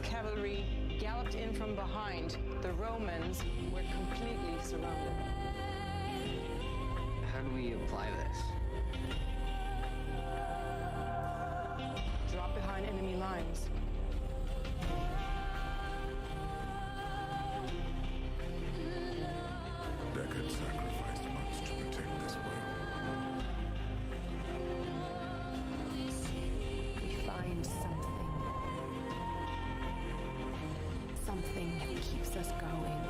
cavalry galloped in from behind, the Romans were completely surrounded. How do we apply this? Drop behind enemy lines. Deckard sacrificed much to protect this world. We find something that keeps us going.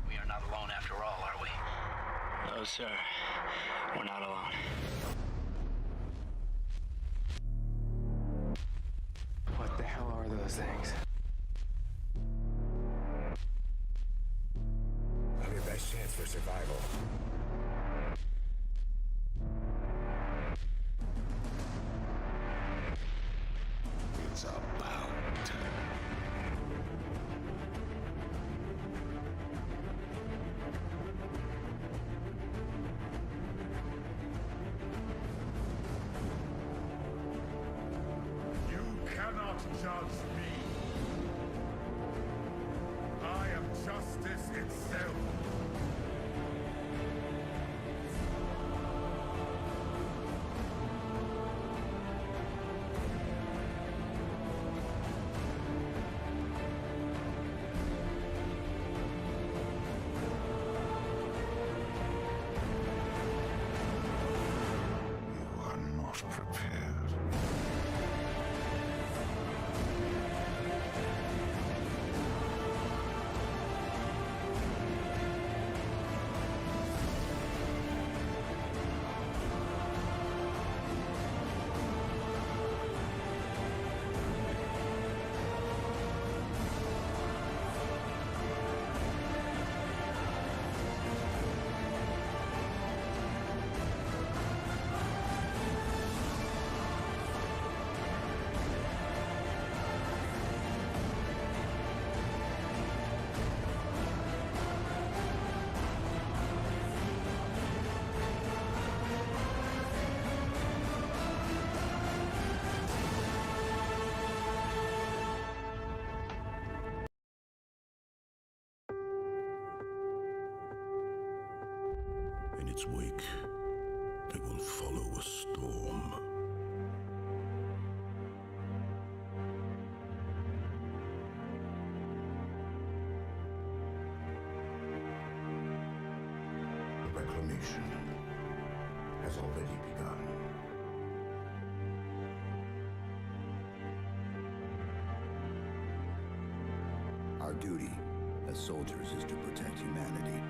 We are not alone after all, are we? No, sir. We're not alone. What the hell are those things? Your best chance for survival. It's about time. You cannot judge me. I am justice itself. You are not prepared. In its wake, they will follow a storm. The reclamation has already begun. Our duty as soldiers is to protect humanity.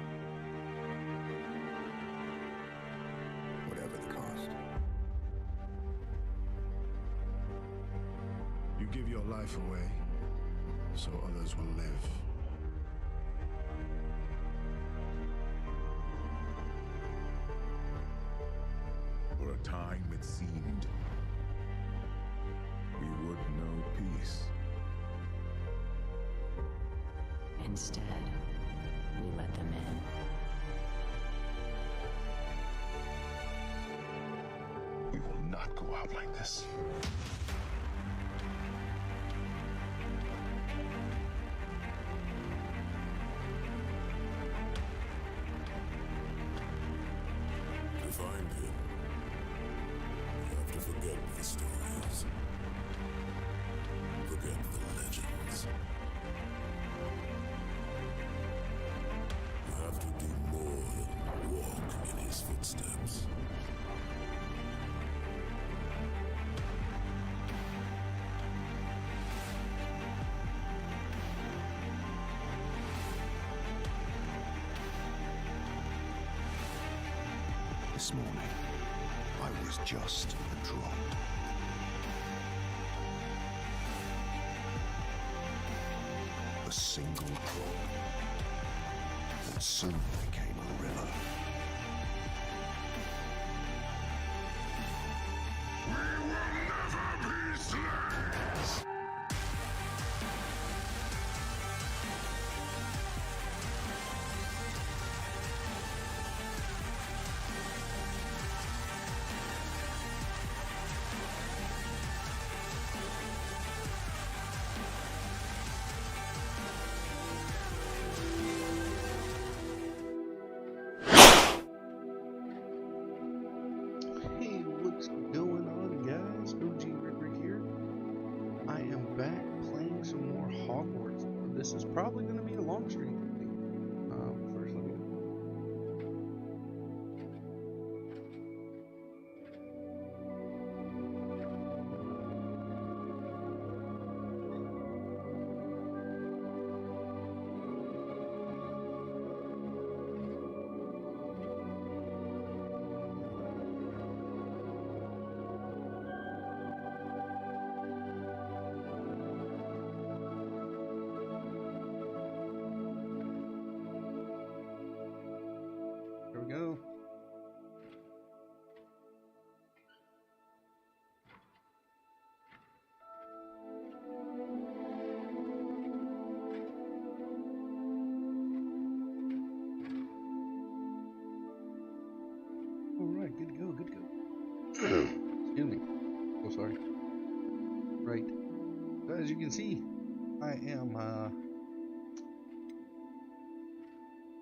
Whatever the cost. You give your life away, so others will live. For a time it seemed we would know peace. Instead, we let them in. We will not go out like this. To find him, you have to forget the stories. Forget the legends. You have to do more than walk in his footsteps. This morning, I was just a drop. A single drop that soon became a river. We will never be slaves! is probably going to be a long stream. First, let me. There we go. All right, good to go, good to go. Excuse me. Oh, sorry. Right. So as you can see, I am a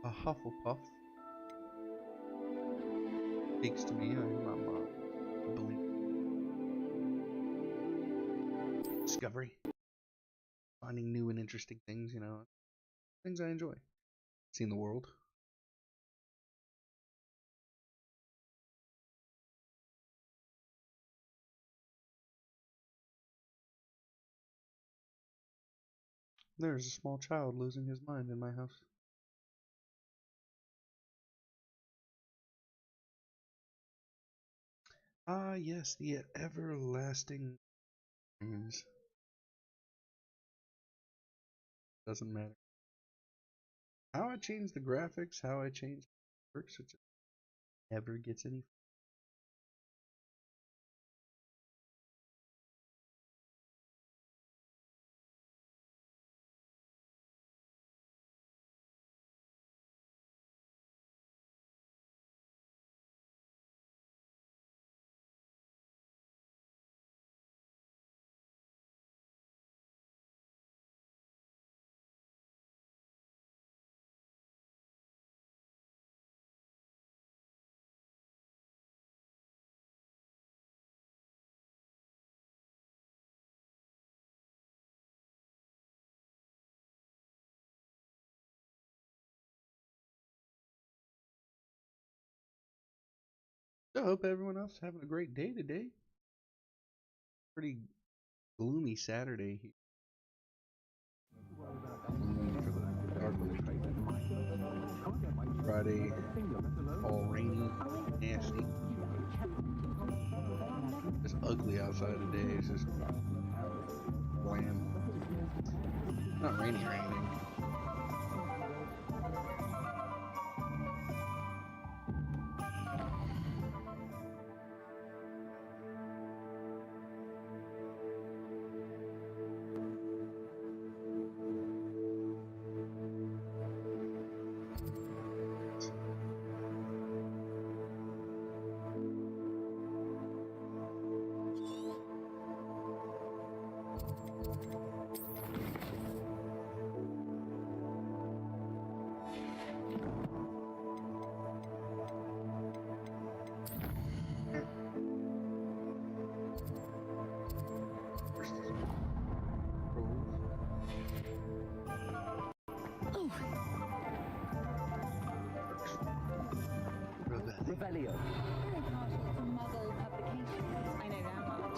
Hufflepuff. Speaks to me. I'm I believe discovery, finding new and interesting things. You know, things I enjoy. Seeing the world. There's a small child losing his mind in my house. Ah, yes, the everlasting dreams. Doesn't matter how I change the graphics, how I change the works, it just never gets any. I hope everyone else is having a great day today. Pretty gloomy Saturday here. Gloomy for the dark Friday, all rainy, nasty. It's ugly outside today. It's just bland. Not rainy or anything. Revelio. Very partial to Muggle publications. I know that much.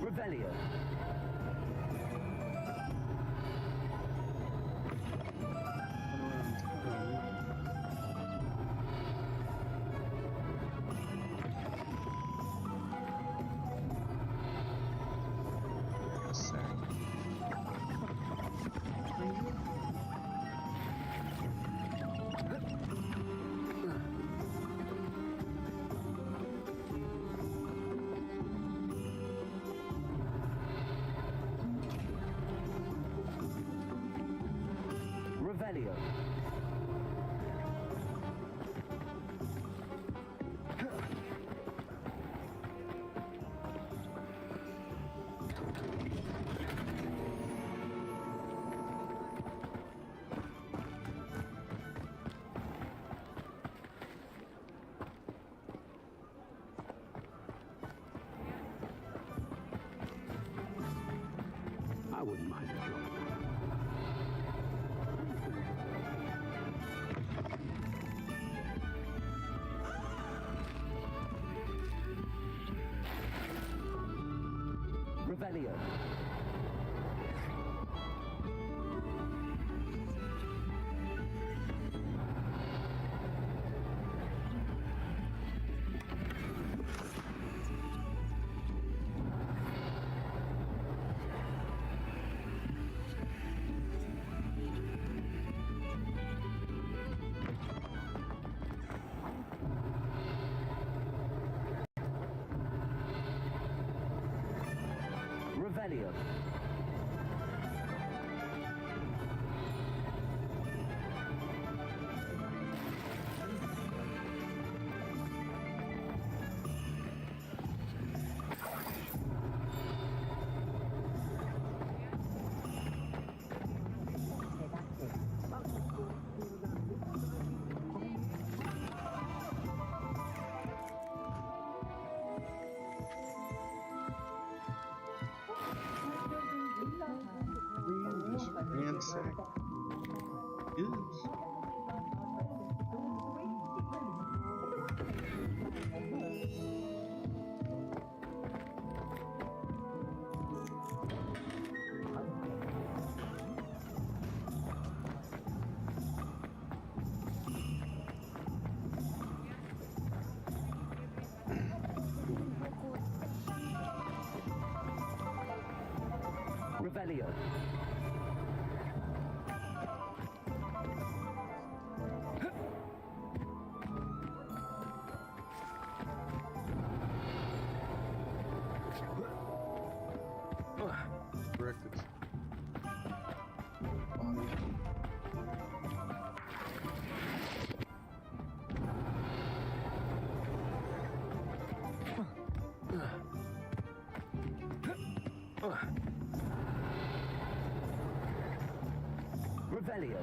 Revelio. Revelio. Revelio. Revelio. Ransack. Yes. Revelio. Corrected. Revelio.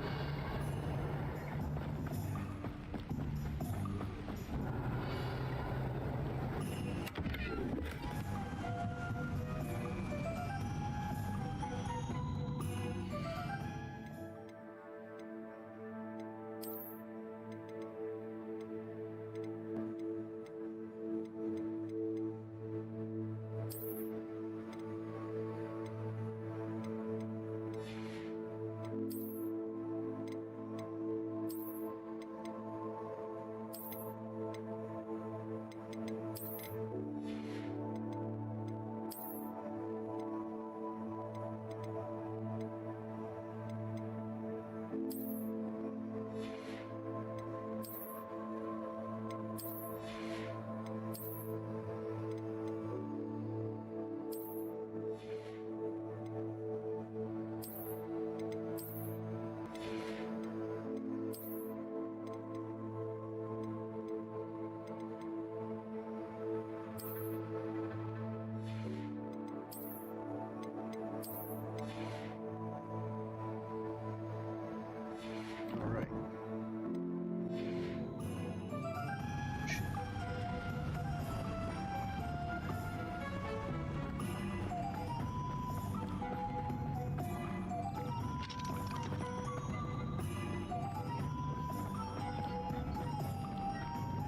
All right.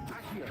Accio.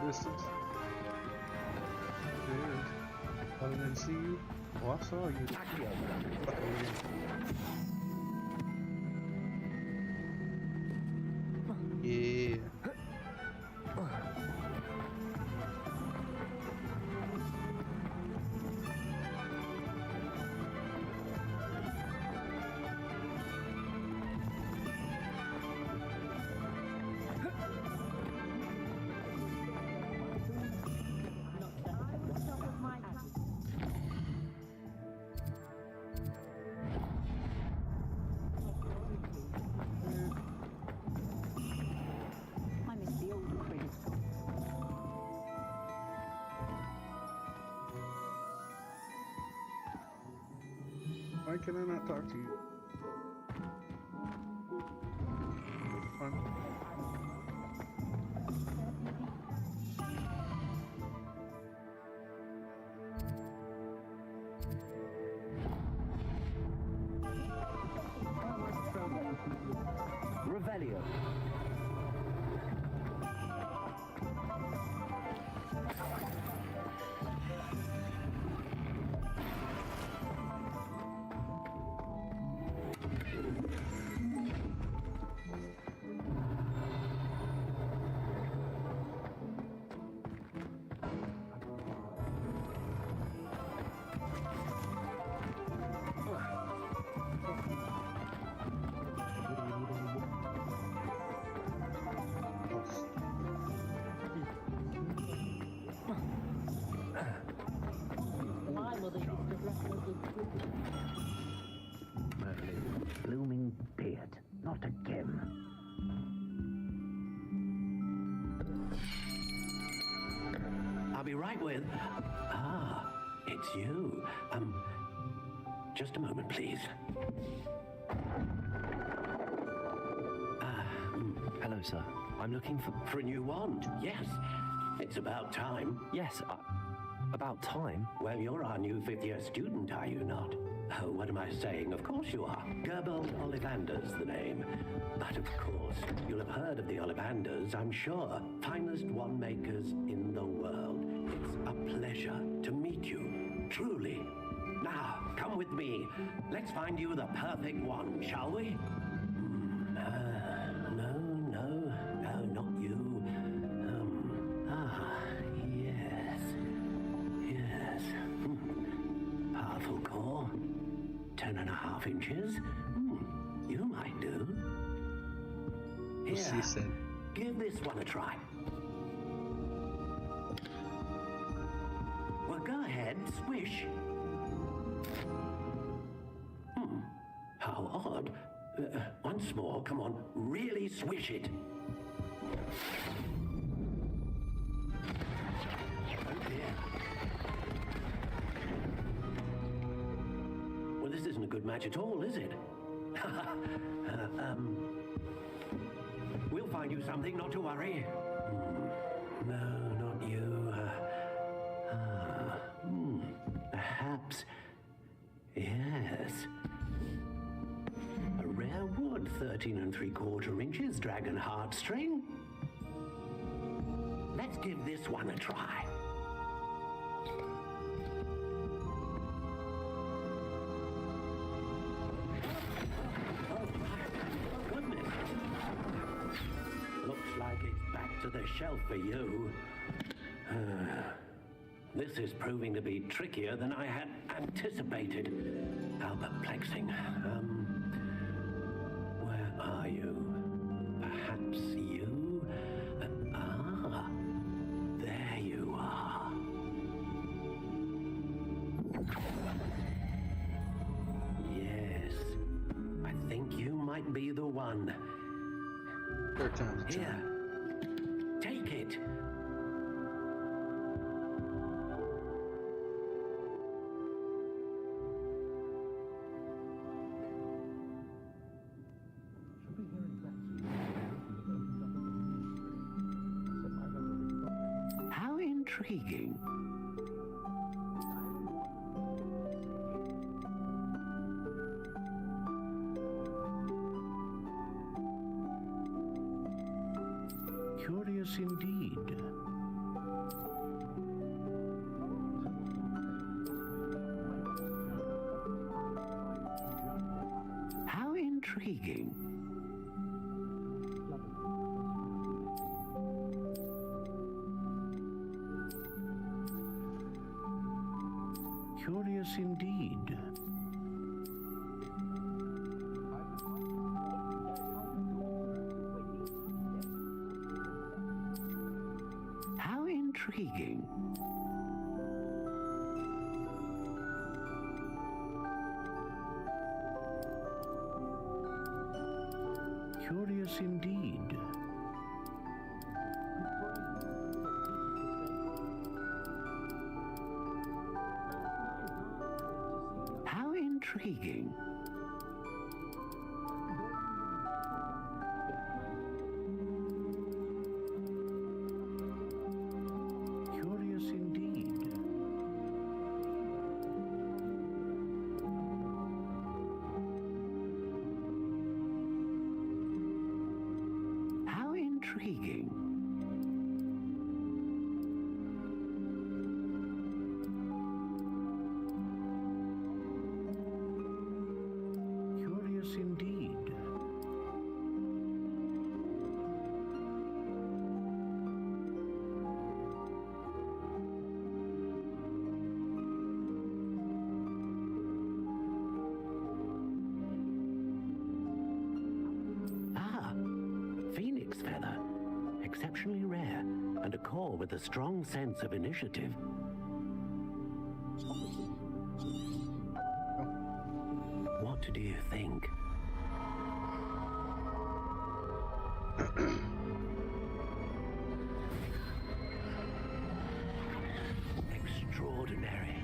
Distance. There it is. I didn't see you. Oh, I saw you. Yeah. can I not talk to you? Come on. Revelio. Blooming beard. Not again. I'll be right with... Ah, it's you. Just a moment, please. Hello, sir. I'm looking For a new wand, yes. It's about time. Yes, about time. Well, you're our new fifth-year student, are you not? Oh, what am I saying? Of course you are. Gerbold Ollivander's the name. But of course, you'll have heard of the Ollivanders, I'm sure. Finest wand makers in the world. It's a pleasure to meet you, truly. Now, come with me. Let's find you the perfect wand, shall we? No, not you. Yes. Powerful core. 10.5 inches. You might do. Here, She said. give this one a try. Well, go ahead, swish. How odd. Once more, come on, really swish it. Oh dear. Well, this isn't a good match at all, is it? We'll find you something, not to worry. No, not you. Perhaps. Yes. A rare wood, 13 3/4 inches, dragon heartstring. Let's give this one a try. Oh, my goodness. Looks like it's back to the shelf for you. This is proving to be trickier than I had anticipated. How perplexing. Where are you? Perhaps you? There you are. Yes, I think you might be the one. Third time's a charm. Here, take it. How intriguing. Curious indeed. How intriguing. Curious indeed. How intriguing. Curious indeed. How intriguing. intriguing. Curious indeed. How intriguing. Curious indeed. Ah, phoenix feather. Exceptionally rare, and a core with a strong sense of initiative. What do you think? Extraordinary.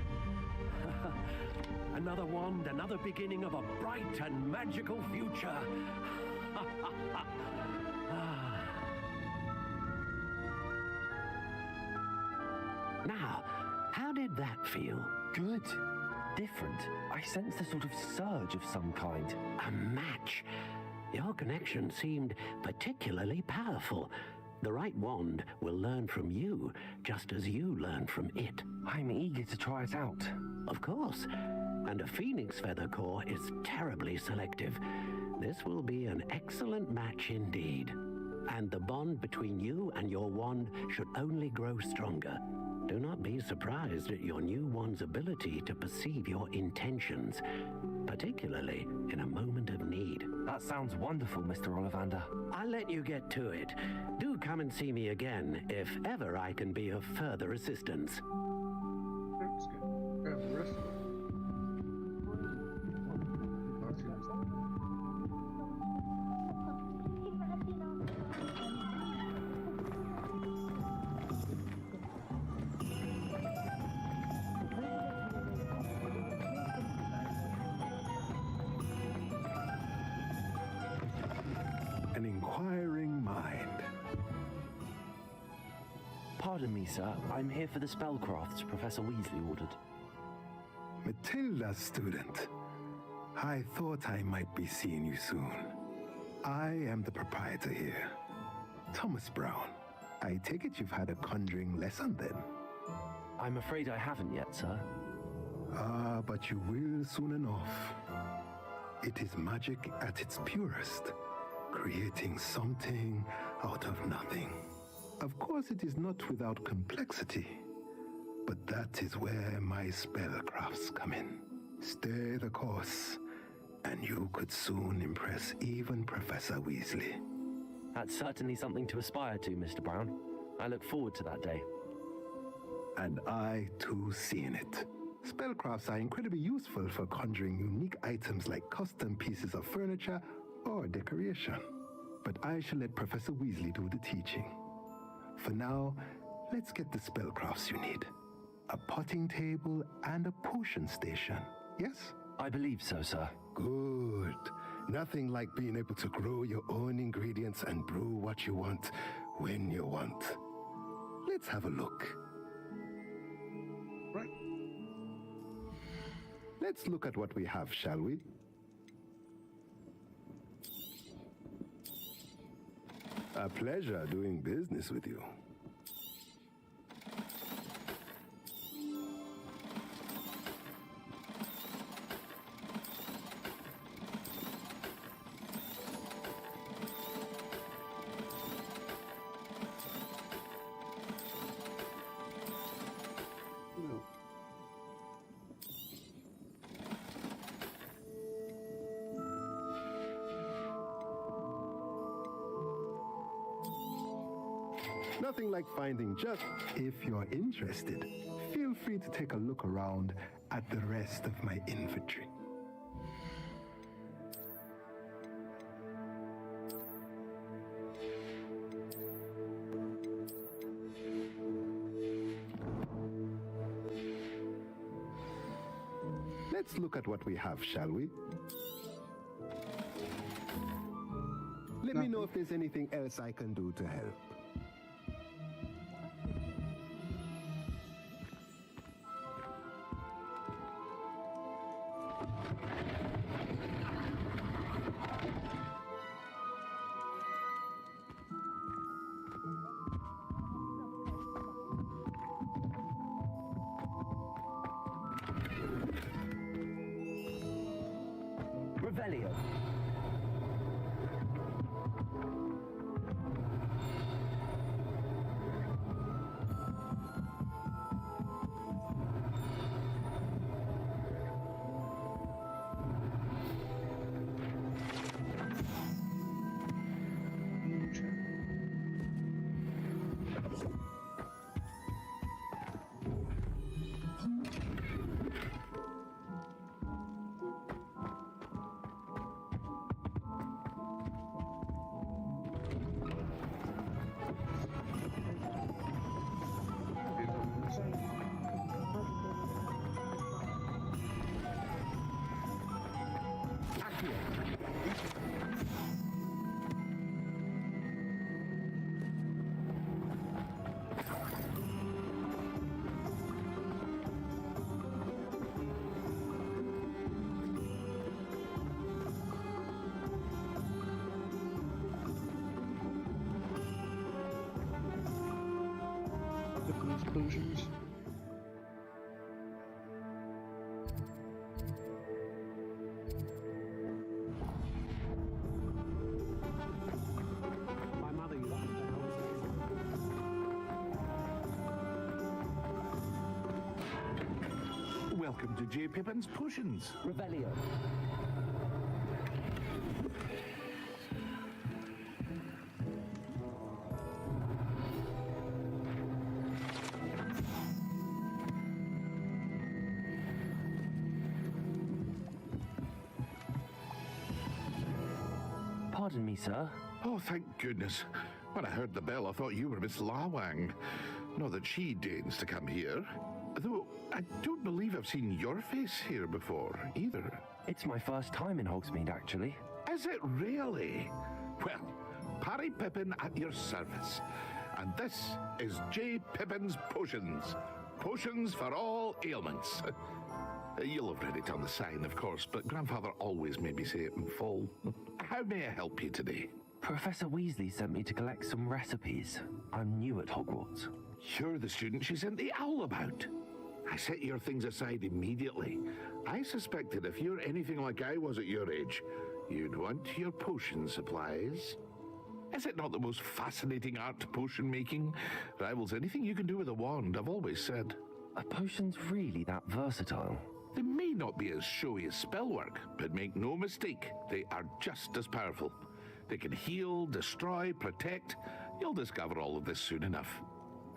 Another wand, another beginning of a bright and magical future. Now, how did that feel? Good. Different. I sensed a sort of surge of some kind. A match. Your connection seemed particularly powerful. The right wand will learn from you, just as you learn from it. I'm eager to try it out. Of course. And a phoenix feather core is terribly selective. This will be an excellent match indeed. And the bond between you and your wand should only grow stronger. Do not be surprised at your new wand's ability to perceive your intentions, particularly in a moment of need. That sounds wonderful, Mr. Ollivander. I'll let you get to it. Do come and see me again if ever I can be of further assistance. Let's go. Grab the rest of it. An inquiring mind. Pardon me, sir. I'm here for the spellcrafts Professor Weasley ordered. Matilda, student. I thought I might be seeing you soon. I am the proprietor here, Thomas Brown. I take it you've had a conjuring lesson then? I'm afraid I haven't yet, sir. Ah, but you will soon enough. It is magic at its purest, creating something out of nothing. Of course, it is not without complexity, but that is where my spellcrafts come in. Stay the course, and you could soon impress even Professor Weasley. That's certainly something to aspire to, Mr. Brown. I look forward to that day. And I, too, see in it. Spellcrafts are incredibly useful for conjuring unique items like custom pieces of furniture or decoration. But I shall let Professor Weasley do the teaching. For now, let's get the spellcrafts you need. A potting table and a potion station, yes? I believe so, sir. Good. Nothing like being able to grow your own ingredients and brew what you want when you want. Let's have a look. Right. Let's look at what we have, shall we? A pleasure doing business with you. Nothing like finding just... If you're interested, feel free to take a look around at the rest of my inventory. Let's look at what we have, shall we? Let me know if there's anything else I can do to help. Revelio. Potions. My mother used to Welcome to J. Pippin's Potions. Revelio. Pardon me, sir. Oh, thank goodness. When I heard the bell, I thought you were Miss Lawang. Not that she deigns to come here. Though, I don't believe I've seen your face here before, either. It's my first time in Hogsmeade, actually. Is it really? Well, Parry Pippin at your service. And this is J. Pippin's Potions. Potions for all ailments. You'll have read it on the sign, of course, but Grandfather always made me say it in full. How may I help you today? Professor Weasley sent me to collect some recipes. I'm new at Hogwarts. You're the student she sent the owl about. I set your things aside immediately. I suspected if you're anything like I was at your age, you'd want your potion supplies. Is it not the most fascinating art, potion making? Rivals anything you can do with a wand, I've always said. Are potions really that versatile? They may not be as showy as spellwork, but make no mistake, they are just as powerful. They can heal, destroy, protect. You'll discover all of this soon enough.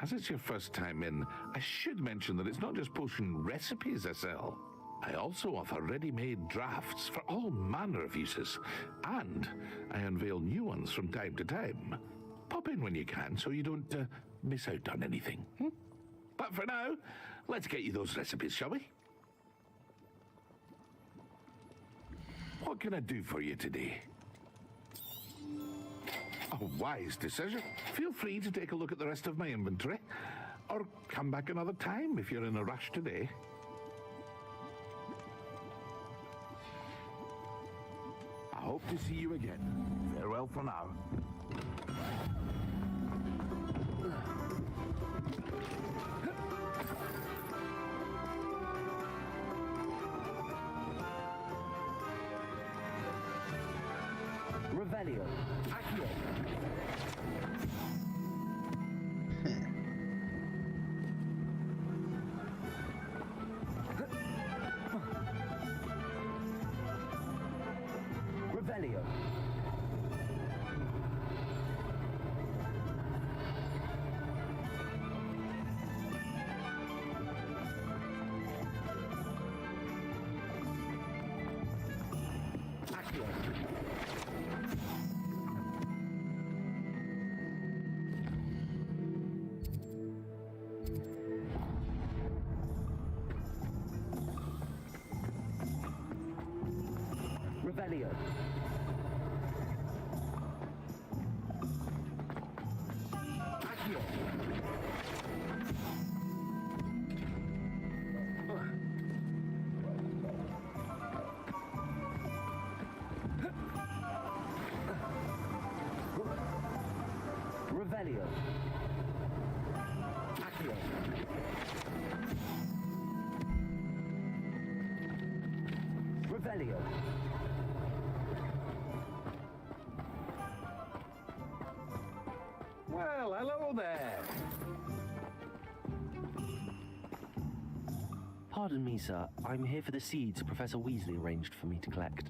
As it's your first time in, I should mention that it's not just potion recipes I sell. I also offer ready-made drafts for all manner of uses, and I unveil new ones from time to time. Pop in when you can so you don't miss out on anything. But for now, let's get you those recipes, shall we? What can I do for you today? A wise decision. Feel free to take a look at the rest of my inventory, or come back another time if you're in a rush today. I hope to see you again. Farewell for now. Revelio. Accio. Revelio. Revelio. Accio. Revelio. Accio. Revelio. Well, hello there. Pardon me, sir. I'm here for the seeds Professor Weasley arranged for me to collect.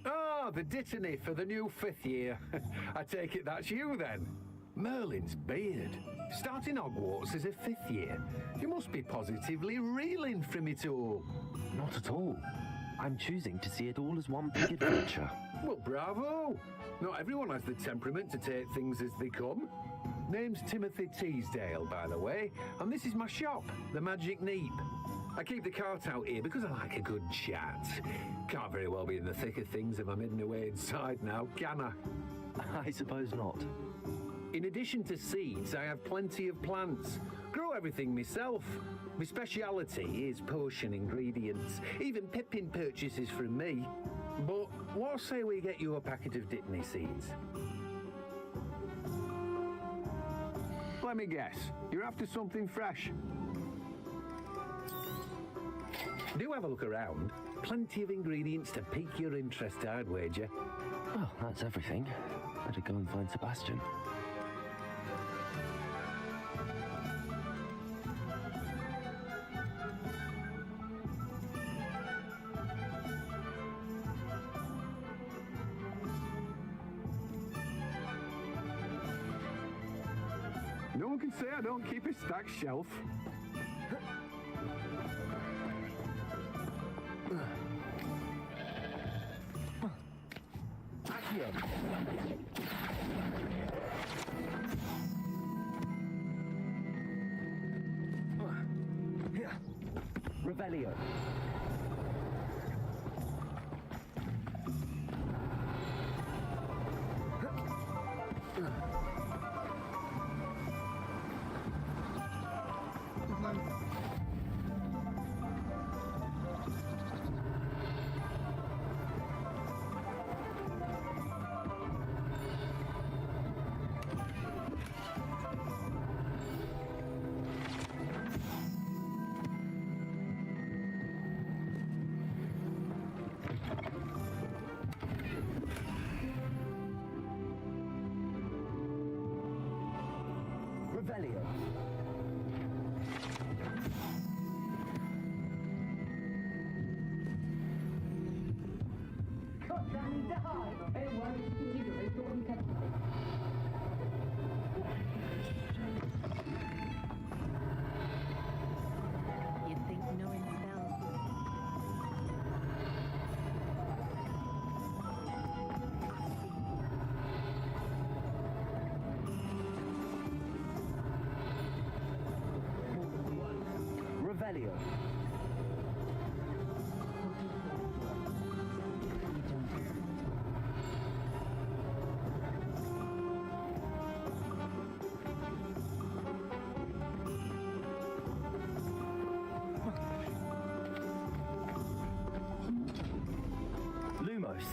Ah, the dittany for the new 5th year. I take it that's you then. Merlin's beard. Starting Hogwarts as a 5th year. You must be positively reeling from it all. Not at all. I'm choosing to see it all as one big adventure. Well, bravo. Not everyone has the temperament to take things as they come. Name's Timothy Teasdale, by the way, and this is my shop, the Magic Neep. I keep the cart out here because I like a good chat. Can't very well be in the thick of things if I'm hidden away inside now, can I? I suppose not. In addition to seeds, I have plenty of plants. Grow everything myself. My speciality is potion ingredients. Even Pippin purchases from me. But what say we get you a packet of Dittany seeds? Let me guess. You're after something fresh. Do have a look around. Plenty of ingredients to pique your interest, I'd wager. Well, that's everything. Better go and find Sebastian. No one can say I don't keep a stacked shelf. Accio. Revelio. Revelio. You'd think knowing spells. Revelio. Lumos.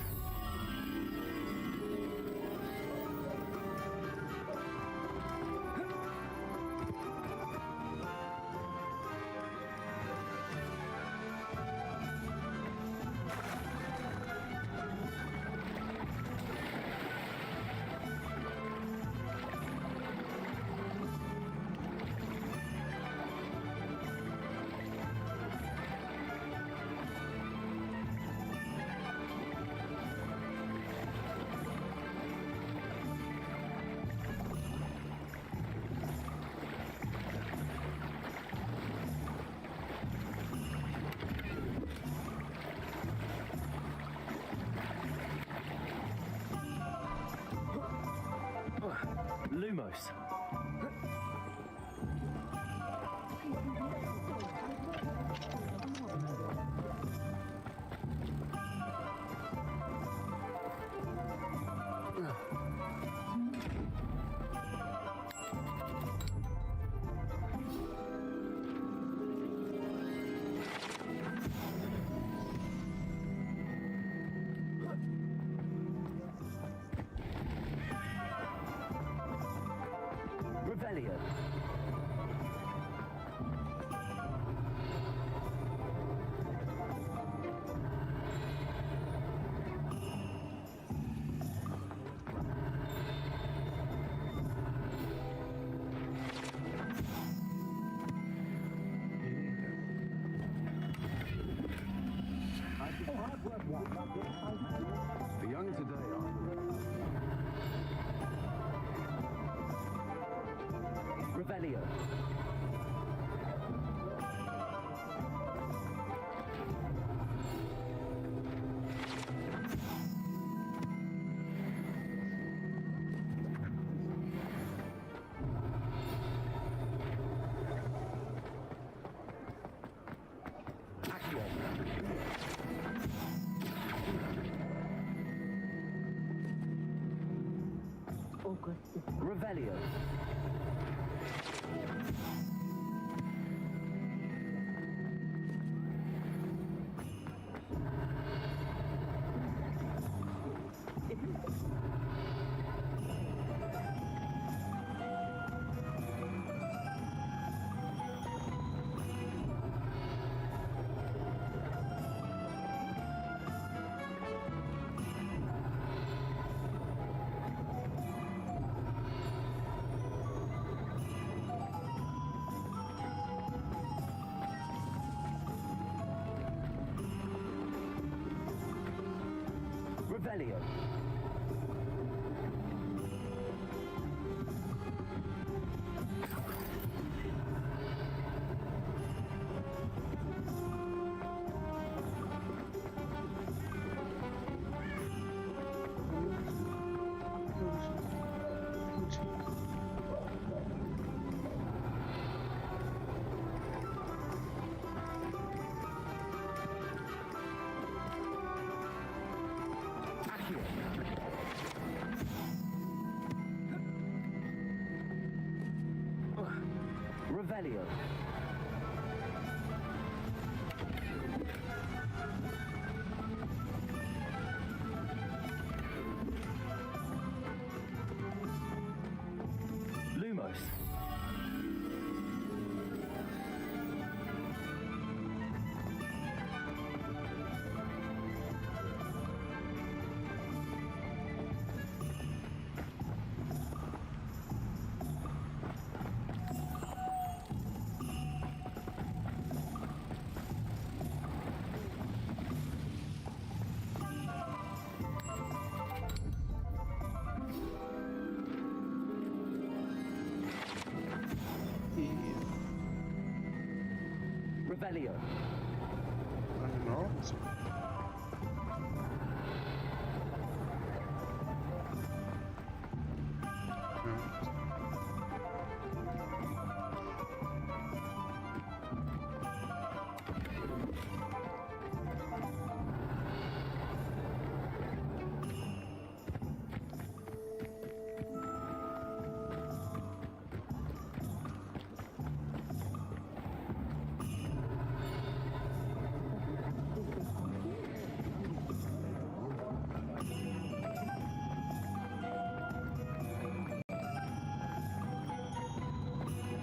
Lumos. Revelio. The young today are. Revelio. Revelio. Revelio. Revelio. Lumos. Revelio. I don't know.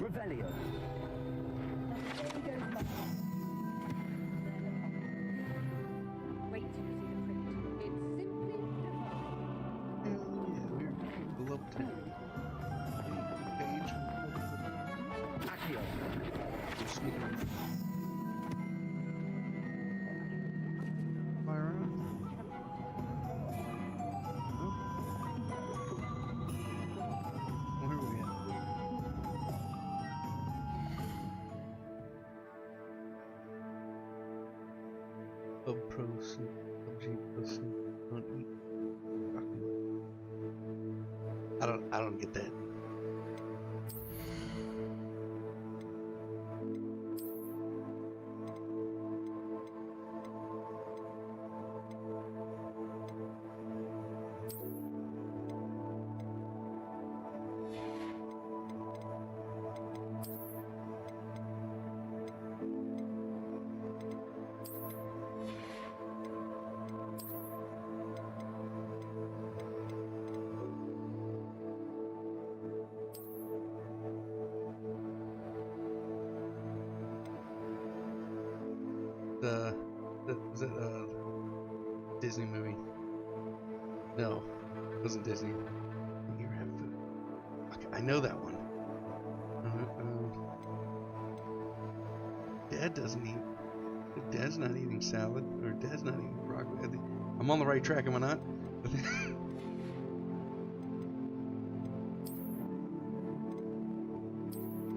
Revelio. Wait till you see the print. It's simply divine. Below 10. Page. Accio. Fire on. Where are we at? PUBG person, don't eat. I don't get that. Was it Disney movie? No, it wasn't Disney. Here, have food. Okay, I know that one. Dad doesn't eat. Dad's not eating salad, or Dad's not eating broccoli. I'm on the right track, am I not?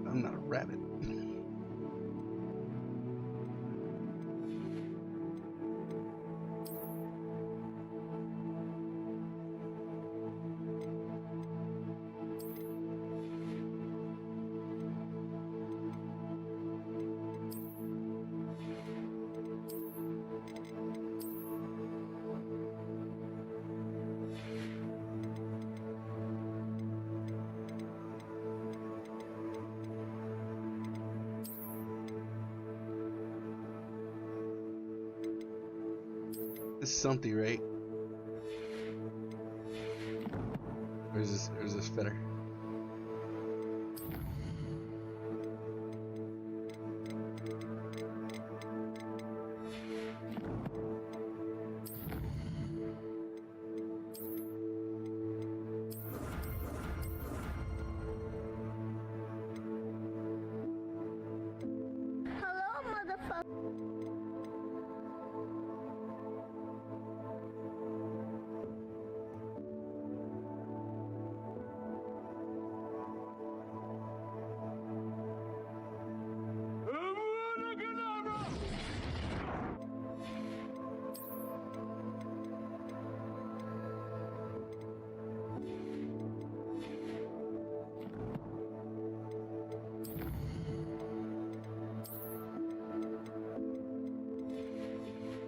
I'm not a rabbit. This is something, right? Or is this better?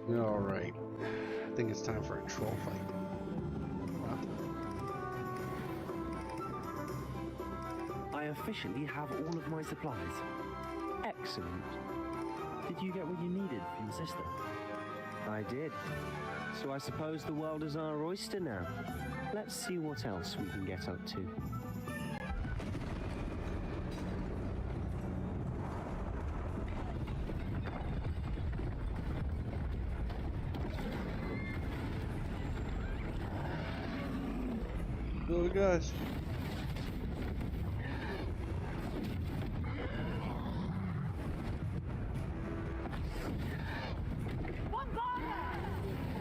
Alright. I think it's time for a troll fight. I officially have all of my supplies. Excellent. Did you get what you needed from your sister? I did. So I suppose the world is our oyster now. Let's see what else we can get up to. Oh gosh.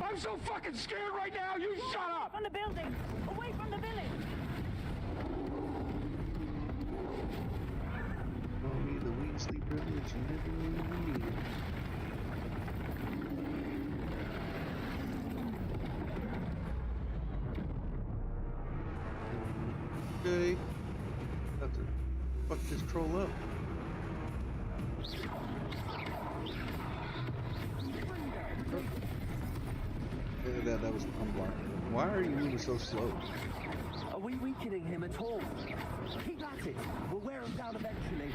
I'm so fucking scared right now, you shut up! From the building! Away from the village! Only the weak sleep privilege you never really need. Okay. Have to fuck this troll up. That was unblocking. Why are you moving so slow? Are we weakening him at all? Keep at it. We'll wear him down eventually.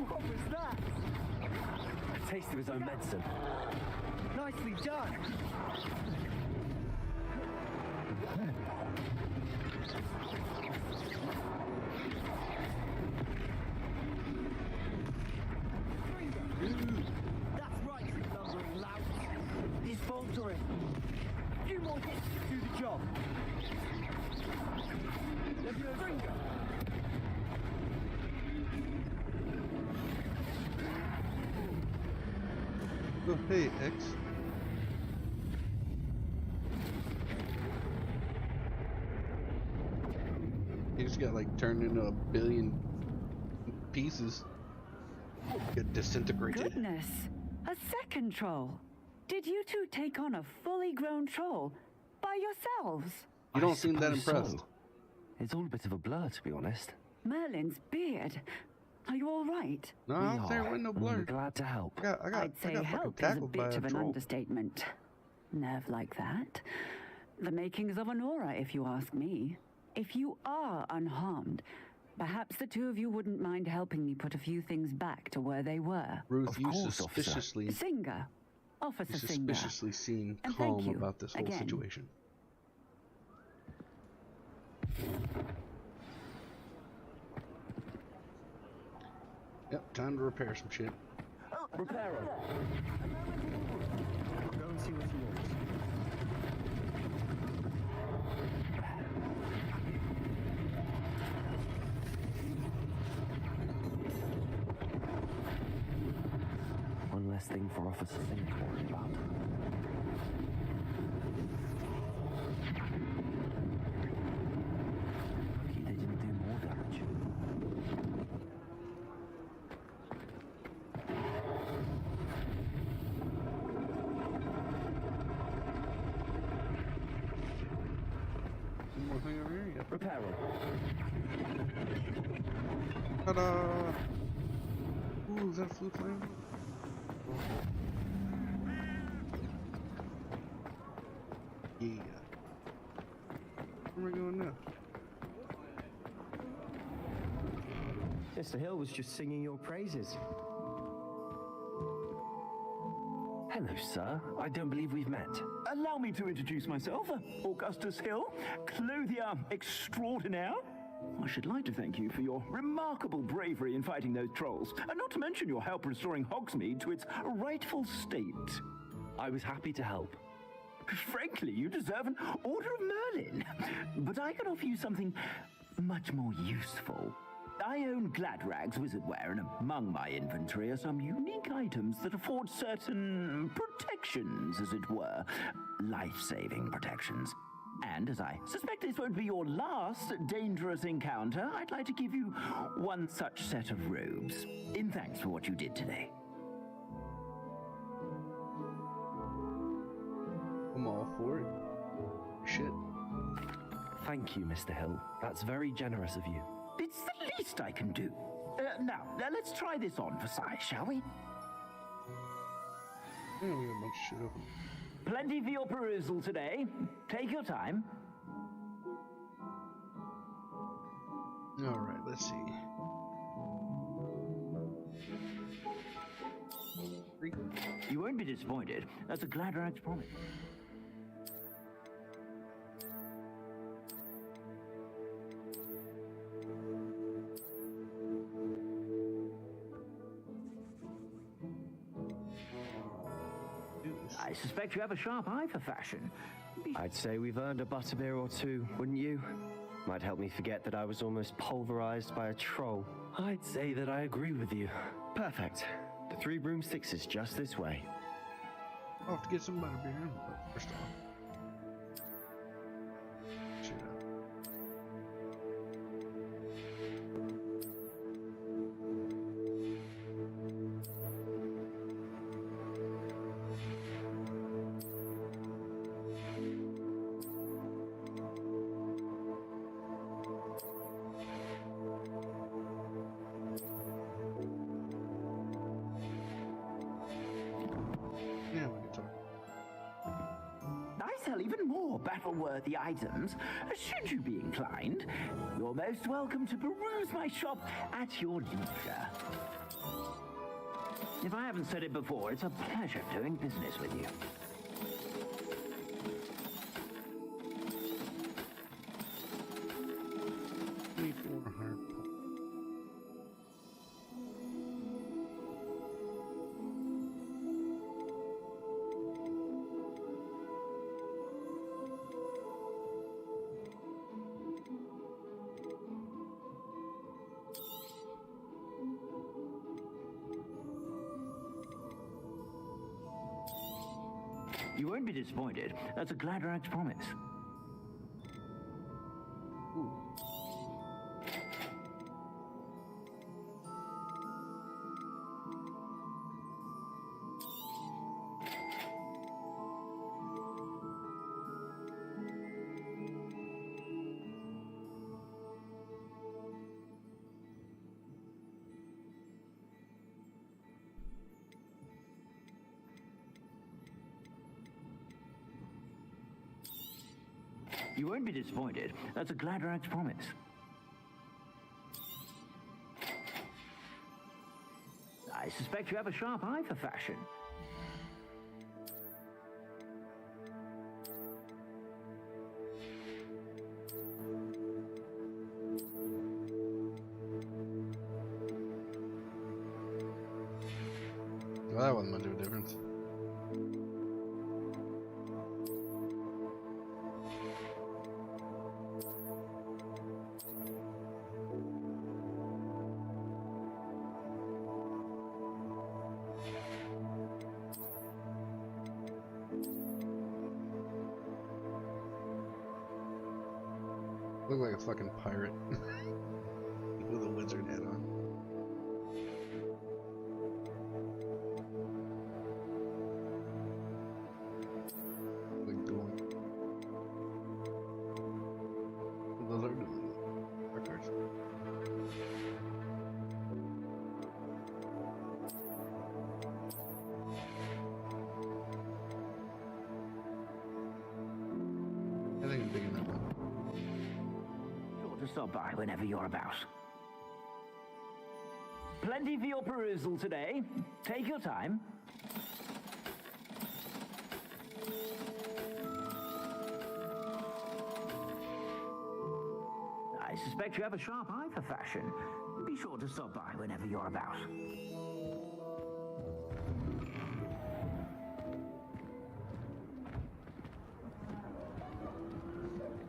What was that? A taste of his own medicine. Nicely done. That's right, you lumbering lout. He's faltering. A few more hits to do the job. Finger. Oh, hey, X. He just got like turned into a billion pieces. Get disintegrated. Goodness! A second troll! Did you two take on a fully grown troll by yourselves? You don't seem that impressed. So. It's all a bit of a blur, to be honest. Merlin's beard. Are you all right? No, there wasn't no blur. I'm glad to help. I'd say help is a bit of an understatement. Nerve like that. The makings of an aura, if you ask me. If you are unharmed, perhaps the two of you wouldn't mind helping me put a few things back to where they were. Ruth, you suspiciously... Singer, Officer He Singer. suspiciously seemed And thank calm you about this whole again. situation. Yep, time to repair some shit. Repair it. Go and see what's yours. One less thing for Officer Singh to worry about. Lucky they didn't do more damage. One more thing over here? Yep. Repair it. Ta-da! Ooh, is that a flute flame? Yeah. Where am I going now? Mr. Hill was just singing your praises. Hello, sir. I don't believe we've met. Allow me to introduce myself, Augustus Hill, clothier extraordinaire. I should like to thank you for your remarkable bravery in fighting those trolls, and not to mention your help restoring Hogsmeade to its rightful state. I was happy to help. Frankly, you deserve an Order of Merlin, but I can offer you something much more useful. I own Gladrag's wizardware, and among my inventory are some unique items that afford certain protections, as it were. Life-saving protections. And as I suspect this won't be your last dangerous encounter, I'd like to give you one such set of robes, in thanks for what you did today. I'm all for it. Shit. Thank you, Mr. Hill. That's very generous of you. It's the least I can do. Now, let's try this on for size, shall we? Yeah, we got a bunch of shit open. Plenty for your perusal today. Take your time. Alright, let's see. You won't be disappointed. That's a Gladrag's promise. I suspect you have a sharp eye for fashion. I'd say we've earned a butterbeer or two, wouldn't you? Might help me forget that I was almost pulverized by a troll. I'd say that I agree with you. Perfect. The 3 broomsticks is just this way. I'll have to get some butterbeer, but first off. Shit up. I sell even more battle-worthy items. Should you be inclined, you're most welcome to peruse my shop at your leisure. If I haven't said it before, it's a pleasure doing business with you. You won't be disappointed. That's a Gladrag's promise. Ooh. You won't be disappointed. That's a Gladrag's promise. I suspect you have a sharp eye for fashion. Well, that wasn't much of a difference. Look like a fucking pirate with a wizard hat on. Like going. Those are records. I think I'm big enough. Sure to stop by whenever you're about. Plenty for your perusal today. Take your time. I suspect you have a sharp eye for fashion. Be sure to stop by whenever you're about.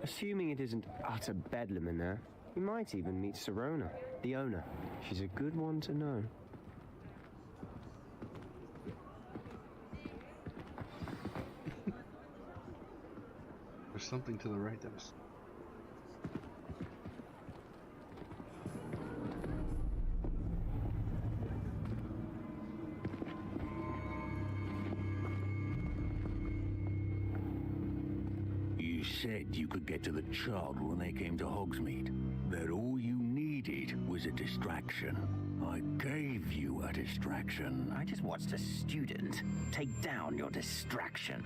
Assuming it isn't utter bedlam in there, we might even meet Sirona, the owner. She's a good one to know. There's something to the right that was. You said you could get to the child when they came to Hogsmeade. That all you needed was a distraction. I gave you a distraction. I just watched a student take down your distraction.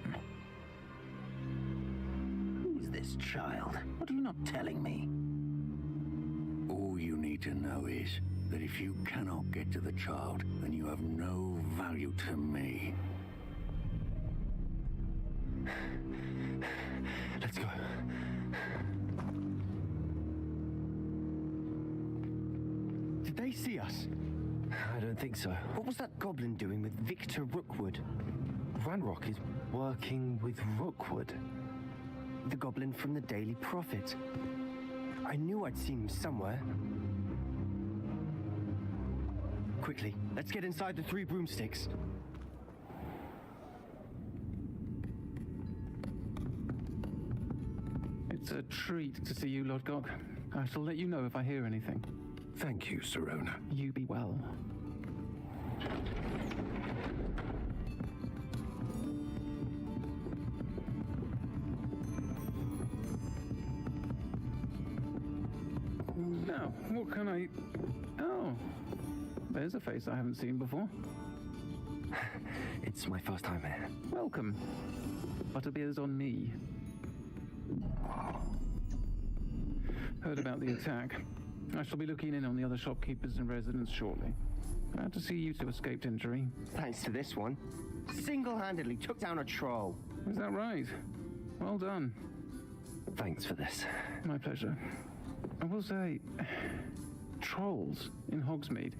Who's this child? What are you not telling me? All you need to know is that if you cannot get to the child, then you have no value to me. Let's go. Did they see us? I don't think so. What was that goblin doing with Victor Rookwood? Ranrock is working with Rookwood. The goblin from the Daily Prophet. I knew I'd seen him somewhere. Quickly, let's get inside the Three Broomsticks. It's a treat to see you, Lodgok. I shall let you know if I hear anything. Thank you, Sirona. You be well. Now, what can I... Oh, there's a face I haven't seen before. It's my first time here. Welcome. Butterbeer's on me. Heard about the attack. I shall be looking in on the other shopkeepers and residents shortly. Glad to see you two escaped injury. Thanks to this one. Single-handedly took down a troll. Is that right? Well done. Thanks for this. My pleasure. I will say, trolls in Hogsmeade.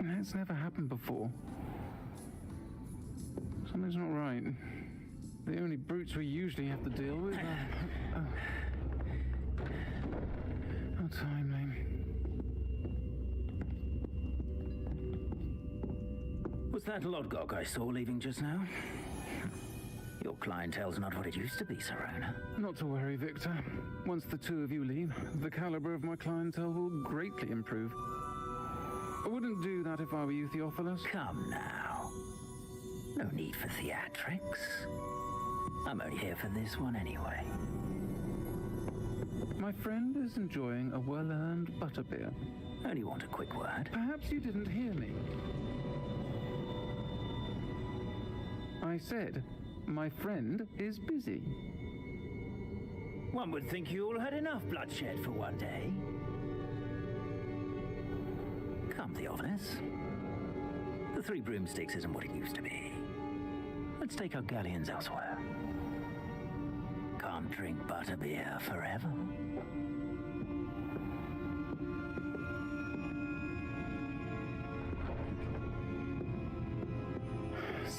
That's never happened before. Something's not right. The only brutes we usually have to deal with are... How timely. Was that Lodgok I saw leaving just now? Your clientele's not what it used to be, Sirona. Not to worry, Victor. Once the two of you leave, the caliber of my clientele will greatly improve. I wouldn't do that if I were you, Theophilus. Come now. No need for theatrics. I'm only here for this one anyway. My friend is enjoying a well-earned butterbeer. Only want a quick word. Perhaps you didn't hear me. I said, my friend is busy. One would think you all had enough bloodshed for one day. Come, Theophilus. The Three Broomsticks isn't what it used to be. Let's take our galleons elsewhere. Can't drink butterbeer forever.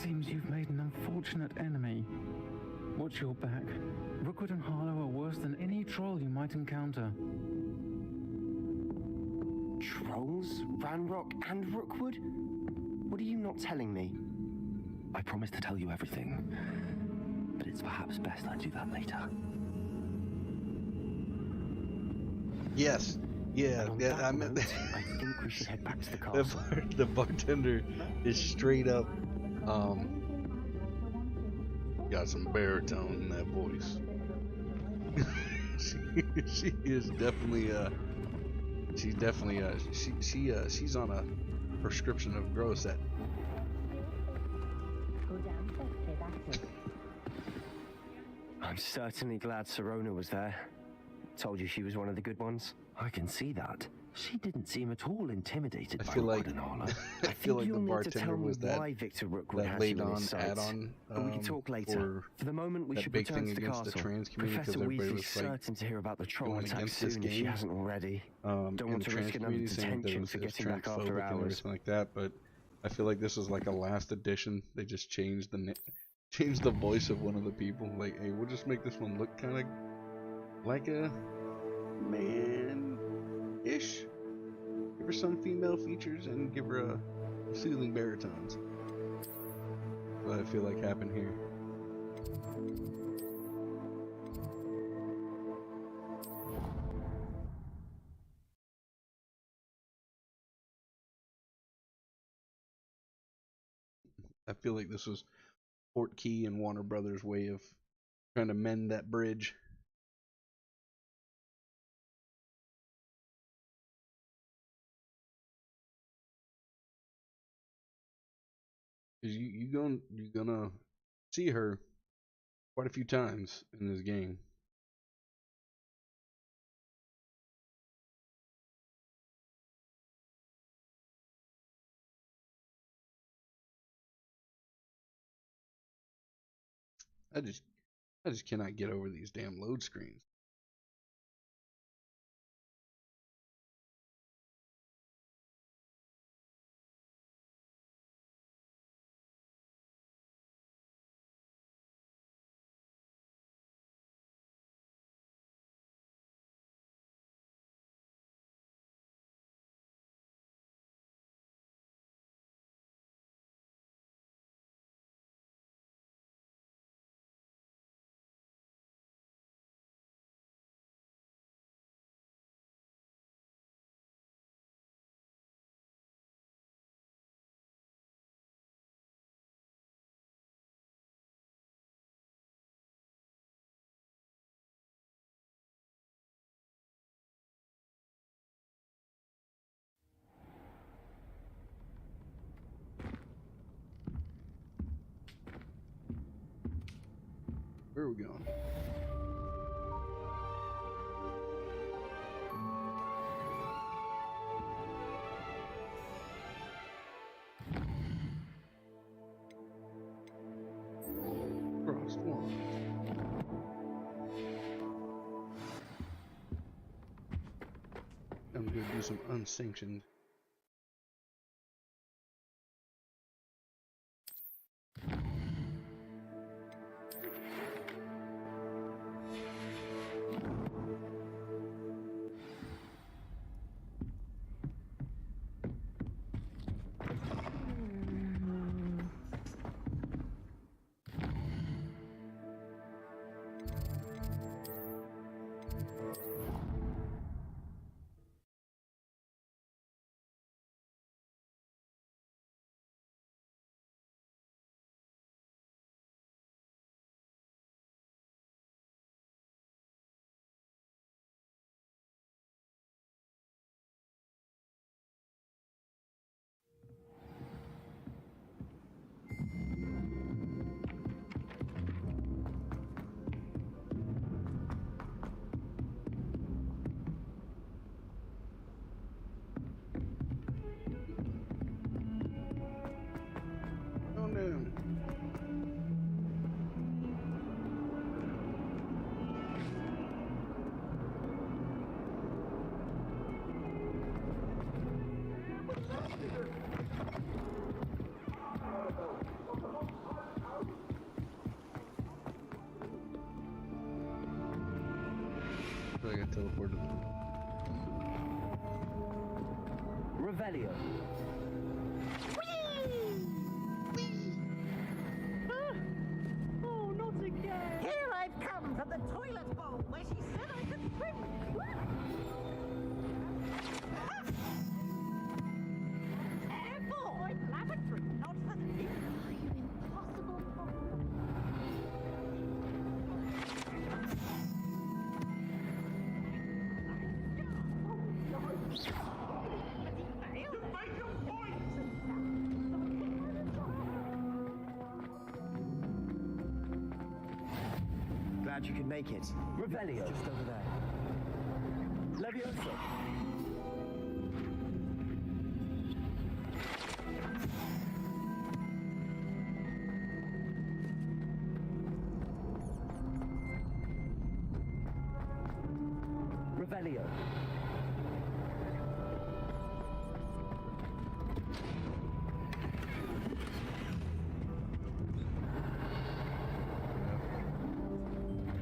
Seems you've made an unfortunate enemy. Watch your back. Rookwood and Harlow are worse than any troll you might encounter. Trolls? Ranrock and Rookwood? What are you not telling me? I promise to tell you everything, but it's perhaps best I do that later. Yes. Yeah. I meant. I think we should head back to the castle. The bartender is straight up. Got some baritone in that voice. she is definitely she's on a prescription of Grosset. I'm certainly glad Sirona was there. Told you she was one of the good ones. I can see that. She didn't seem at all intimidated by Rookwood and Harlow. I feel like the bartender was why Victor Rookwood has laid you in on his sights. add-on. But we can talk later. For the moment, we should return to the castle. Professor Weasley's certain to hear about the troll attack soon if she hasn't already. Don't want to risk another detention for getting back after hours. Like that, but I feel like this is like a last edition. They just changed the voice of one of the people. Like, hey, we'll just make this one look kind of like a man-ish. Give her some female features and give her a soothing baritones. That's what I feel like happened here. I feel like this was Portkey and Warner Brothers' way of trying to mend that bridge. You're gonna see her quite a few times in this game. I just cannot get over these damn load screens. Where are we going? Cross one. I'm gonna do some unsanctioned I got teleported. Revelio. Oh, not again! Here I've come from the toilet bowl where she said I could swim! Careful! My lavatory, not the thing! You impossible Glad you could make it. Revelio. Just over there. Levioso. Revelio.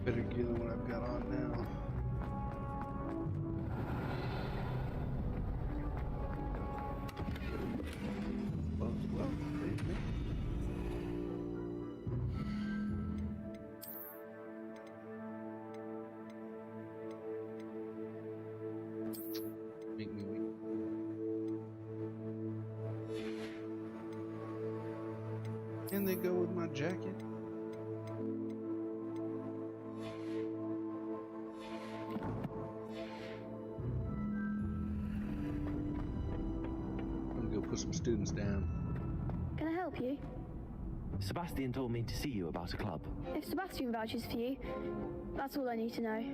Better get what I've got on now. Well, make me wait. And they go with my jacket. Put some students down. Can I help you? Sebastian told me to see you about a club. If Sebastian vouches for you, that's all I need to know.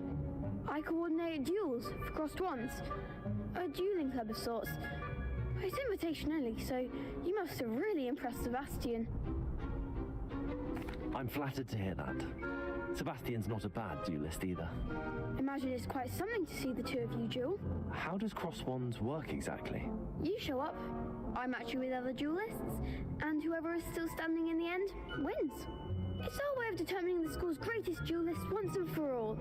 I coordinate duels for crossed wands. A dueling club of sorts. It's invitation only, so you must have really impressed Sebastian. I'm flattered to hear that. Sebastian's not a bad duelist either. Imagine it's quite something to see the two of you duel. How does cross wands work exactly? You show up, I match you with other duelists, and whoever is still standing in the end wins. It's our way of determining the school's greatest duelist once and for all.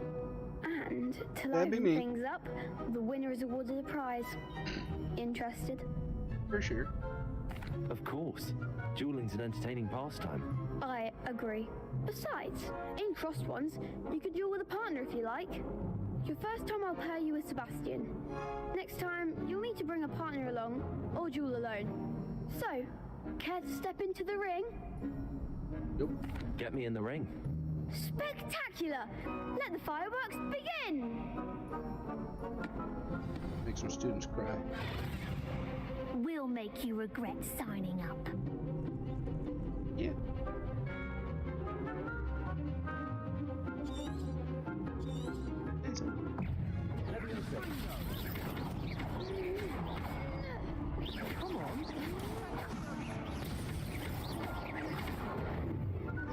And to liven things up, the winner is awarded a prize. Interested? For sure. Of course. Dueling's an entertaining pastime. I agree. Besides, in crossed ones, you could duel with a partner if you like. Your first time I'll pair you with Sebastian. Next time, you'll need to bring a partner along, or duel alone. So, care to step into the ring? Yep. Get me in the ring. Spectacular! Let the fireworks begin! Make some students cry. We'll make you regret signing up. Yeah. Come on.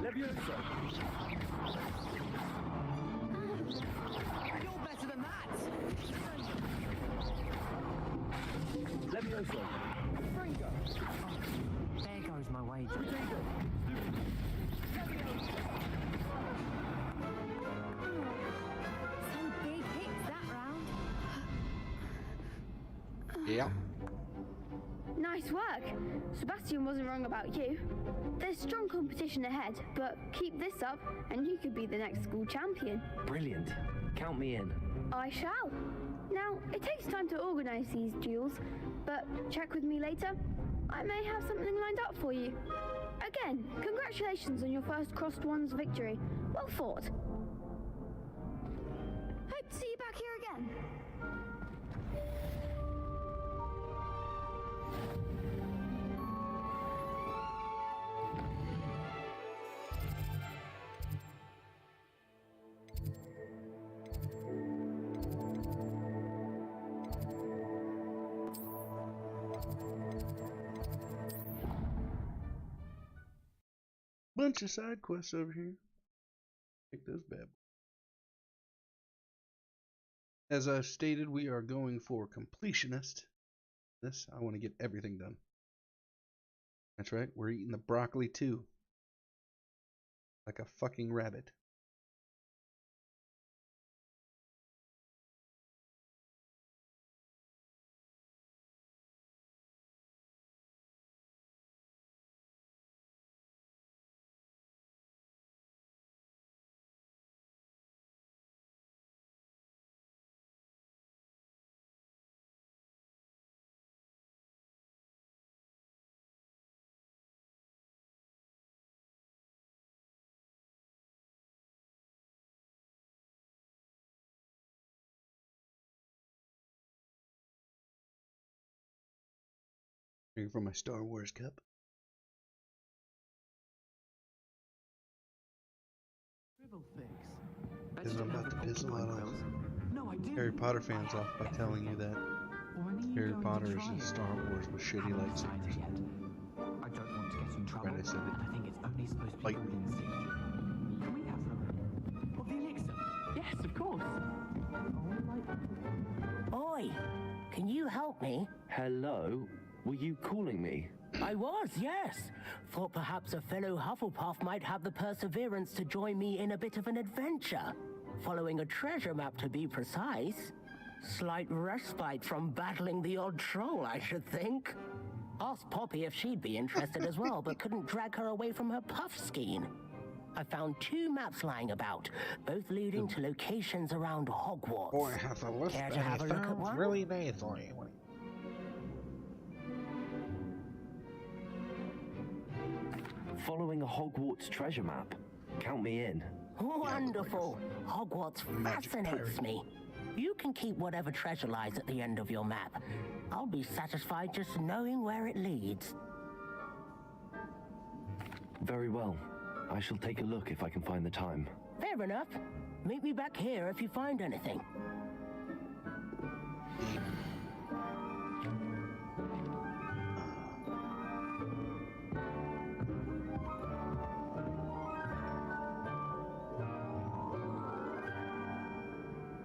Levioso. You're better than that! Levioso. There goes my wager. Some big hits that round. Yeah. Nice work. Sebastian wasn't wrong about you. There's strong competition ahead, but keep this up and you could be the next school champion. Brilliant. Count me in. I shall. Now, it takes time to organise these duels, but check with me later. I may have something lined up for you. Again, congratulations on your first crossed wands victory. Well fought. Hope to see you back here again. Bunch of side quests over here. Take those bad boys. As I've stated, we are going for completionist. This, I want to get everything done. That's right, we're eating the broccoli too. Like a fucking rabbit. Drinking from my Star Wars cup. Because I'm about to piss a lot off Harry Potter fans off by telling you that Harry Potter is just Star Wars with shitty lightsabers. I don't want to get in trouble. Right, I said it. I think it's only supposed to be Like, instinct. Can we have some of the elixir? Yes, of course. Oi, can you help me? Hello? Were you calling me? I was, yes. Thought perhaps a fellow Hufflepuff might have the perseverance to join me in a bit of an adventure. Following a treasure map, to be precise. Slight respite from battling the odd troll, I should think. Asked Poppy if she'd be interested as well, but couldn't drag her away from her puff skein. I found 2 maps lying about, both leading to locations around Hogwarts. Boy, has a list Care to have a look at one? really nicely. Following a Hogwarts treasure map. Count me in. Wonderful. Hogwarts fascinates me. You can keep whatever treasure lies at the end of your map. I'll be satisfied just knowing where it leads. Very well. I shall take a look if I can find the time. Fair enough. Meet me back here if you find anything.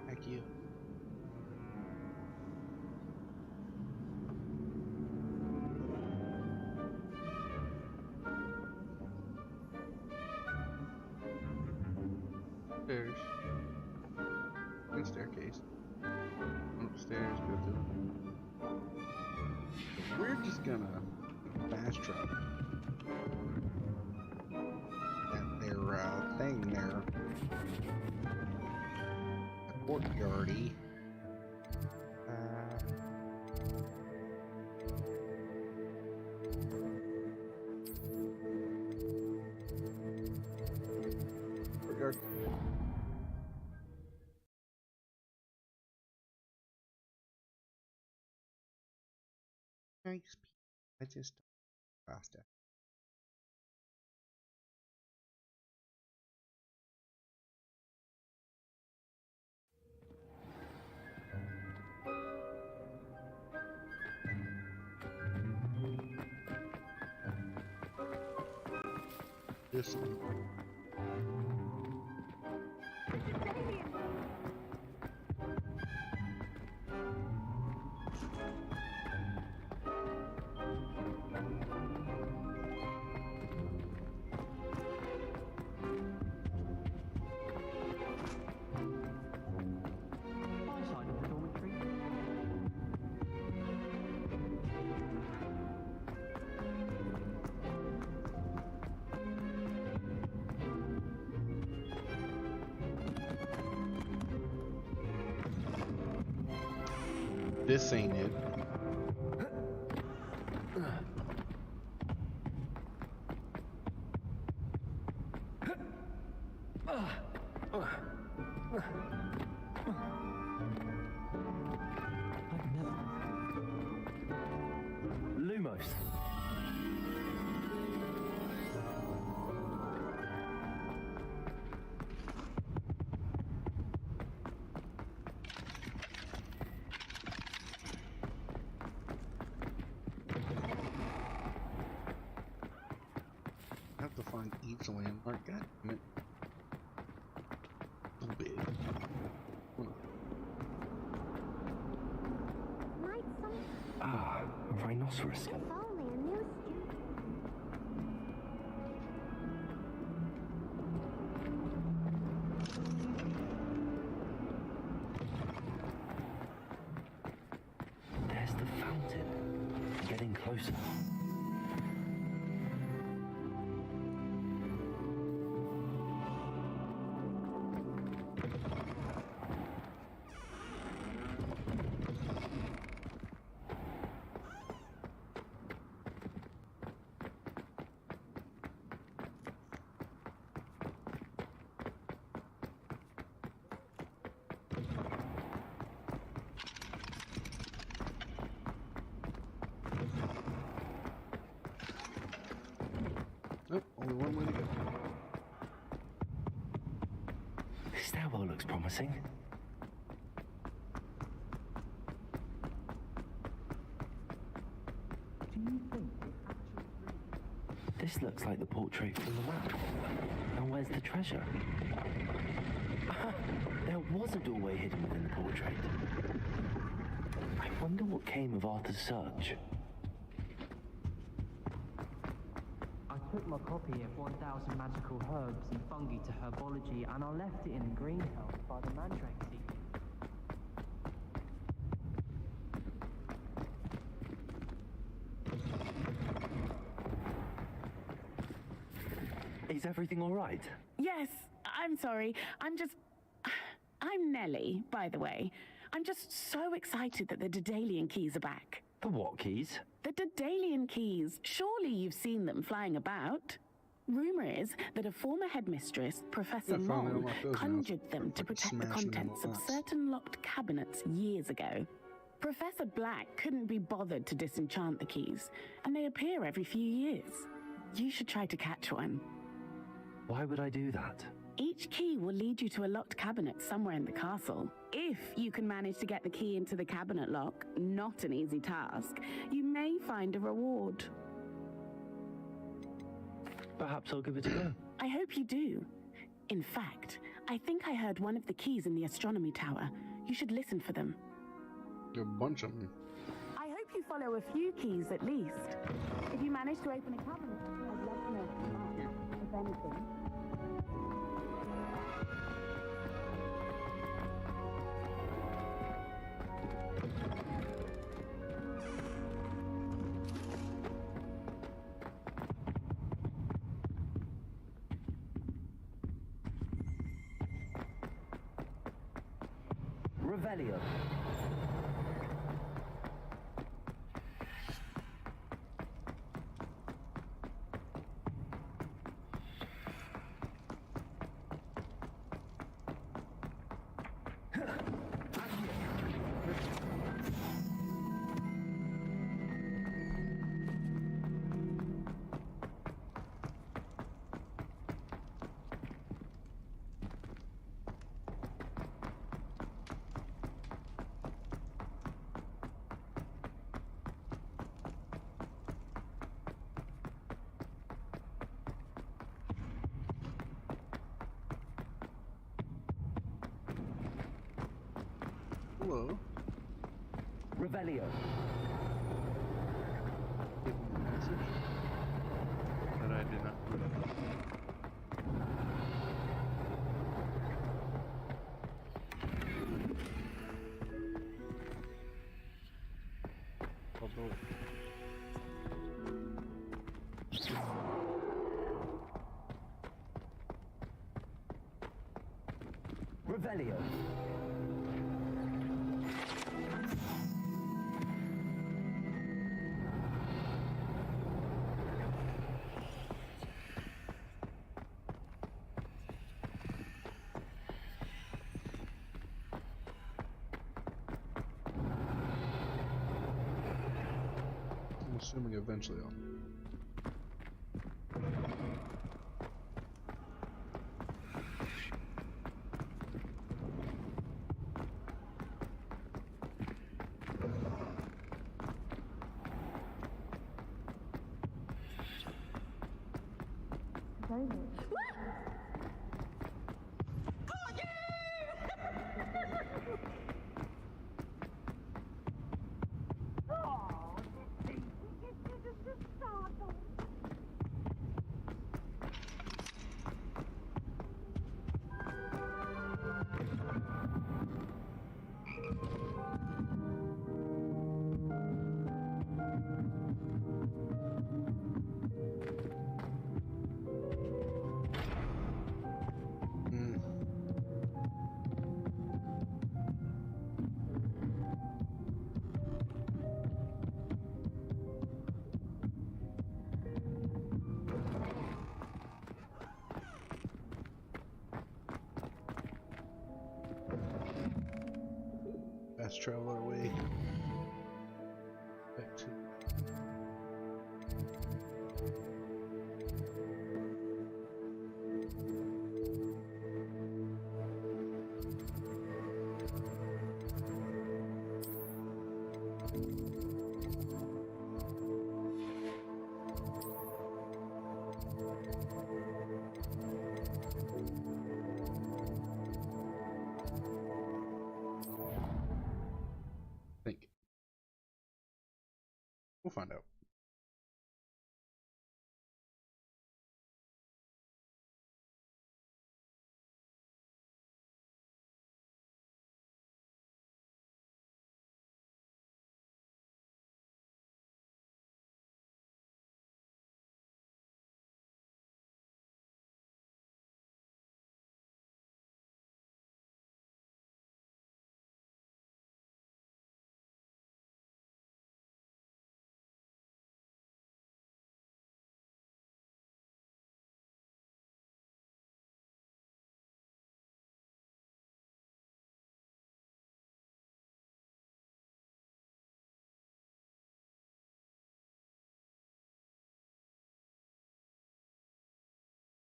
Thank you. Stairs. Good staircase. Upstairs, go through. We're just gonna fast travel. That there thing there. A courtyardy. Courtyard. Nice. I just faster. This one. This ain't it. Lumos. I have to find each landmark. God damn it. So big. Ah, a rhinoceros skeleton. There's the fountain. Getting closer. Only one way to go. This stairwell looks promising. Do you think it actually... This looks like the portrait from the map. And where's the treasure? There was a doorway hidden within the portrait. I wonder what came of Arthur's search. I took my copy of 1,000 Magical Herbs and Fungi to Herbology and I left it in a greenhouse by the mandrake seed. Is everything all right? Yes, I'm sorry. I'm Nellie, by the way. I'm just so excited that the Daedalian keys are back. The what keys? The Daedalian keys. Surely you've seen them flying about. Rumor is that a former headmistress, Professor Moll, conjured them to protect the contents of certain locked cabinets years ago. Professor Black couldn't be bothered to disenchant the keys, and they appear every few years. You should try to catch one. Why would I do that? Each key will lead you to a locked cabinet somewhere in the castle. If you can manage to get the key into the cabinet lock, not an easy task, you may find a reward. Perhaps I'll give it a go. I hope you do. In fact, I think I heard one of the keys in the astronomy tower. You should listen for them. A bunch of them. I hope you follow a few keys at least. If you manage to open a cabinet, I'd love to know what you find, if anything. Revelio. Hello. Revelio. Give me a message that I did not put up. Revelio. I'm assuming eventually I'll. Fast travel our way back to We'll find out.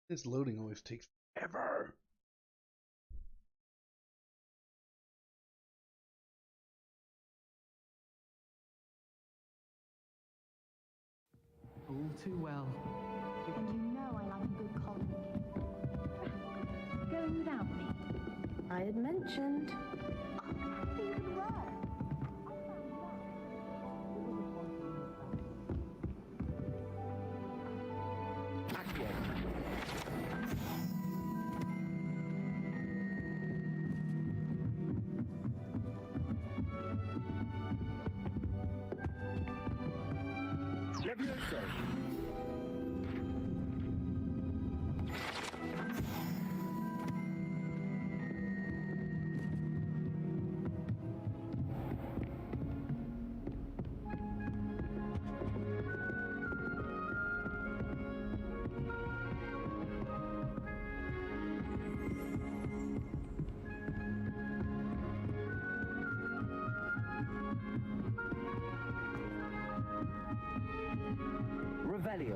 This loading always takes forever. All too well. And you know I like a good comic. Going without me? I had mentioned. You could work. Levioso. Revelio.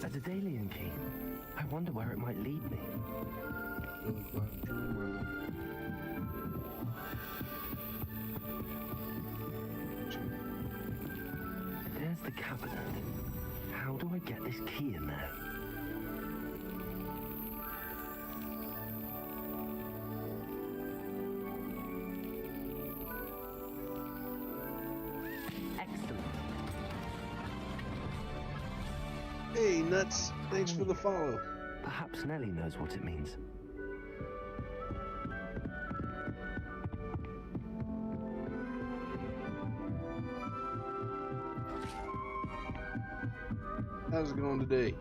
A Daedalian key. I wonder where it might lead me. There's the cabinet. How do I get this key in there? Excellent. Hey, Nuts. Thanks for the follow. Perhaps Nellie knows what it means. How's it going today?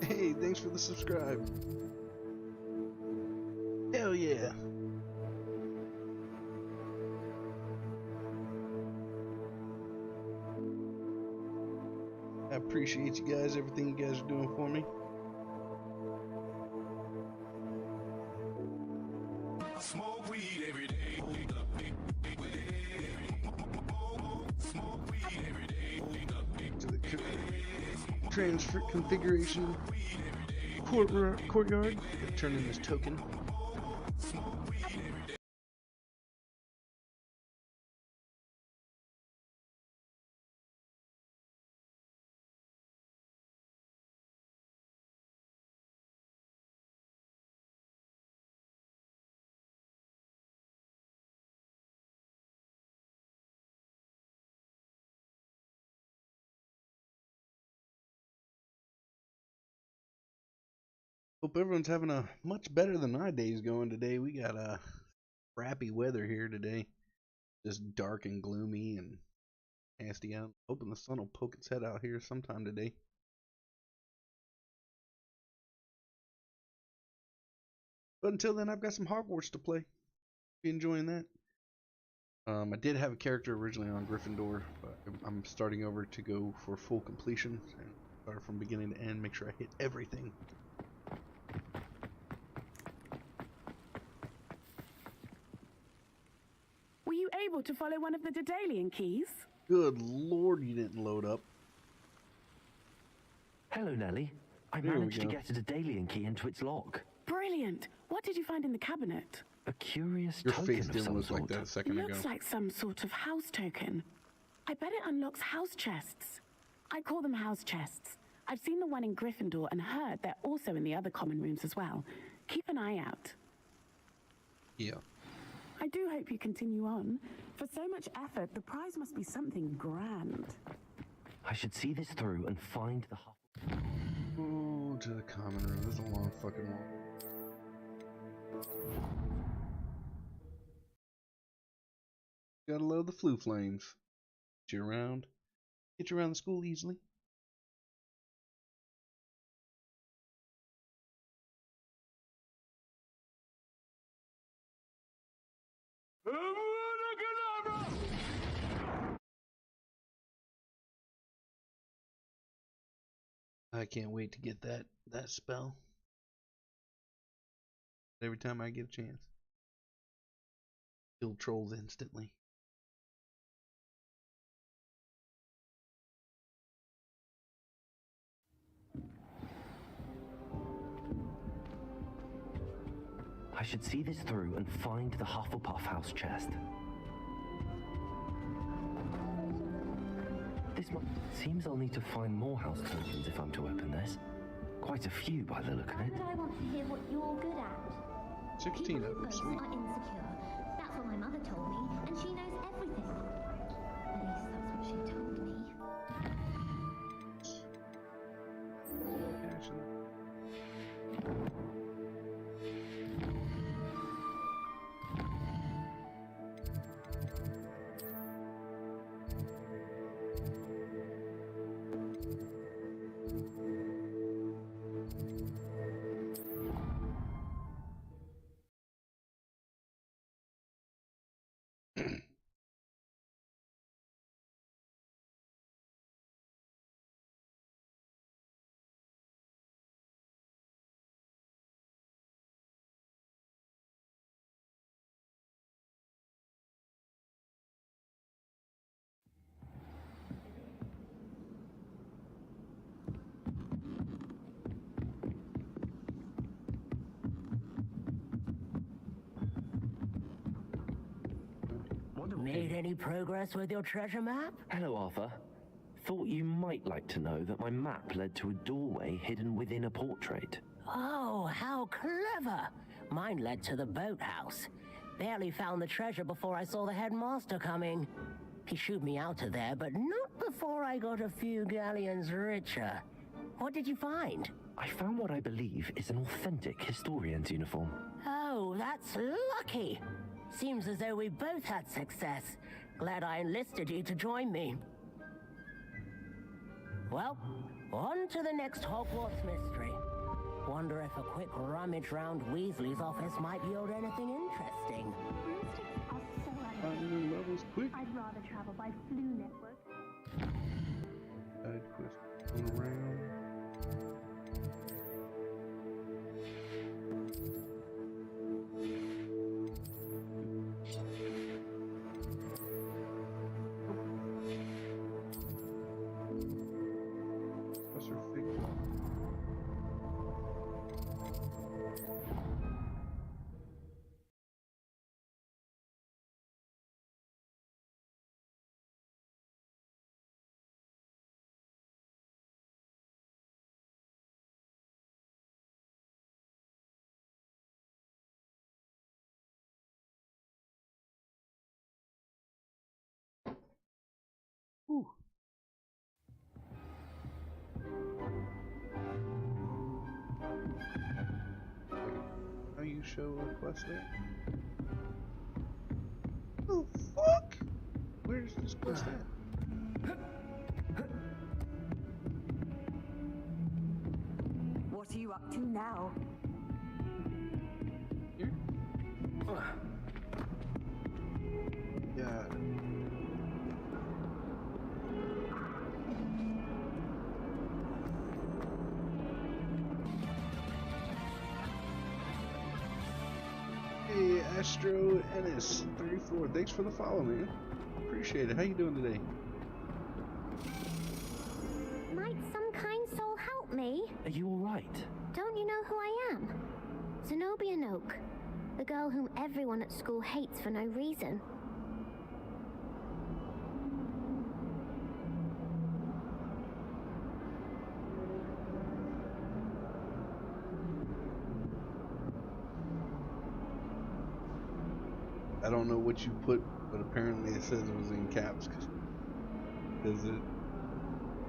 Hey, thanks for the subscribe. Hell yeah. I appreciate you guys, everything you guys are doing for me. Smoke weed every day. Smoke weed every day. To the transfer configuration courtyard. Turn in this token. Hope everyone's having a much better than my day's going today. We got crappy weather here today. Just dark and gloomy and nasty out. Hoping the sun will poke its head out here sometime today. But until then, I've got some Hogwarts to play. Be enjoying that. I did have a character originally on Gryffindor, but I'm starting over to go for full completion and start from beginning to end, make sure I hit everything. Were you able to follow one of the Daedalian keys? Good lord, you didn't load up. Hello, Nellie. I managed to get a Daedalian key into its lock. Brilliant. What did you find in the cabinet? A curious Your token face of didn't some look sort. like that a second ago. Looks like some sort of house token. I bet it unlocks house chests. I call them house chests. I've seen the one in Gryffindor and heard they're also in the other common rooms as well. Keep an eye out. Yeah. I do hope you continue on. For so much effort, the prize must be something grand. I should see this through and find the Oh, to the common room. This is a long fucking walk. Gotta load the flu flames. Get you around the school easily. I can't wait to get that spell. Every time I get a chance. Kill trolls instantly. I should see this through and find the Hufflepuff house chest. Seems I'll need to find more house tokens if I'm to open this. Quite a few by the look of it. But I want to hear what you're good at. 16 of them, Folks sweet. are insecure. That's what my mother told me, and she knows everything. At least that's what she told me. Made any progress with your treasure map? Hello, Arthur. Thought you might like to know that my map led to a doorway hidden within a portrait. Oh, how clever! Mine led to the boathouse. Barely found the treasure before I saw the headmaster coming. He shooed me out of there, but not before I got a few galleons richer. What did you find? I found what I believe is an authentic historian's uniform. Oh, that's lucky! Seems as though we both had success. Glad I enlisted you to join me. Well, on to the next Hogwarts mystery. Wonder if a quick rummage round Weasley's office might yield anything interesting. Mystics are so elevated. Levels quick. I'd rather travel by Flu Network. Side quest going around. Ooh. How you show a quest there? Oh fuck! Where's this quest at? What are you up to now? Here? God. Hey, Astro NS34, thanks for the follow, man. Appreciate it. How you doing today? Might some kind soul help me? Are you alright? Don't you know who I am? Zenobia Noak, the girl whom everyone at school hates for no reason. I don't know what you put, but apparently it says it was in caps because it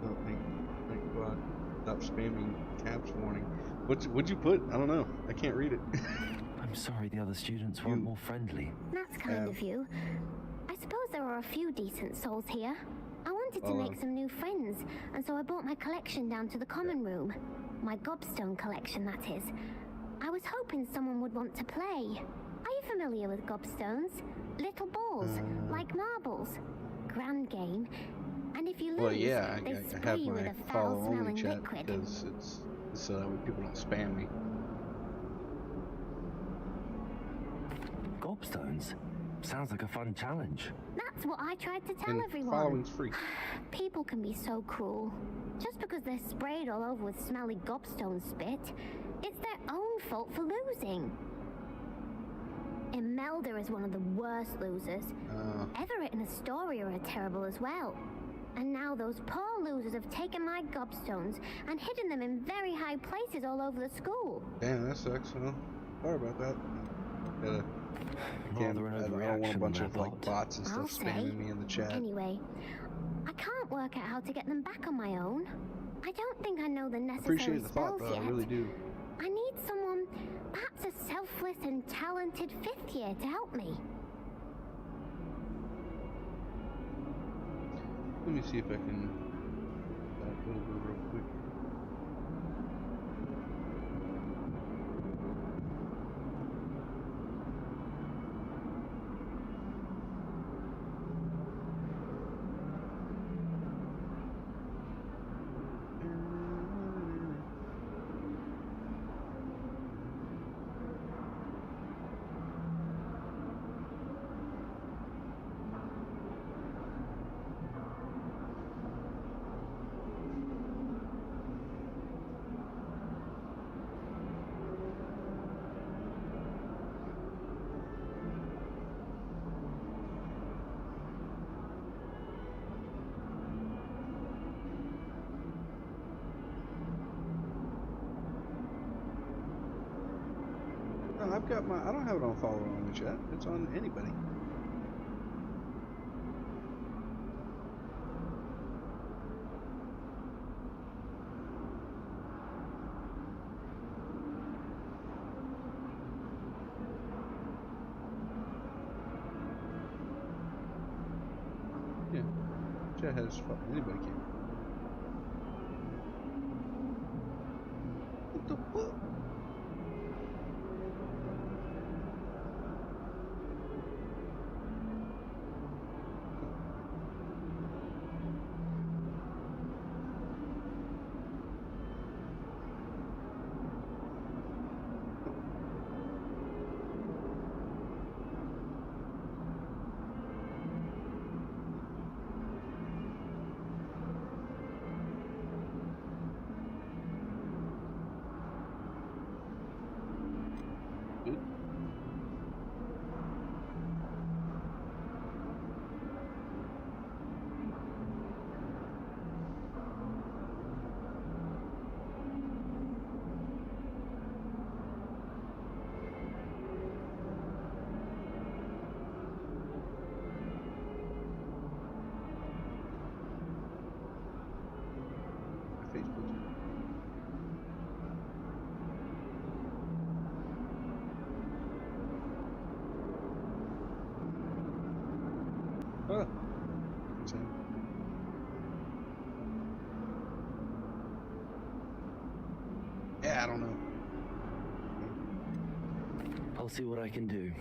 don't make God stop spamming caps warning. What'd you put? I don't know. I can't read it. I'm sorry the other students weren't more friendly. That's kind of you. I suppose there are a few decent souls here. I wanted to make some new friends, and so I brought my collection down to the common room. My gobstone collection, that is. I was hoping someone would want to play. Are you familiar with gobstones? Little balls, like marbles. Grand game. And if you lose, they spray you with a foul-smelling liquid. Because it's so that way people don't spam me. Gobstones? Sounds like a fun challenge. That's what I tried to tell everyone. Following's free. People can be so cruel. Just because they're sprayed all over with smelly gobstone spit, it's their own fault for losing. Imelda is one of the worst losers. Everett and Astoria are terrible as well. And now those poor losers have taken my gobstones and hidden them in very high places all over the school. Damn, that sucks, huh? Sorry about that. I don't want a bunch of like bots and stuff spamming me in the chat. Anyway, I can't work out how to get them back on my own. I don't think I know the necessary Appreciate the thought, though. yet. I really do. I need someone, perhaps a selfless and talented fifth year to help me. Let me see if I can back over real quick. I've got I don't have it on follow on the chat. It's on anybody. Yeah, chat has anybody can. What the fuck? Huh. Yeah, I don't know. I'll see what I can do.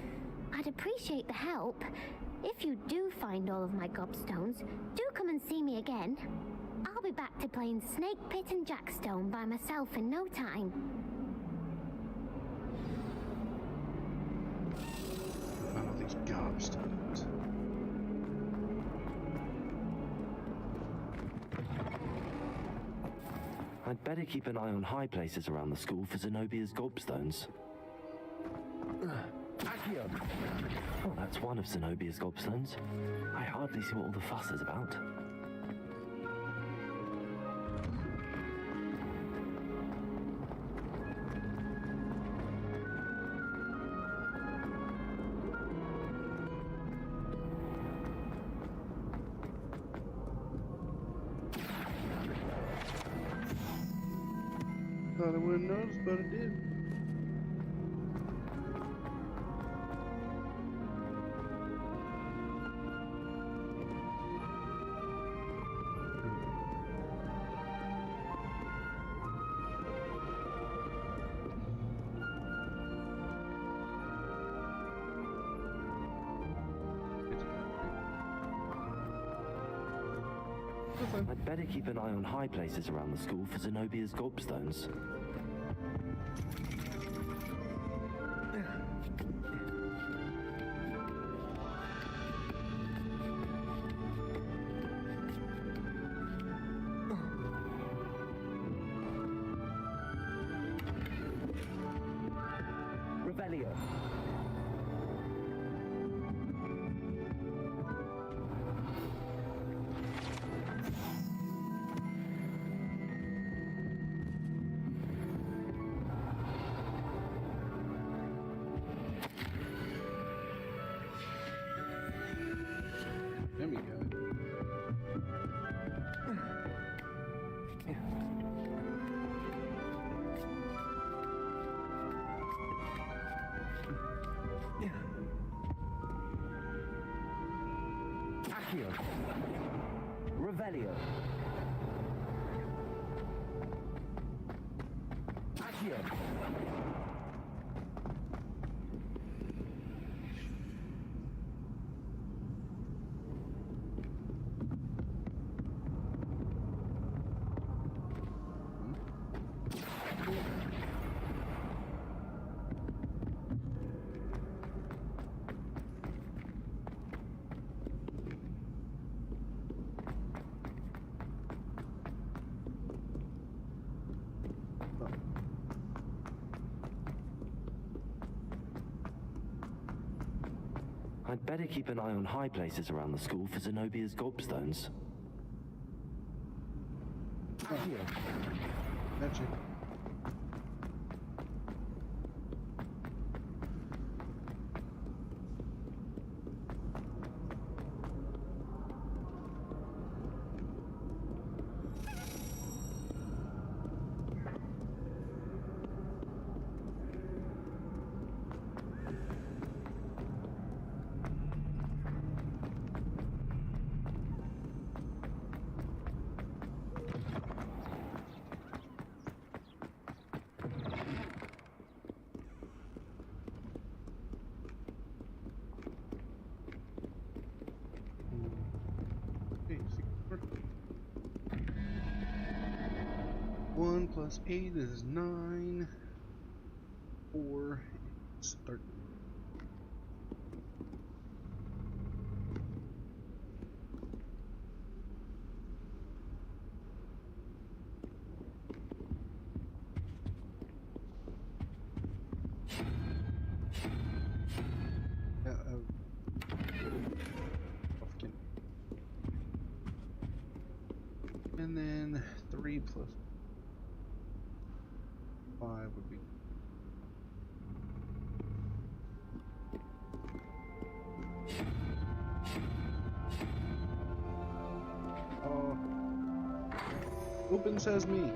I'd appreciate the help. If you do find all of my gobstones, do come and see me again. I'll be back to playing Snake Pit and Jackstone by myself in no time. Found all these gobstones. I'd better keep an eye on high places around the school for Zenobia's gobstones. Accio! Oh, that's one of Zenobia's gobstones. I hardly see what all the fuss is about. Thought I wouldn't notice, but I did. I'd better keep an eye on high places around the school for Zenobia's gobstones. Revelio. There we go. Accio. Revelio. Accio. I'd better keep an eye on high places around the school for Zenobia's gobstones. Gotcha. One plus 8 is 9. 4 is 13. And then 3 plus 5 would be. Open sesame.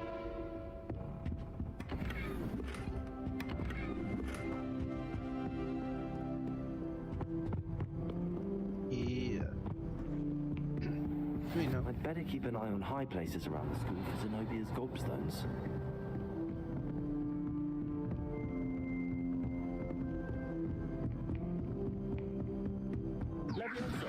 I'd better keep an eye on high places around the school for Zenobia's gobstones. Leviosa.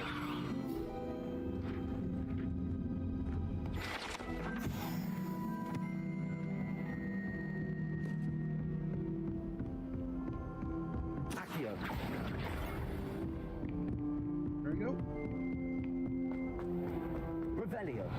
Revelio.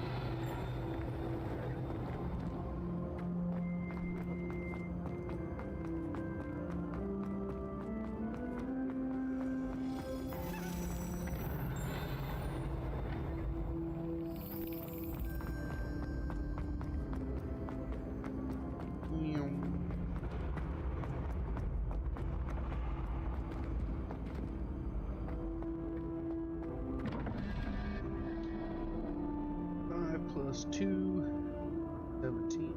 2, 17.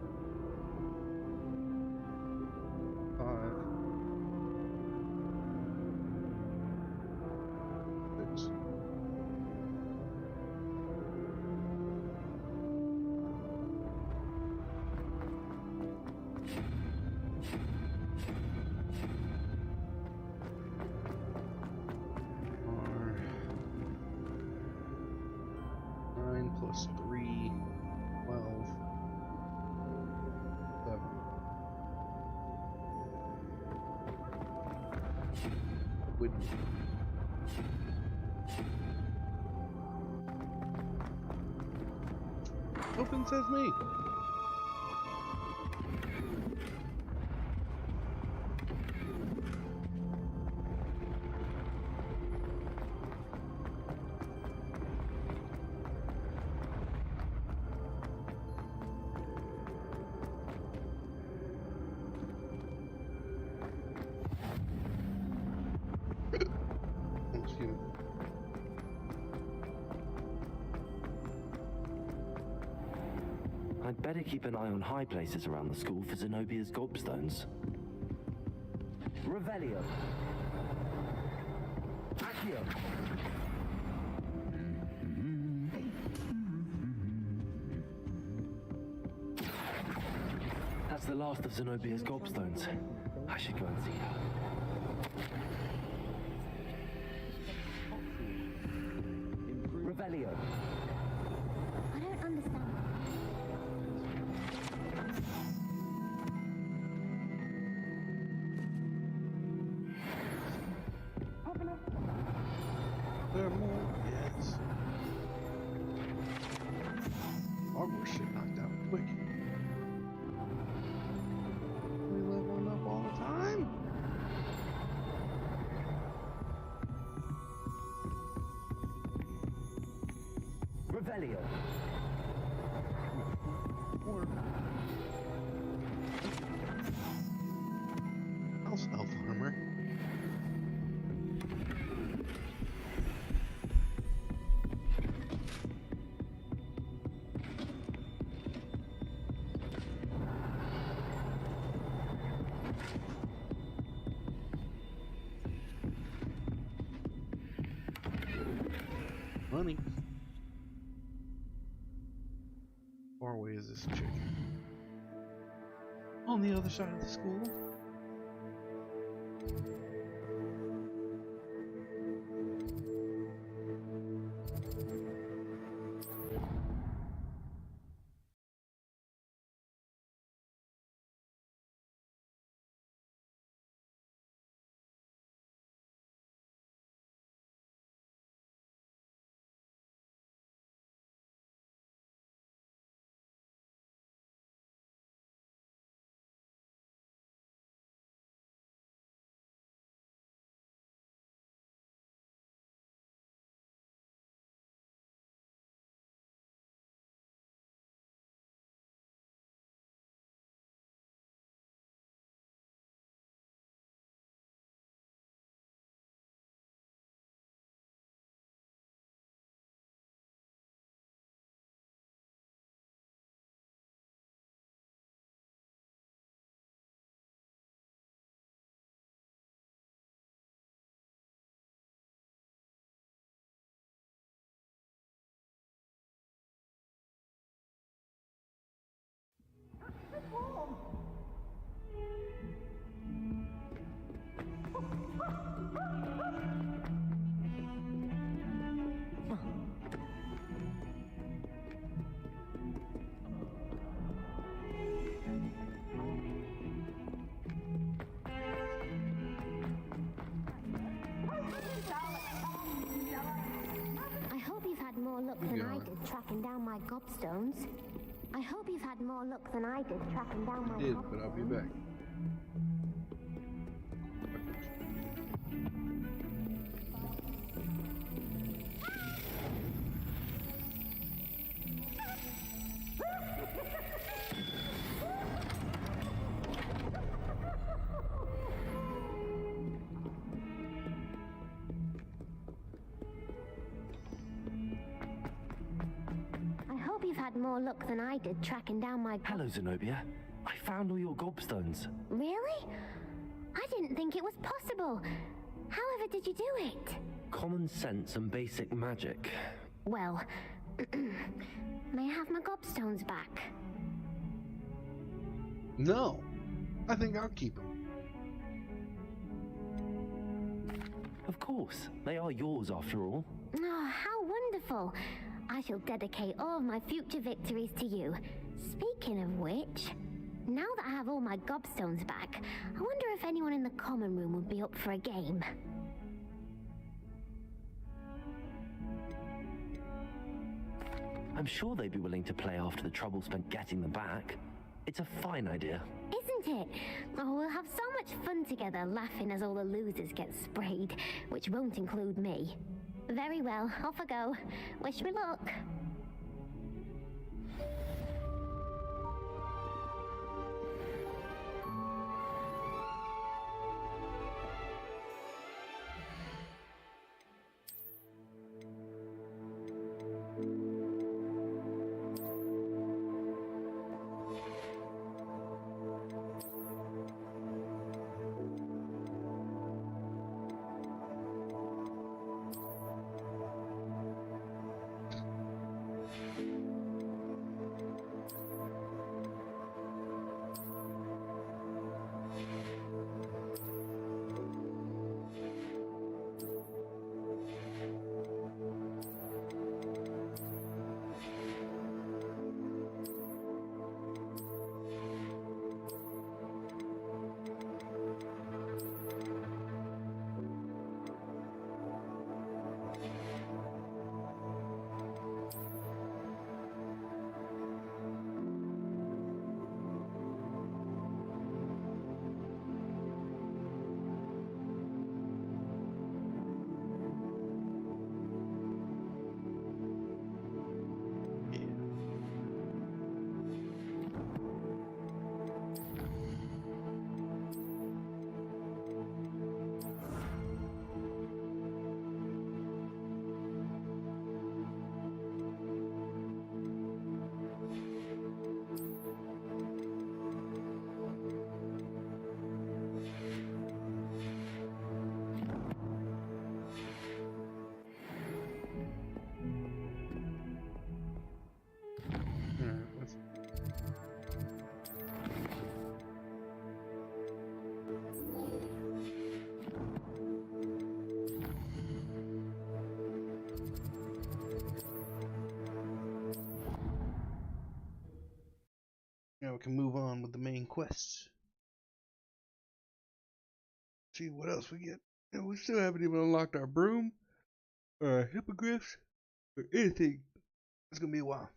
5. 6. Are 9 plus 3. 12, 7. Would open sesame. I'd better keep an eye on high places around the school for Zenobia's gobstones. Revelio. Accio. That's the last of Zenobia's gobstones. I should go and see her. Revelio. I don't understand. There are more? Yes. Hogwarts shit knocked out quick. We leveling up all the time? Revelio. House elf armor. Money. Far away is this chick? On the other side of the school. tracking down my gobstones. I hope you've had more luck than I did tracking down my did, but I'll be back. You've had more luck than I did tracking down my... Hello, Zenobia. I found all your gobstones. Really? I didn't think it was possible. However did you do it? Common sense and basic magic. Well, may I have my gobstones back? No. I think I'll keep them. Of course. They are yours after all. Oh, how wonderful. I shall dedicate all of my future victories to you. Speaking of which, now that I have all my gobstones back, I wonder if anyone in the common room would be up for a game. I'm sure they'd be willing to play after the trouble spent getting them back. It's a fine idea. Isn't it? Oh, we'll have so much fun together, laughing as all the losers get sprayed, which won't include me. Very well, off I go. Wish me luck. Now we can move on with the main quests. See what else we get. And we still haven't even unlocked our broom, or our hippogriffs, or anything. It's gonna be a while.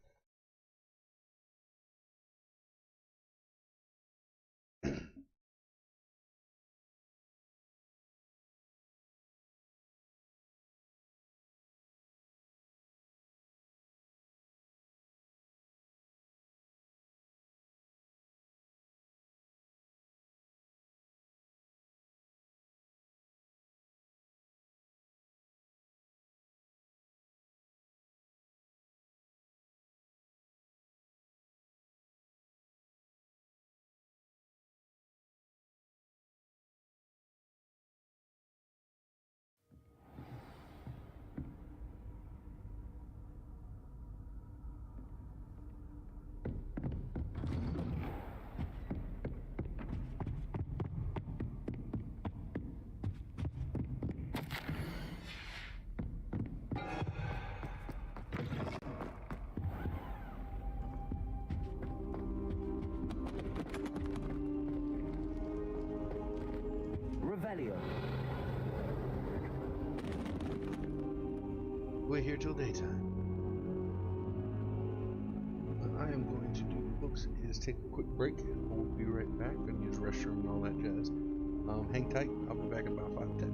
Wait here till daytime. folks, is take a quick break. We'll be right back. Gonna use restroom and all that jazz. Hang tight. I'll be back in about 5-10.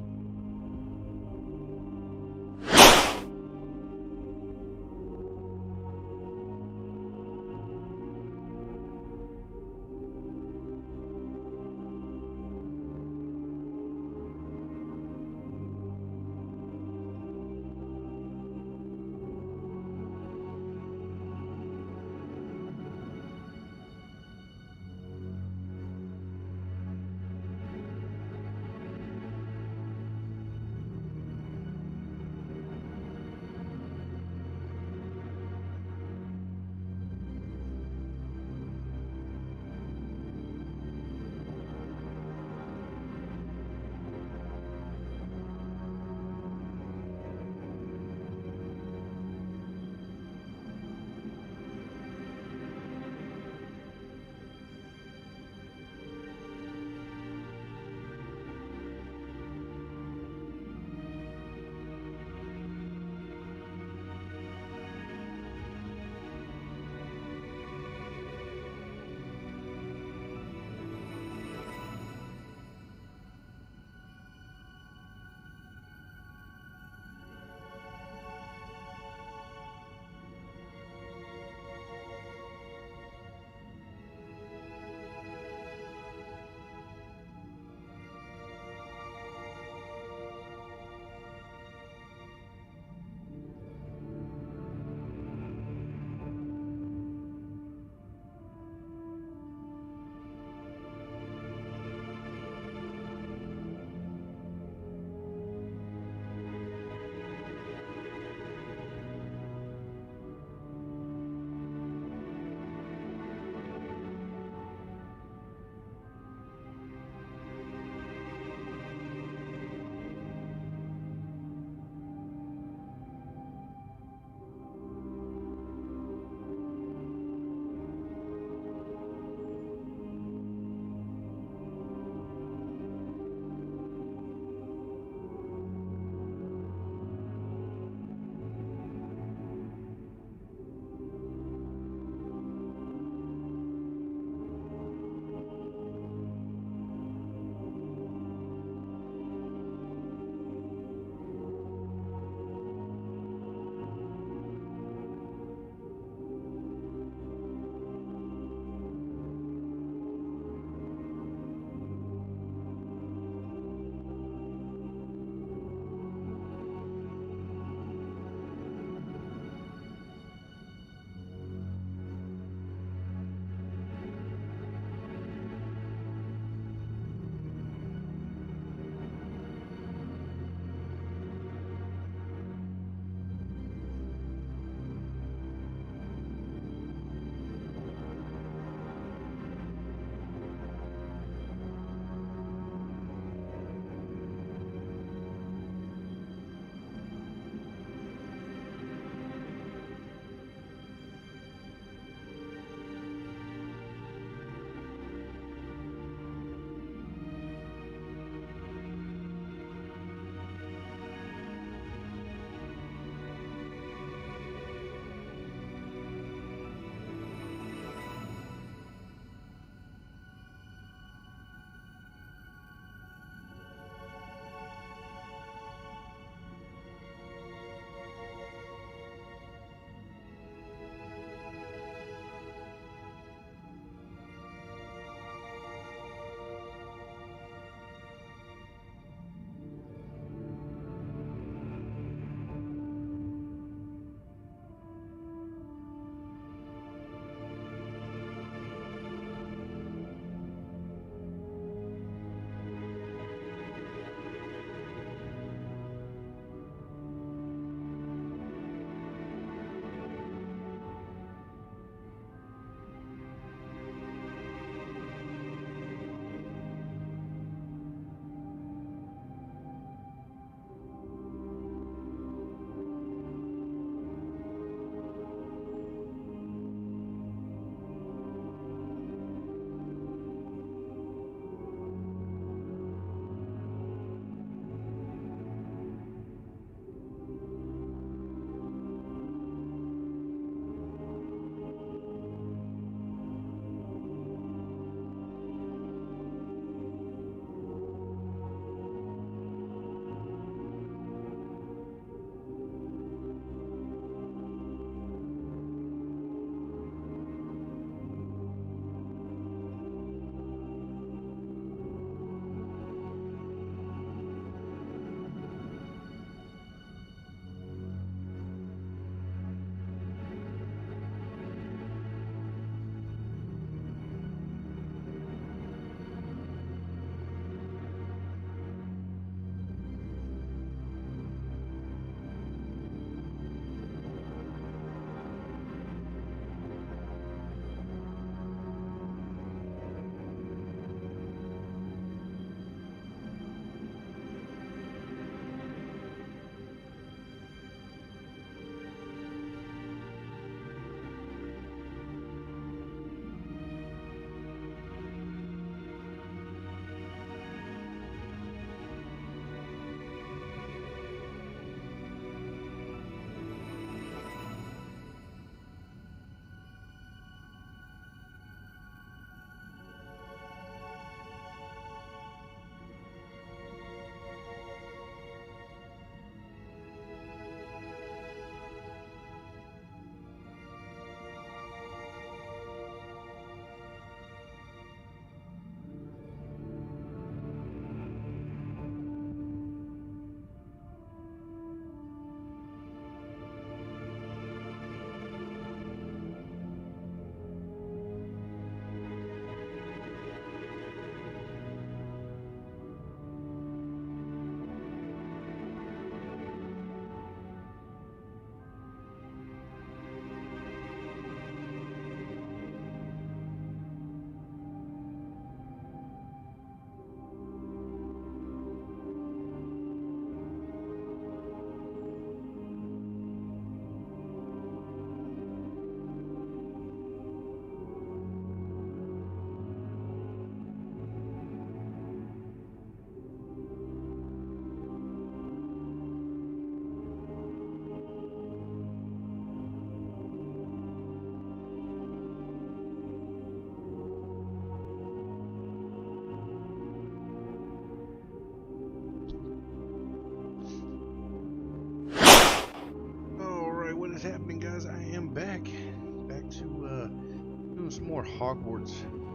more Hogwarts.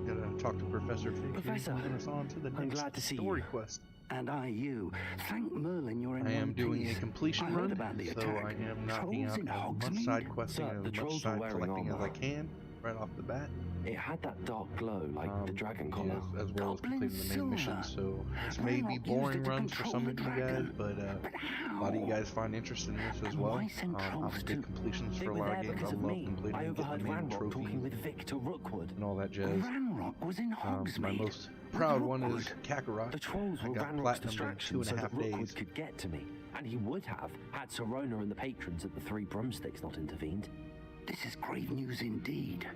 Gotta talk to Professor Fig. Professor, moving us on to the I'm next glad to see story you. quest. And I you. Thank Merlin you're in I am one doing piece. a completion I heard run, about the so attack. I am knocking Trolls out in as much Hogsmeade? side questing Sir, and the as much trolls were side wearing collecting as I armor. can right off the bat. It had that dark glow like the dragon collar. As well as completing the main mission, so this may be Ranrock used boring it to runs for control some the of you guys, dragon. but a lot of you guys find interest in this as And well. why send I'm trolls big to- completions They for a were lot there of games. because I of love me. completing I and overheard getting the main Ranrock trophies talking with Victor Rookwood. and all that jazz. Ranrock was in Hogsmeade. My most proud one is Kakarot. The trolls I were got Ranrock's platinum in distraction 2.5 so that days. Rookwood could get to me. And he would have had Serona and the patrons at the Three Broomsticks not intervened. This is grave news indeed.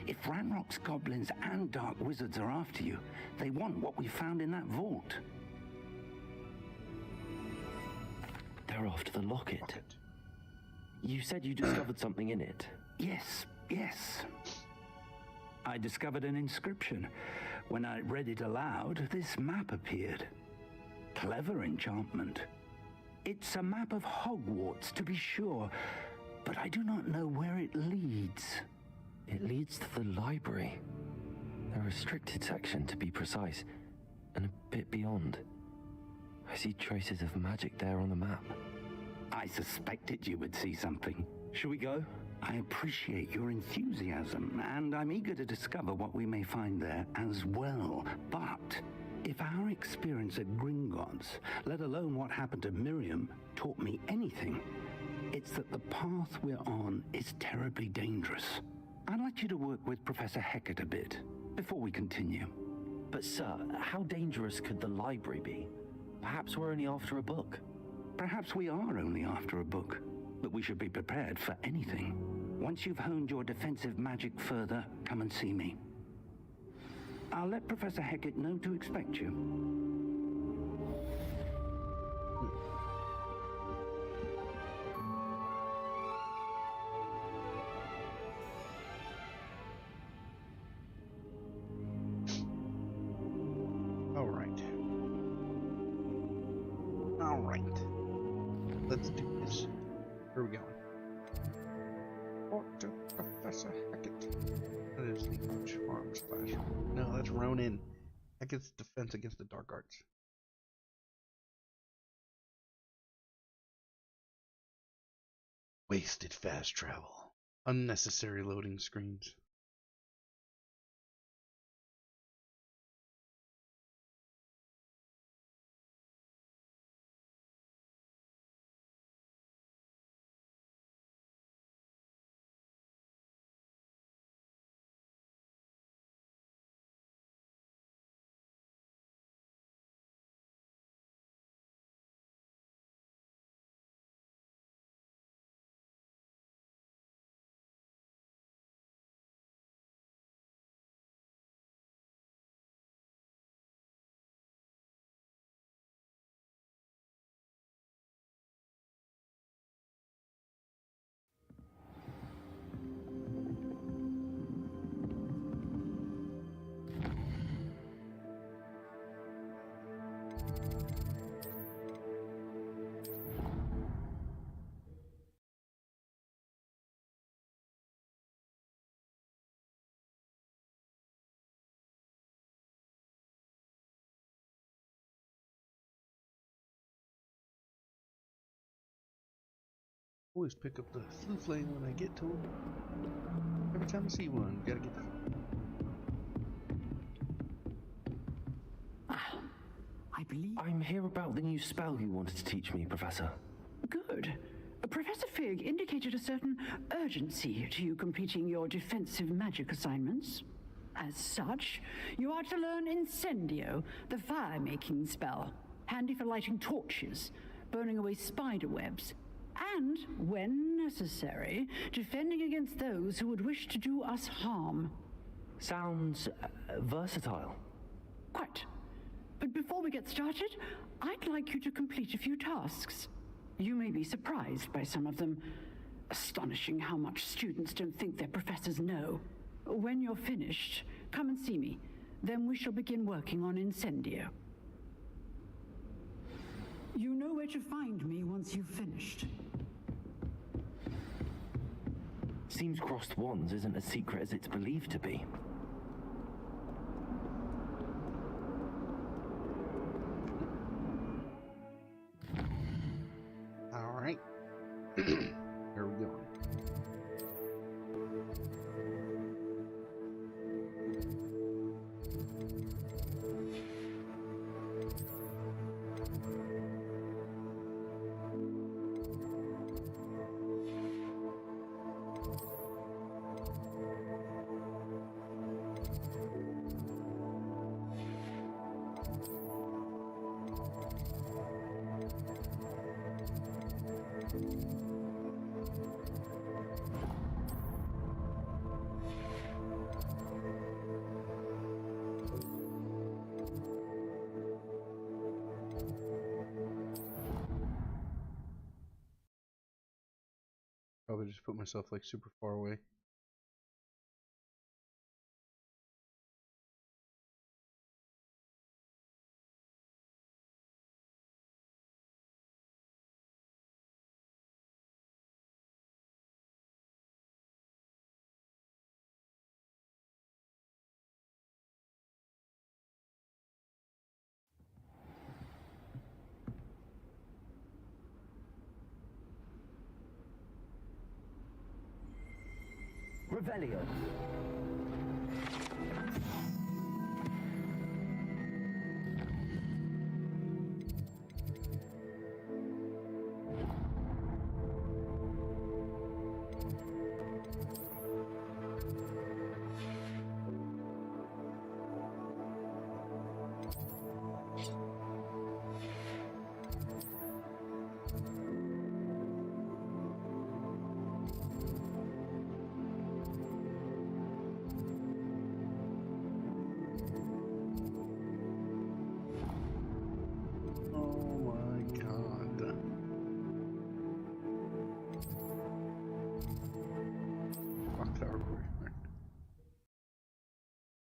If Ranrock's goblins and dark wizards are after you, they want what we found in that vault. They're after the locket. You said you discovered something in it. Yes, yes. I discovered an inscription. When I read it aloud, this map appeared. Clever enchantment. It's a map of Hogwarts, to be sure, but I do not know where it leads. It leads to the library. A restricted section, to be precise, and a bit beyond. I see traces of magic there on the map. I suspected you would see something. Shall we go? I appreciate your enthusiasm, and I'm eager to discover what we may find there as well. But if our experience at Gringotts, let alone what happened to Miriam, taught me anything, it's that the path we're on is terribly dangerous. I'd like you to work with Professor Hecat a bit before we continue. But sir, how dangerous could the library be? Perhaps we're only after a book. Perhaps we are only after a book, but we should be prepared for anything. Once you've honed your defensive magic further, come and see me. I'll let Professor Hecat know to expect you. All right. Let's do this. Where are we going? Talk to Professor Hecat. That is the Charms classroom. No, that's Ronin. Hecat's defense against the dark arts. Wasted fast travel. Unnecessary loading screens. Always pick up the flute when I get to them. Every time I see one, gotta get the. I believe... I'm here about the new spell you wanted to teach me, Professor. Good. Professor Fig indicated a certain urgency to you completing your defensive magic assignments. As such, you are to learn Incendio, the fire-making spell, handy for lighting torches, burning away spider webs, and, when necessary, defending against those who would wish to do us harm. Sounds versatile. Quite. But before we get started, I'd like you to complete a few tasks. You may be surprised by some of them. Astonishing how much students don't think their professors know. When you're finished, come and see me. Then we shall begin working on Incendio. You know where to find me once you've finished. Seems crossed wands isn't as secret as it's believed to be. All right. Here we go. Probably just put myself like super far away. Revelio.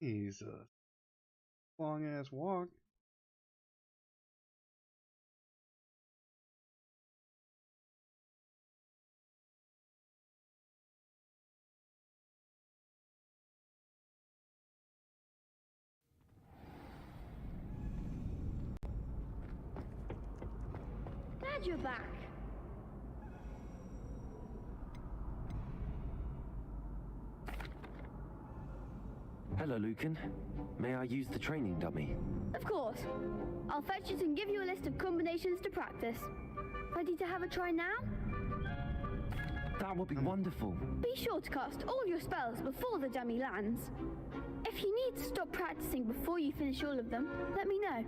Jesus. Long ass walk. Glad you're back. Hello, Lucan. May I use the training dummy? Of course. I'll fetch it and give you a list of combinations to practice. Ready to have a try now? That would be wonderful. Be sure to cast all your spells before the dummy lands. If you need to stop practicing before you finish all of them, let me know.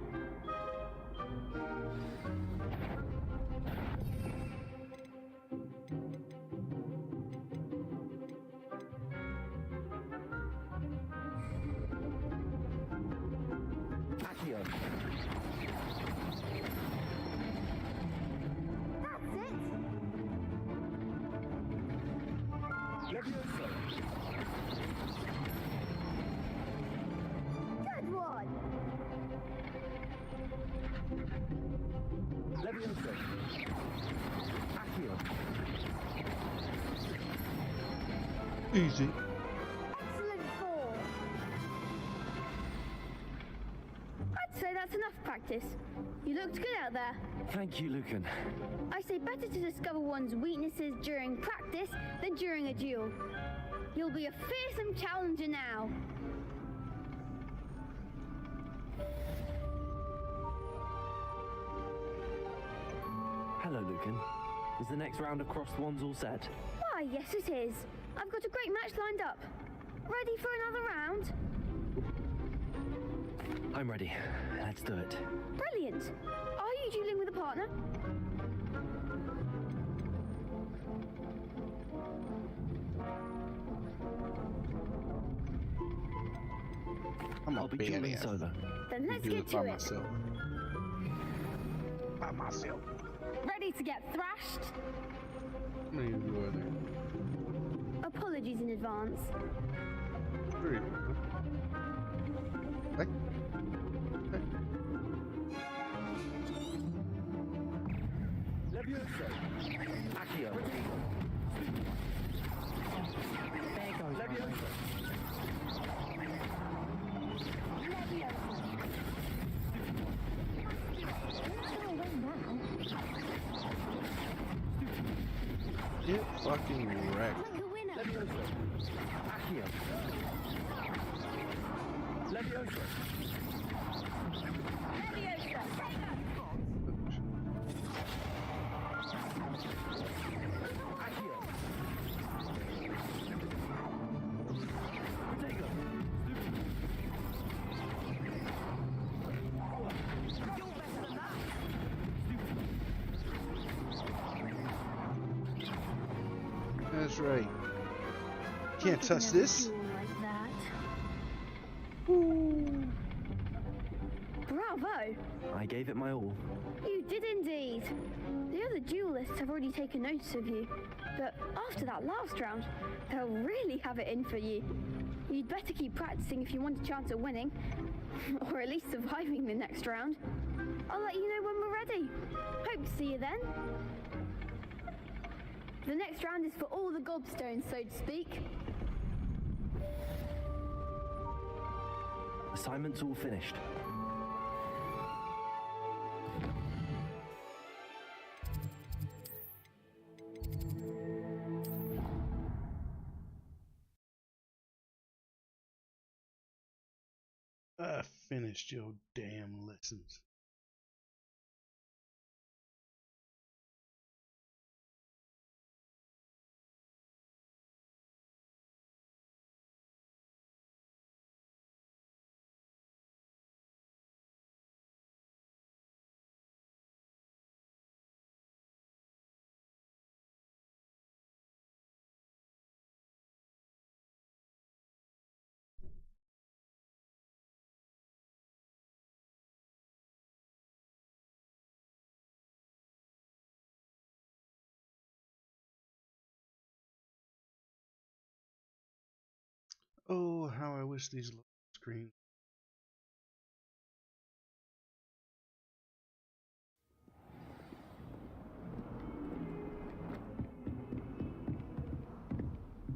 Good one! Easy. Excellent ball! I'd say that's enough practice. You looked good out there. Thank you, Lucan. I say better to discover one's weaknesses during practice than during a duel. You'll be a fearsome challenger now. Hello, Lucan. Is the next round of crossed wands all set? Why, yes it is. I've got a great match lined up. Ready for another round? I'm ready. Let's do it. Brilliant. Are you dueling with a partner? I'll be dueling solo. Then let's get to it. By myself. Ready to get thrashed? How many of you are there? Apologies in advance. 3. Hey. There goes my way. Get fucking wrecked. Accio. Leviosa. That's right. Can't touch this. Bravo! I gave it my all. You did indeed. The other duelists have already taken notice of you, but after that last round, they'll really have it in for you. You'd better keep practicing if you want a chance at winning, or at least surviving the next round. I'll let you know when we're ready. Hope to see you then. The next round is for all the gobstones, so to speak. Assignment's all finished. I finished your damn lessons. Oh, how I wish these load screens.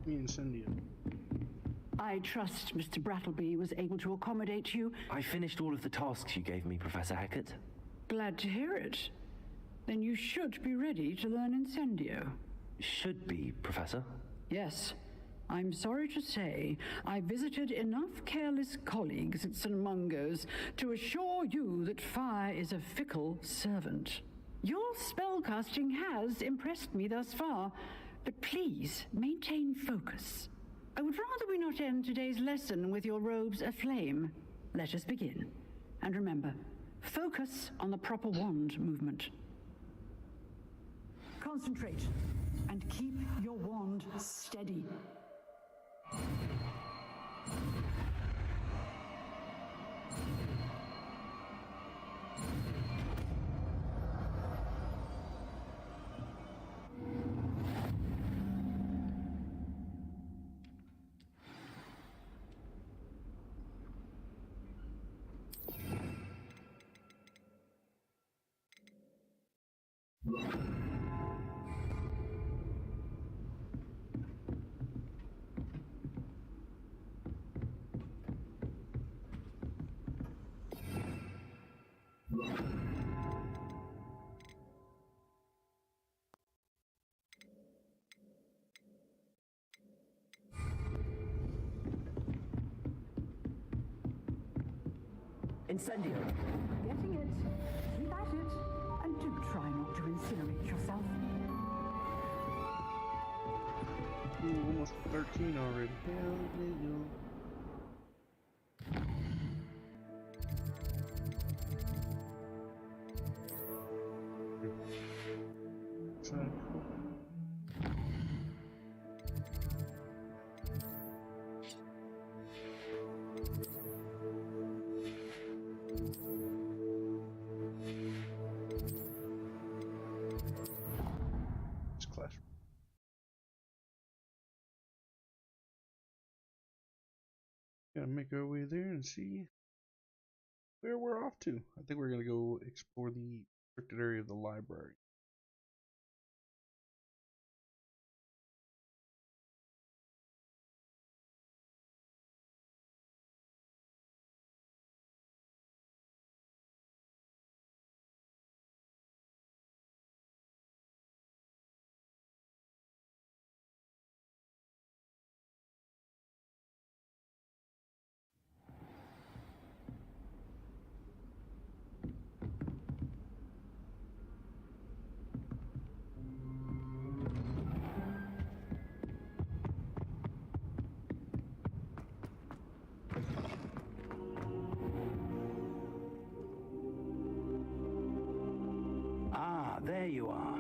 Me and Cindy. I trust Mr. Brattleby was able to accommodate you. I finished all of the tasks you gave me, Professor Hackett. Glad to hear it. Then you should be ready to learn Incendio. Should be, Professor. Yes. I'm sorry to say, I visited enough careless colleagues at St. Mungo's to assure you that fire is a fickle servant. Your spellcasting has impressed me thus far, but please maintain focus. I would rather we not end today's lesson with your robes aflame. Let us begin. And remember, focus on the proper wand movement. Concentrate and keep your wand steady. Incendio. Getting it. Keep at it. And do try not to incinerate yourself. Ooh, almost 13 already. Hell yeah. Gotta make our way there and see where we're off to. I think we're gonna go explore the restricted area of the library. there you are.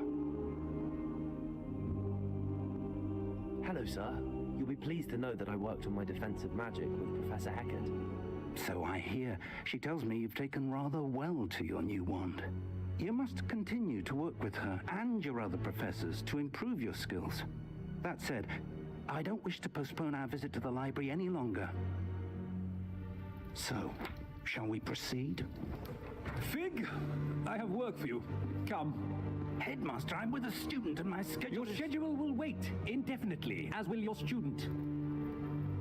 Hello, sir. You'll be pleased to know that I worked on my defense of magic with Professor Hecat. So I hear. She tells me you've taken rather well to your new wand. You must continue to work with her and your other professors to improve your skills. That said, I don't wish to postpone our visit to the library any longer. So, shall we proceed? Fig, I have work for you. Come. Headmaster, I'm with a student and my schedule Your schedule will wait indefinitely, as will your student.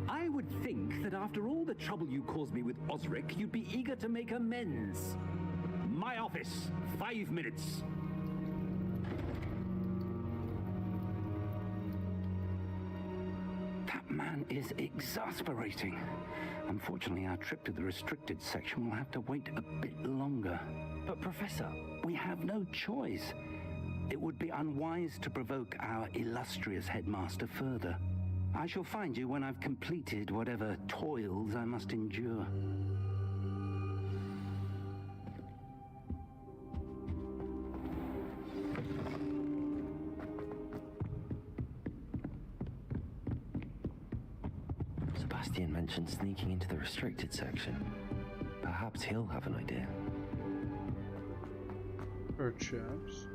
I would think that after all the trouble you caused me with Osric, you'd be eager to make amends. My office, 5 minutes. That man is exasperating. Unfortunately, our trip to the restricted section will have to wait a bit longer. But, Professor, we have no choice. It would be unwise to provoke our illustrious headmaster further. I shall find you when I've completed whatever toils I must endure. Sebastian mentioned sneaking into the restricted section. Perhaps he'll have an idea. Perhaps.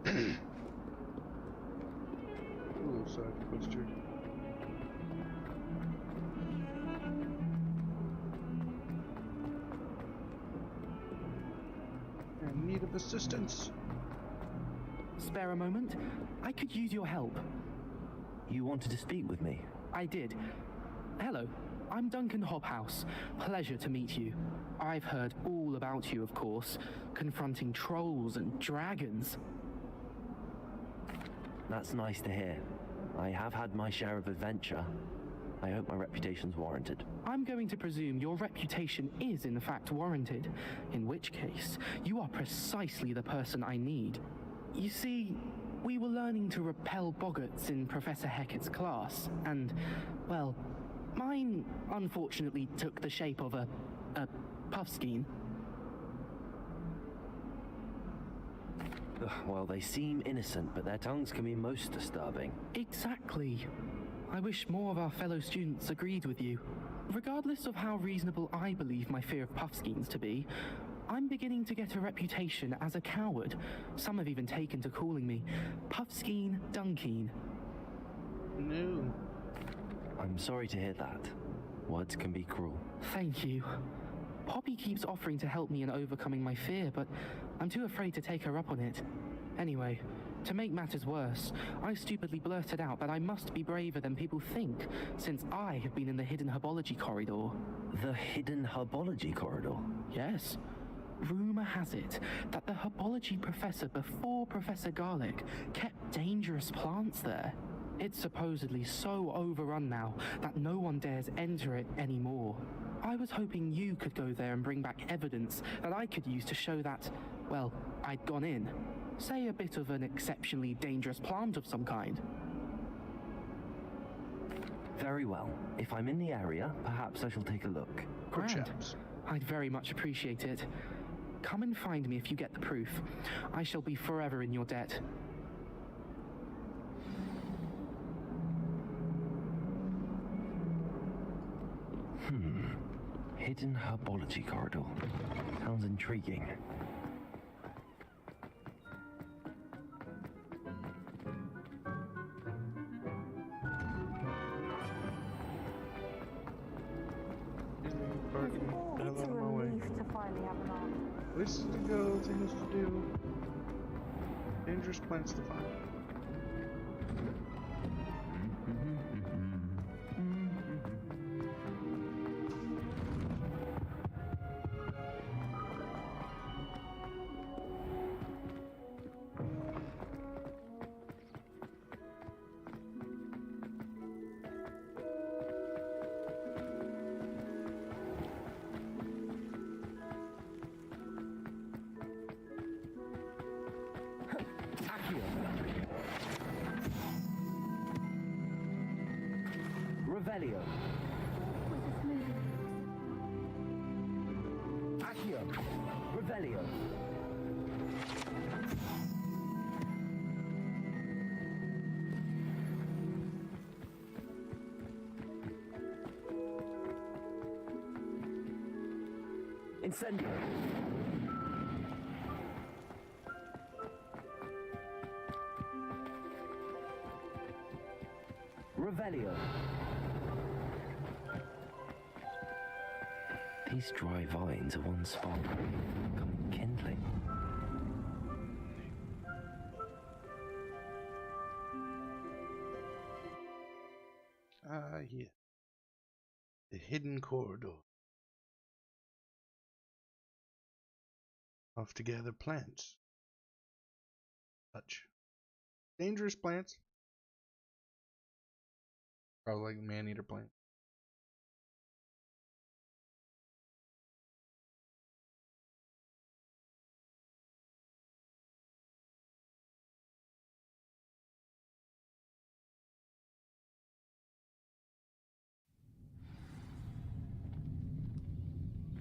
A little side quest here. In need of assistance. Spare a moment? I could use your help. You wanted to speak with me? I did. Hello, I'm Duncan Hobhouse. Pleasure to meet you. I've heard all about you, of course, confronting trolls and dragons. That's nice to hear. I have had my share of adventure. I hope my reputation's warranted. I'm going to presume your reputation is in fact warranted, in which case, you are precisely the person I need. You see, we were learning to repel boggarts in Professor Hecat's class, and, well, mine unfortunately took the shape of a puffskein. Well, they seem innocent, but their tongues can be most disturbing. Exactly. I wish more of our fellow students agreed with you. Regardless of how reasonable I believe my fear of puffskeins to be, I'm beginning to get a reputation as a coward. Some have even taken to calling me Puffskeen Dunkeen. No. I'm sorry to hear that. Words can be cruel. Thank you. Poppy keeps offering to help me in overcoming my fear, but I'm too afraid to take her up on it. Anyway, to make matters worse, I stupidly blurted out that I must be braver than people think, since I have been in the hidden herbology corridor. The hidden herbology corridor? Yes. Rumor has it that the herbology professor before Professor Garlic kept dangerous plants there. It's supposedly so overrun now that no one dares enter it anymore. I was hoping you could go there and bring back evidence that I could use to show that, well, I'd gone in. Say a bit of an exceptionally dangerous plant of some kind. Very well. If I'm in the area, perhaps I shall take a look. Grand. I'd very much appreciate it. Come and find me if you get the proof. I shall be forever in your debt. Hidden herbology corridor. Sounds intriguing. It's a relief to finally have an answer. Places to go, things to do. Dangerous plants to find. Revelio. Accio. Revelio. Revelio. Incendio. Revelio. These dry vines are one spark becoming kindling. Ah, yeah. The hidden corridor. Off to gather plants. Touch. Dangerous plants. Probably like man-eater plant.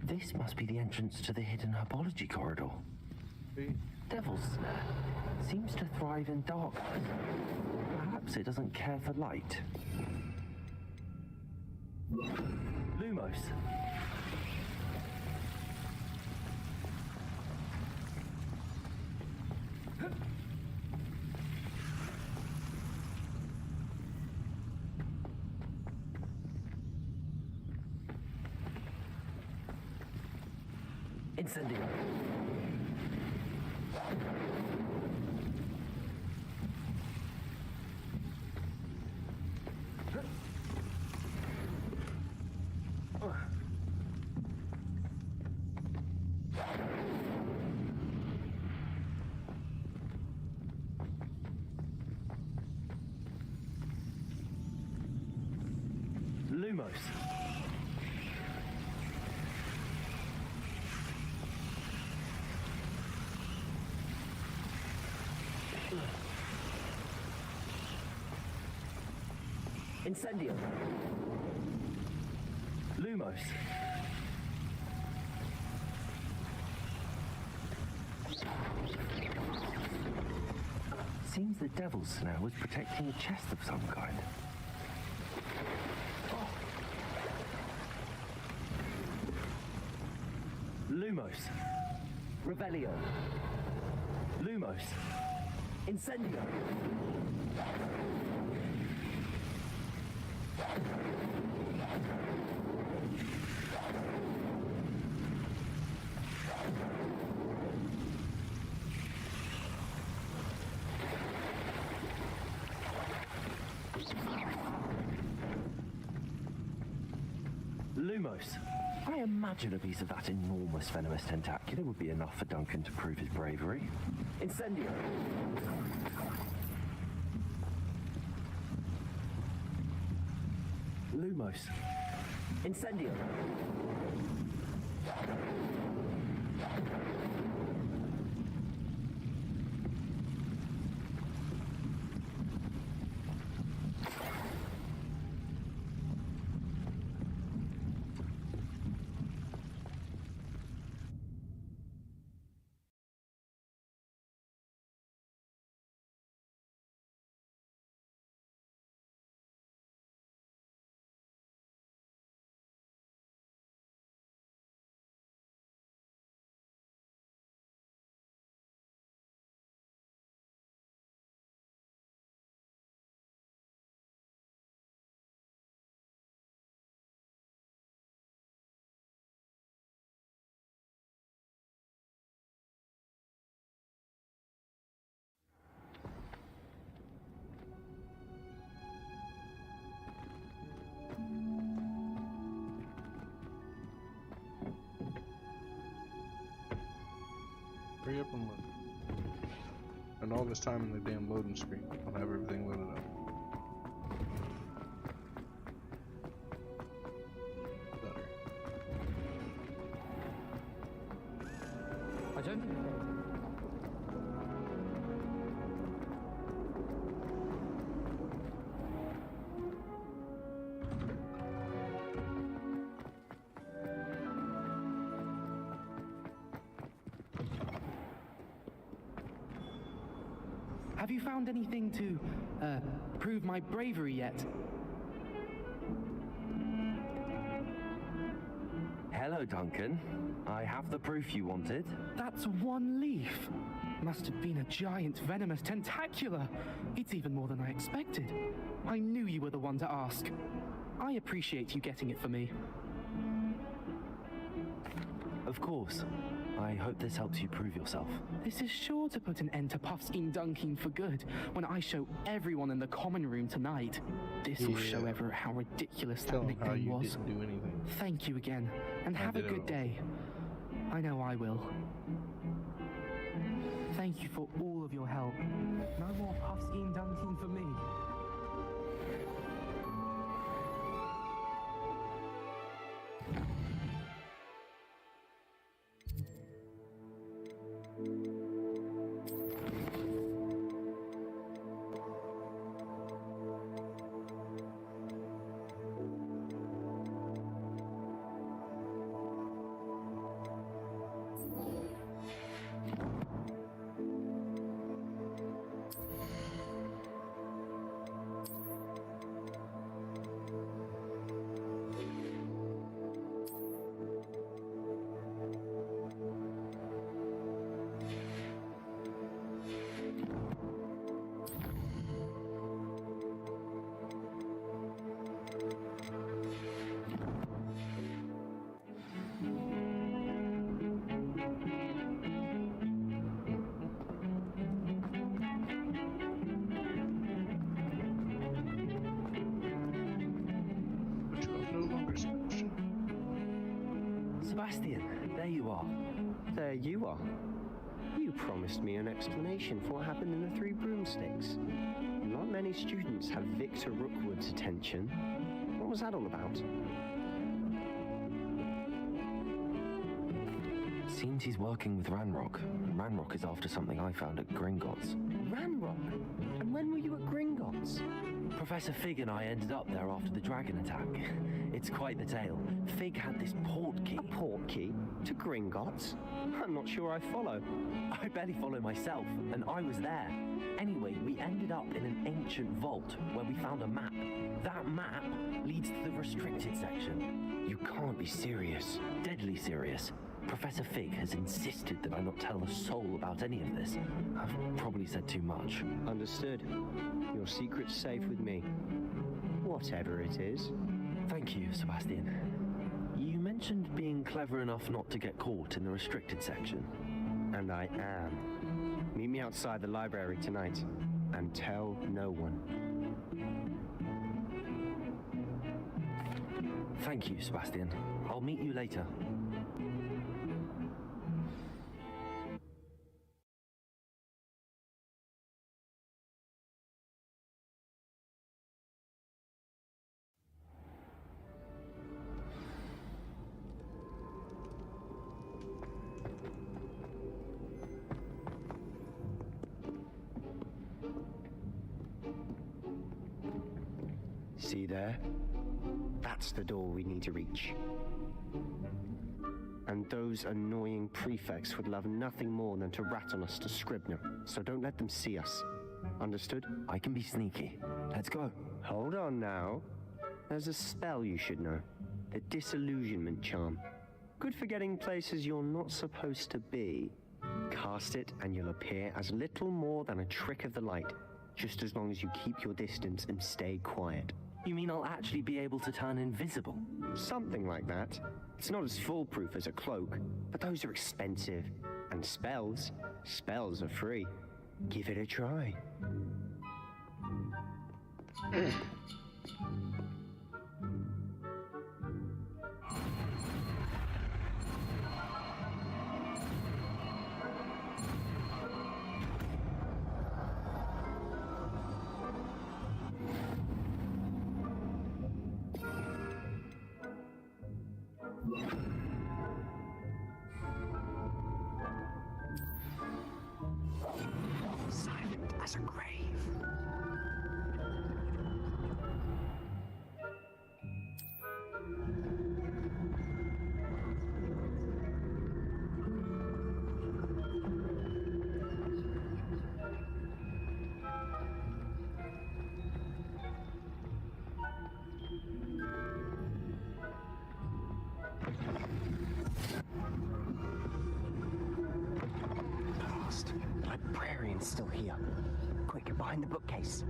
This must be the entrance to the hidden herbology corridor. Devil's Snare seems to thrive in darkness. Perhaps it doesn't care for light. Lumos. Incendio. Lumos. Incendio. Lumos. Seems the Devil's Snare was protecting a chest of some kind. Lumos. Revelio. Lumos. Incendio. Lumos. I imagine a piece of that enormous venomous tentacular would be enough for Duncan to prove his bravery. Incendio. Lumos. Incendio. Hurry up and load. And all this time in the damn loading screen, I'll have everything loaded up. Better. I don't think Have you found anything to, prove my bravery yet? Hello, Duncan. I have the proof you wanted. That's one leaf. Must have been a giant venomous tentacula. It's even more than I expected. I knew you were the one to ask. I appreciate you getting it for me. Of course. I hope this helps you prove yourself. This is sure to put an end to Puffskein Dunking for good when I show everyone in the common room tonight. This will show everyone how ridiculous that nickname was. Didn't do anything. Thank you again, and have a good day. I know I will. Thank you for all of your help. No more Puffskein Dunking for me. Sebastian, there you are. There you are. You promised me an explanation for what happened in the Three Broomsticks. Not many students have Victor Rookwood's attention. What was that all about? Seems he's working with Ranrock. Ranrock is after something I found at Gringotts. Ranrock? And when were you at Gringotts? Professor Fig and I ended up there after the dragon attack. It's quite the tale. Fig had this port key. A port key? To Gringotts? I'm not sure I follow. I barely follow myself, and I was there. Anyway, we ended up in an ancient vault where we found a map. That map leads to the restricted section. You can't be serious. Deadly serious. Professor Fig has insisted that I not tell a soul about any of this. I've probably said too much. Understood. Your secret's safe with me. Whatever it is. Thank you, Sebastian. You mentioned being clever enough not to get caught in the restricted section. And I am. Meet me outside the library tonight, and tell no one. Thank you, Sebastian. I'll meet you later. See there? That's the door we need to reach. And those annoying prefects would love nothing more than to rat on us to Scribner, so don't let them see us. Understood? I can be sneaky. Let's go. Hold on now. There's a spell you should know. The Disillusionment Charm. Good for getting places you're not supposed to be. Cast it and you'll appear as little more than a trick of the light, just as long as you keep your distance and stay quiet. You mean I'll actually be able to turn invisible? Something like that. It's not as foolproof as a cloak, but those are expensive. And spells are free. Give it a try. Silent as a grave. librarian's still here. Quick, behind the bookcase.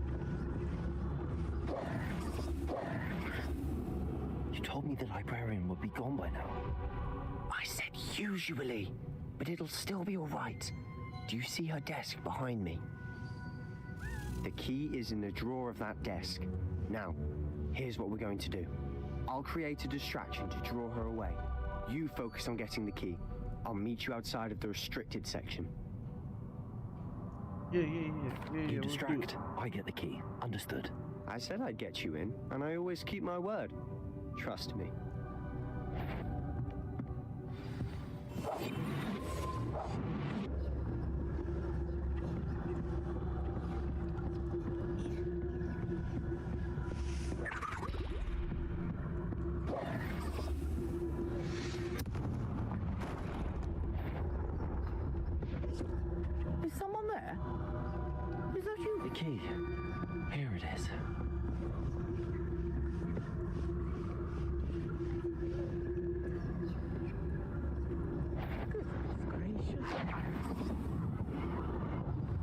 You told me the librarian would be gone by now. I said usually, but it'll still be all right. Do you see her desk behind me? The key is in the drawer of that desk. Now, here's what we're going to do. I'll create a distraction to draw her away. You focus on getting the key. I'll meet you outside of the restricted section. Yeah. You distract, I get the key. Understood. I said I'd get you in, and I always keep my word. Trust me. Is someone there? Is that you? The key. Here it is.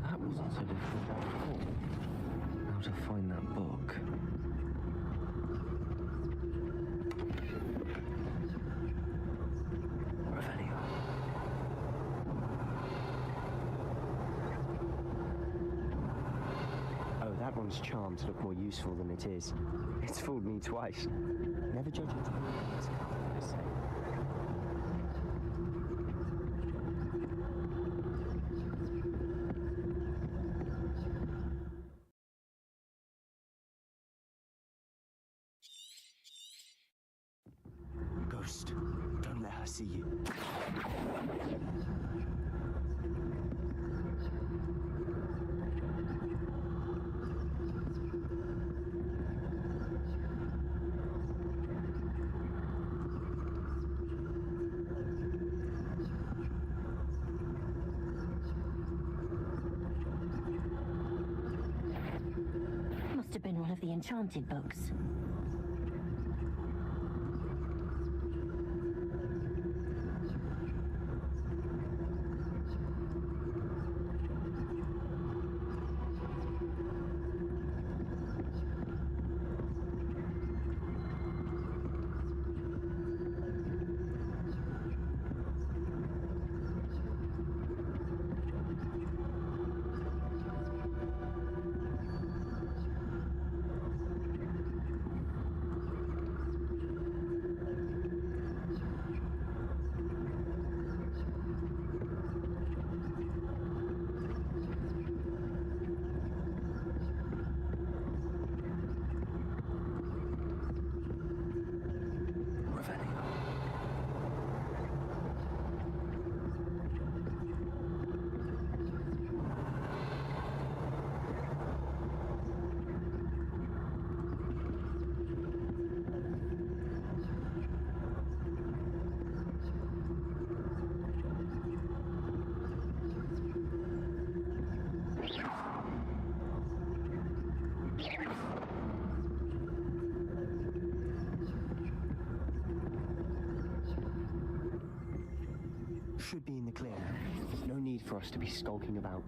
That wasn't so difficult at all. How to find that book. Revelio. Oh, that one's charmed to look more useful than it is. It's fooled me twice. Never judge it. I say. Ghost, don't let her see you. Must have been one of the enchanted books. Should be in the clear now. No need for us to be skulking about.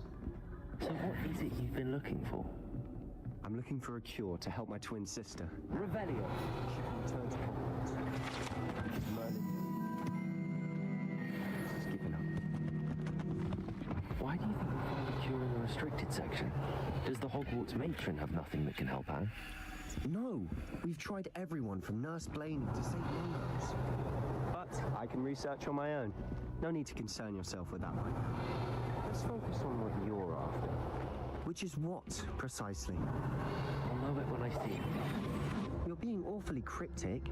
So what is it you've been looking for? I'm looking for a cure to help my twin sister. Revelio. She can return to Hogwarts. Merlin has given up. Why do you think we'll find a cure in the restricted section? Does the Hogwarts matron have nothing that can help Anne? No, we've tried everyone from Nurse Blaney to St. Mungo's. But I can research on my own. No need to concern yourself with that one. Let's focus on what you're after. Which is what, precisely? I'll know it when I see it. You're being awfully cryptic.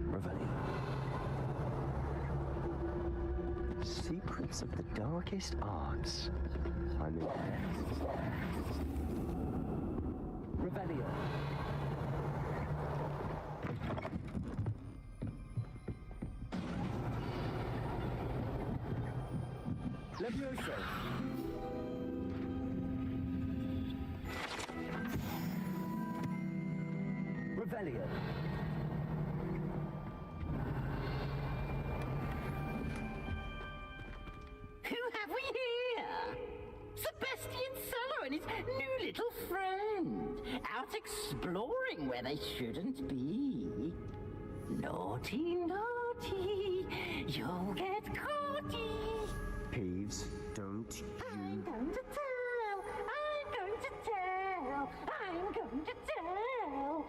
Revelio. Secrets of the darkest arts. I'm in. Revelio. Levioso. Revelio. out exploring where they shouldn't be. Naughty, naughty, you'll get caughty. Peeves, don't you... I'm going to tell, I'm going to tell, I'm going to tell.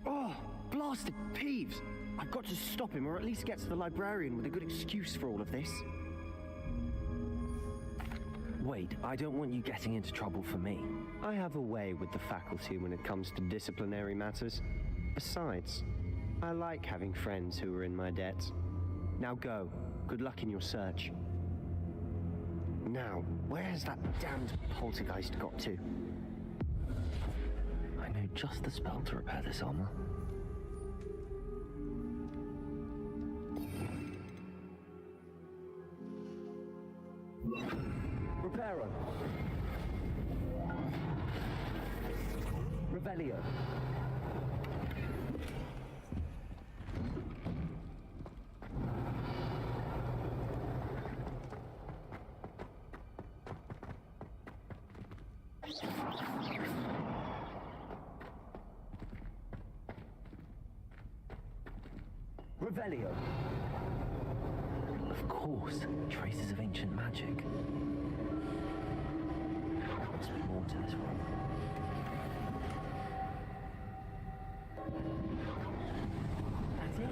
Oh, blasted Peeves! I've got to stop him, or at least get to the librarian with a good excuse for all of this. Wait, I don't want you getting into trouble for me. I have a way with the faculty when it comes to disciplinary matters. Besides, I like having friends who are in my debt. Now go. Good luck in your search. Now, where has that damned poltergeist got to? I know just the spell to repair this armor. Reparo. Revelio. Revelio. Of course, traces of ancient magic. There must be more to this one. That's it.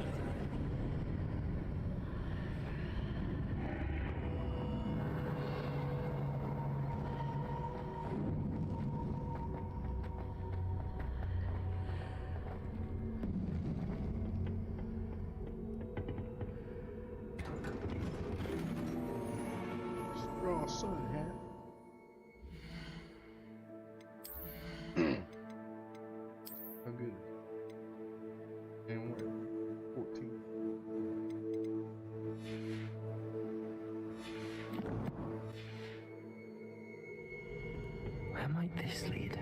Straw sun hat. How good? And what? 14. Where might this lead?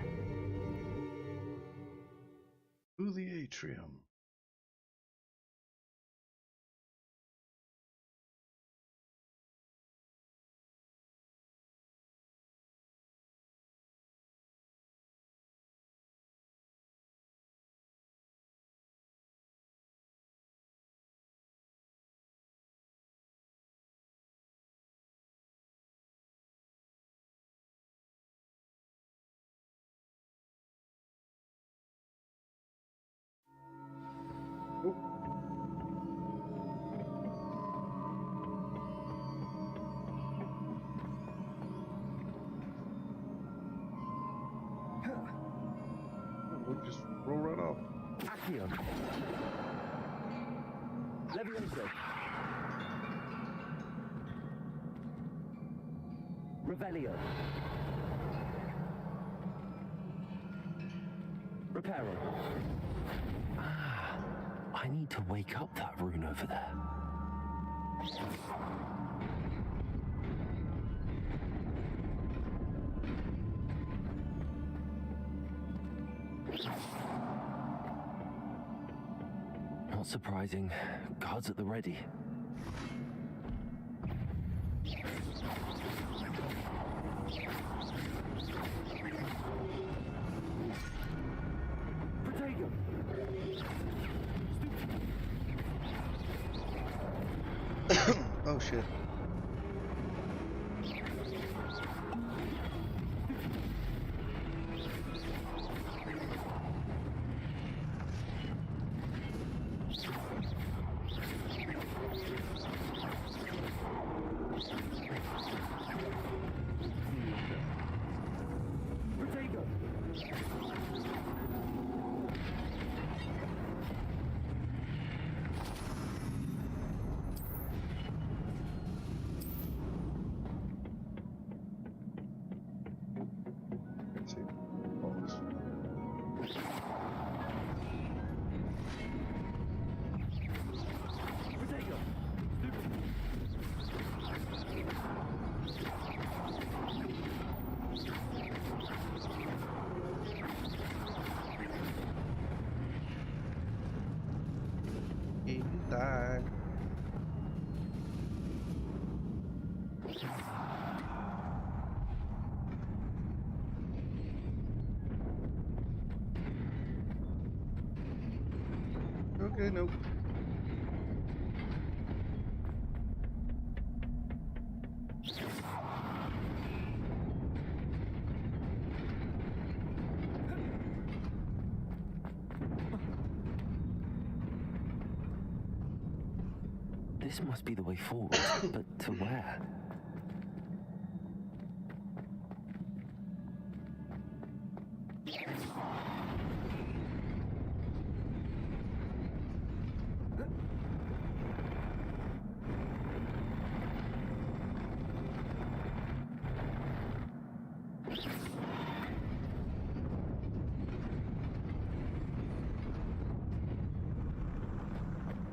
To the atrium. We'll just roll right off. Accio. Levioso. Revelio. Reparo. Ah, I need to wake up that rune over there. Not surprising. Guards at the ready. Protego. Oh shit. Protego. Nope. This must be the way forward, but to where?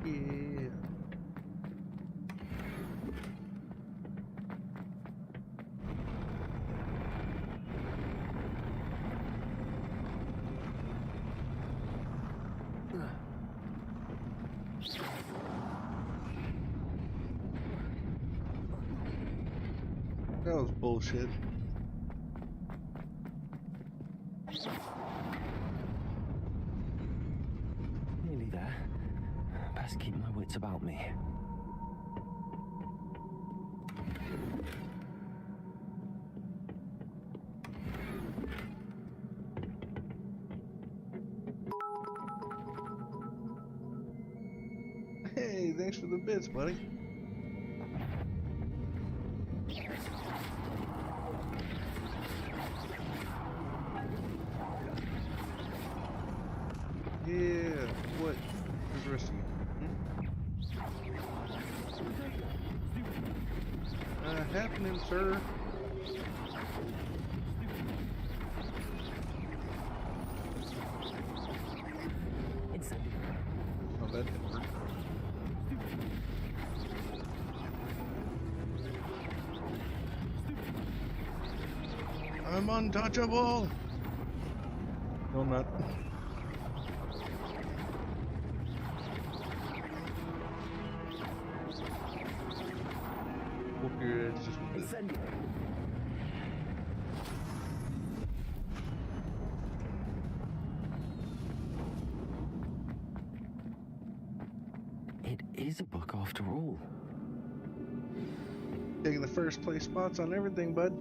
Yeah. That was bullshit. Nearly there. Best keep my wits about me. Hey, thanks for the bits, buddy. Yeah, what is the rest of you? Happening, sir. Oh, that didn't work. I'm untouchable! No, I'm not. Whoop your ass just with this. It is a book after all. Taking the first place spots on everything, bud.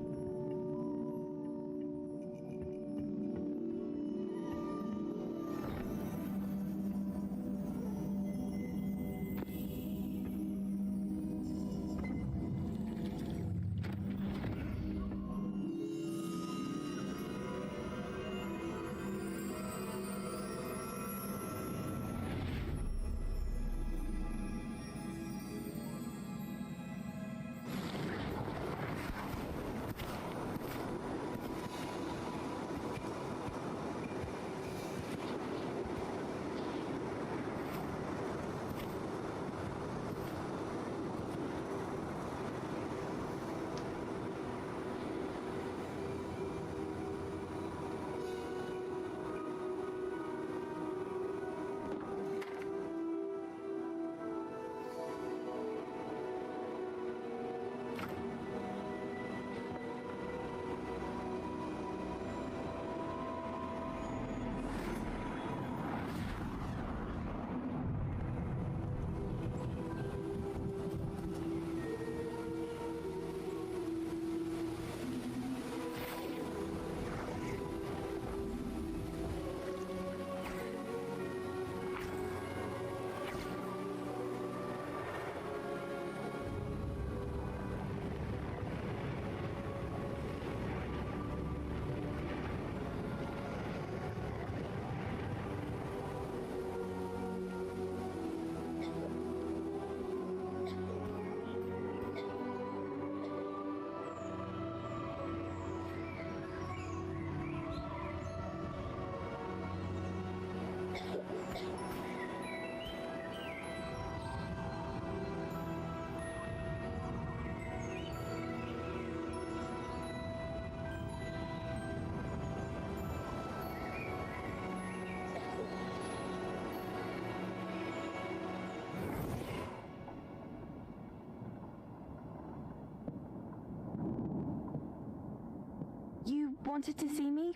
You wanted to see me?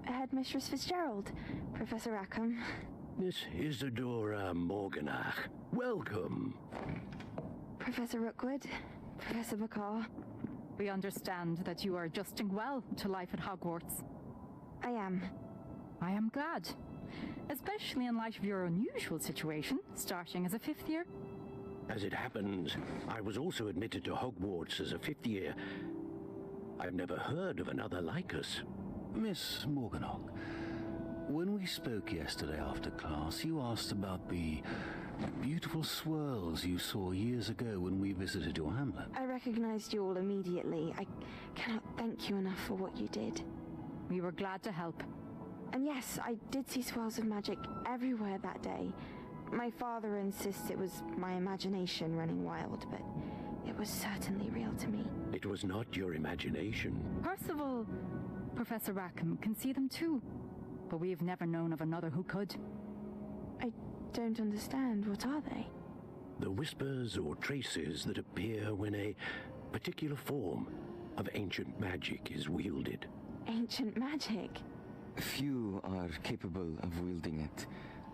Headmistress Fitzgerald, Professor Rackham. Miss Isadora Morganach, welcome. Professor Rookwood, Professor McCaw. We understand that you are adjusting well to life at Hogwarts. I am. I am glad. Especially in light of your unusual situation, starting as a 5th year. As it happens, I was also admitted to Hogwarts as a 5th year. I've never heard of another like us. Miss Morganach, when we spoke yesterday after class, you asked about the beautiful swirls you saw years ago when we visited your hamlet. I recognized you all immediately. I cannot thank you enough for what you did. We were glad to help. And yes, I did see swirls of magic everywhere that day. My father insists it was my imagination running wild, but it was certainly real to me. It was not your imagination. Percival, Professor Rackham can see them too, but we have never known of another who could. I don't understand. What are they? The whispers or traces that appear when a particular form of ancient magic is wielded. Ancient magic? Few are capable of wielding it.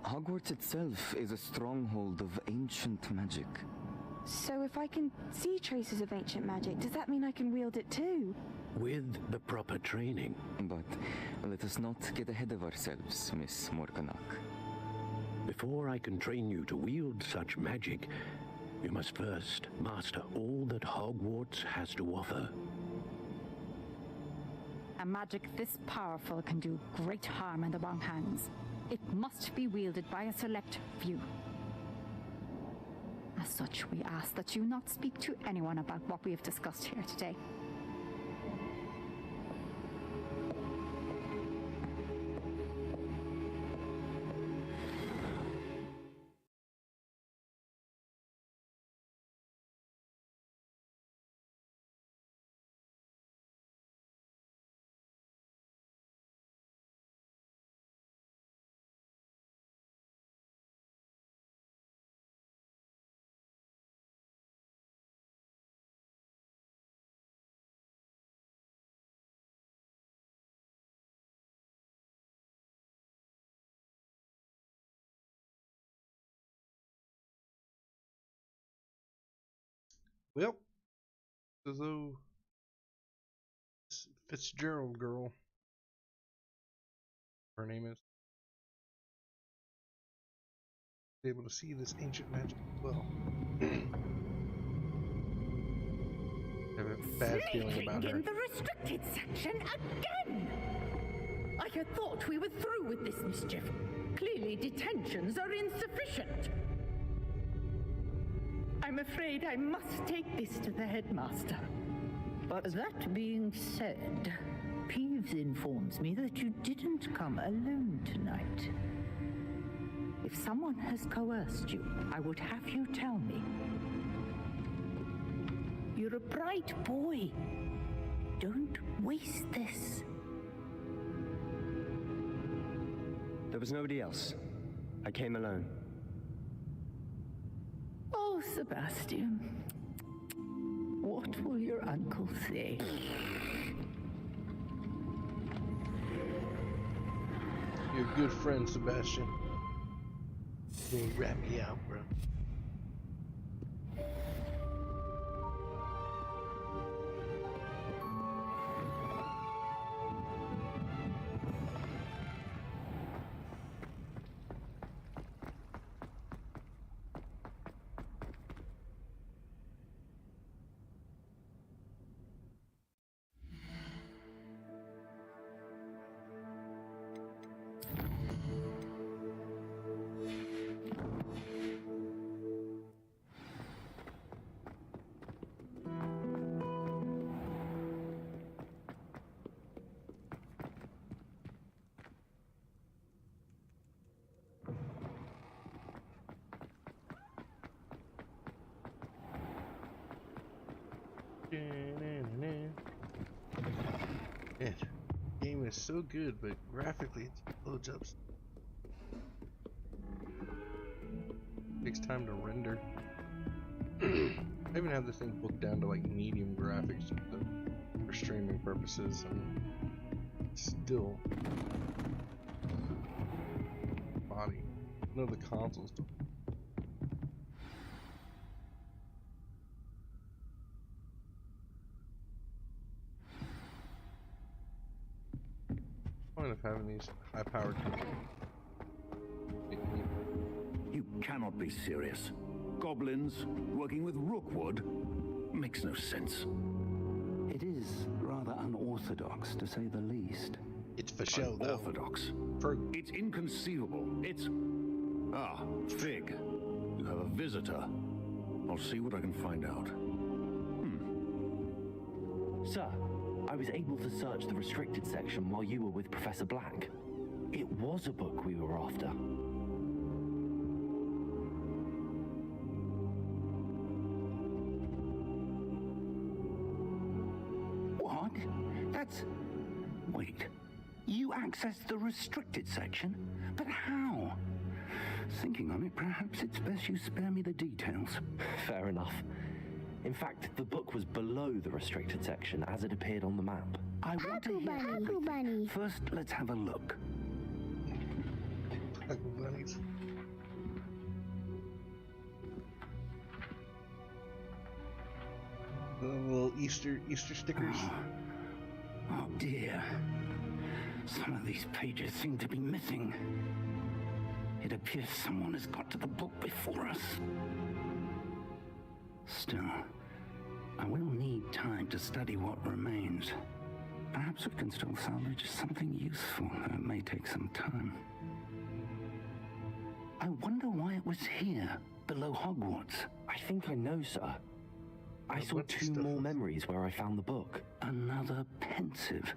Hogwarts itself is a stronghold of ancient magic. So if I can see traces of ancient magic, does that mean I can wield it too? With the proper training. But let us not get ahead of ourselves, Miss Morganach. Before I can train you to wield such magic, you must first master all that Hogwarts has to offer. A magic this powerful can do great harm in the wrong hands. It must be wielded by a select few. As such, we ask that you not speak to anyone about what we have discussed here today. Well, as though Fitzgerald girl, her name is, able to see this ancient magic as well. I have a bad feeling about her. In the restricted section again! I had thought we were through with this mischief. Clearly detentions are insufficient. I'm afraid I must take this to the headmaster. But that being said, Peeves informs me that you didn't come alone tonight. If someone has coerced you, I would have you tell me. You're a bright boy. Don't waste this. There was nobody else. I came alone. Oh, Sebastian. What will your uncle say? You're a good friend, Sebastian. You'll rat me out, bro. Man, game is so good, but graphically it loads up. Takes time to render. I even have this thing booked down to like medium graphics for streaming purposes. I mean, still body. No, the console's still. Point of having these high-powered computers. You cannot be serious. Goblins working with Rookwood makes no sense. It is rather unorthodox, to say the least. It's for show, though. Unorthodox. True. It's inconceivable. It's... Ah, Fig. You have a visitor. I'll see what I can find out. Sir, I was able to search the restricted section while you were with Professor Black. It was a book we were after. What? That's... Wait. You accessed the restricted section? But how? Thinking on it, perhaps it's best you spare me the details. Fair enough. In fact, the book was below the restricted section as it appeared on the map. I want to hear everything. First, let's have a look. Bunnies. The little Easter stickers. Oh dear. Some of these pages seem to be missing. It appears someone has got to the book before us. Still, I will need time to study what remains. Perhaps we can still salvage something useful, though it may take some time. I wonder why it was here, below Hogwarts. I think I know, sir. I saw two more memories where I found the book. Another pensive.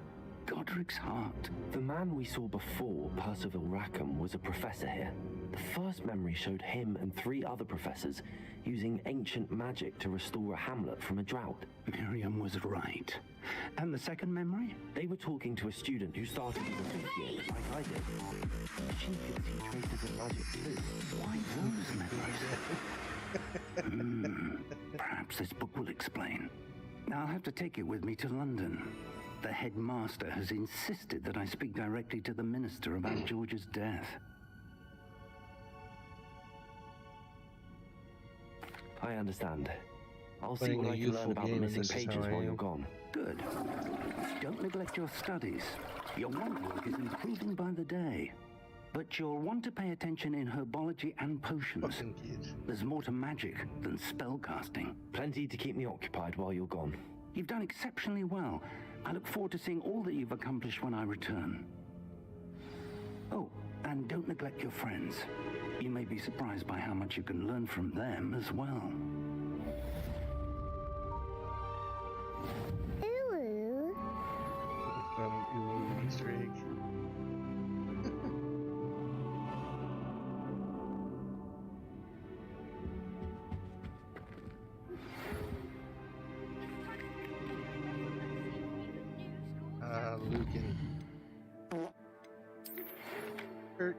Godric's heart. The man we saw before, Percival Rackham, was a professor here. The first memory showed him and 3 other professors using ancient magic to restore a hamlet from a drought. Miriam was right. And the second memory? They were talking to a student who started as a 5th year, like I did. She could see traces of magic too. Why those memories? Perhaps this book will explain. I'll have to take it with me to London. The headmaster has insisted that I speak directly to the minister about George's death. I understand. I'll see what I can learn about the missing pages while you're gone. Good. Don't neglect your studies. Your wand work is improving by the day. But you'll want to pay attention in herbology and potions. There's more to magic than spellcasting. Plenty to keep me occupied while you're gone. You've done exceptionally well. I look forward to seeing all that you've accomplished when I return. Oh, and don't neglect your friends. You may be surprised by how much you can learn from them as well. Ooh. Easter egg. Lucan. Kurt.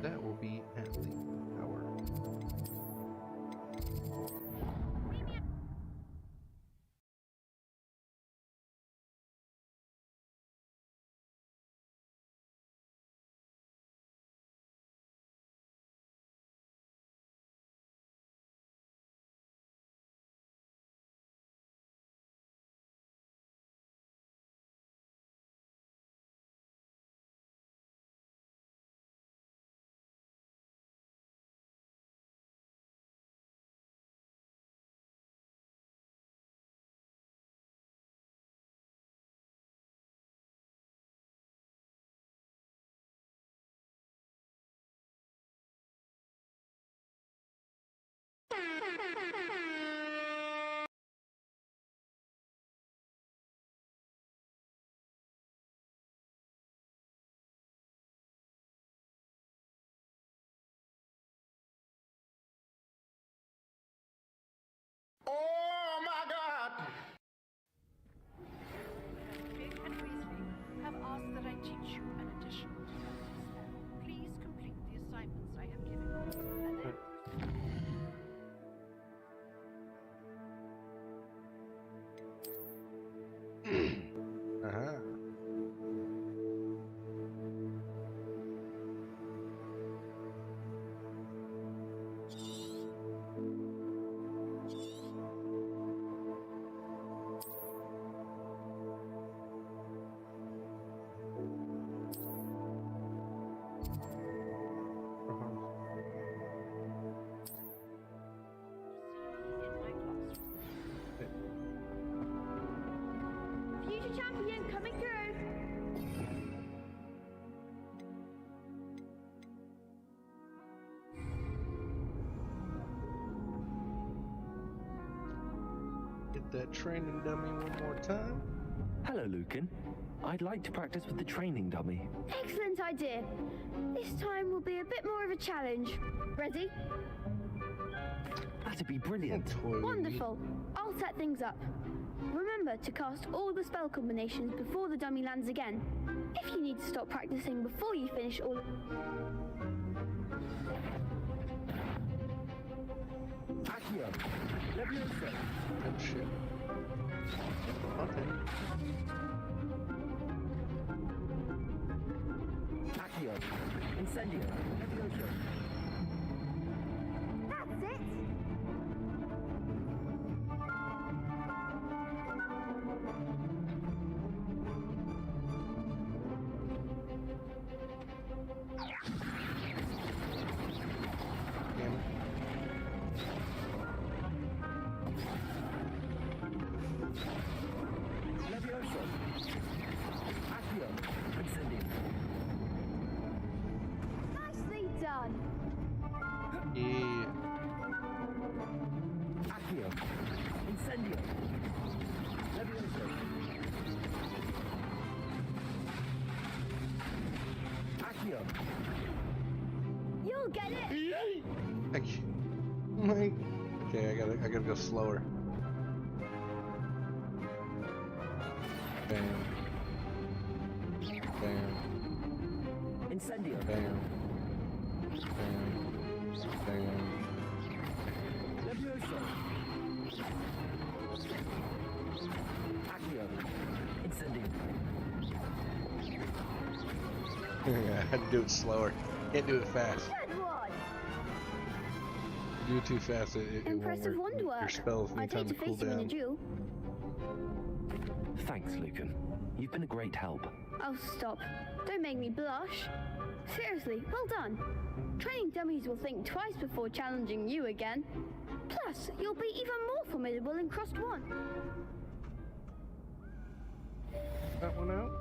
That will be at the hour. Oh my God! Fig and Weasley have asked that I teach you an champion coming through. Get that training dummy one more time. Hello, Lucan. I'd like to practice with the training dummy. Excellent idea. This time will be a bit more of a challenge. Ready? That'd be brilliant. Wonderful. I'll set things up. Remember to cast all the spell combinations before the dummy lands again. If you need to stop practicing before you finish all... Accio. Leviosa. Oh shit. Okay. Accio. Incendio. Leviosa. That's it. Leviosa. Accio. Incendio. Nicely done. Yeah. Accio. Incendio. Leviosa. Accio. You'll get it. Okay, I gotta go slower. Bam. Bam. Incendio. Bam. Bam. Bam. Leviosa. Accio. Incendio. I had to do it slower. Can't do it fast. Good one. Do it too fast, it won't Impressive work. wand work. Your spells need I'd time hate to to cool face you in a down. duel. Thanks, Lucan. You've been a great help. Oh, stop. Don't make me blush. Seriously, well done. Training dummies will think twice before challenging you again. Plus, you'll be even more formidable in Crossed One. That one out.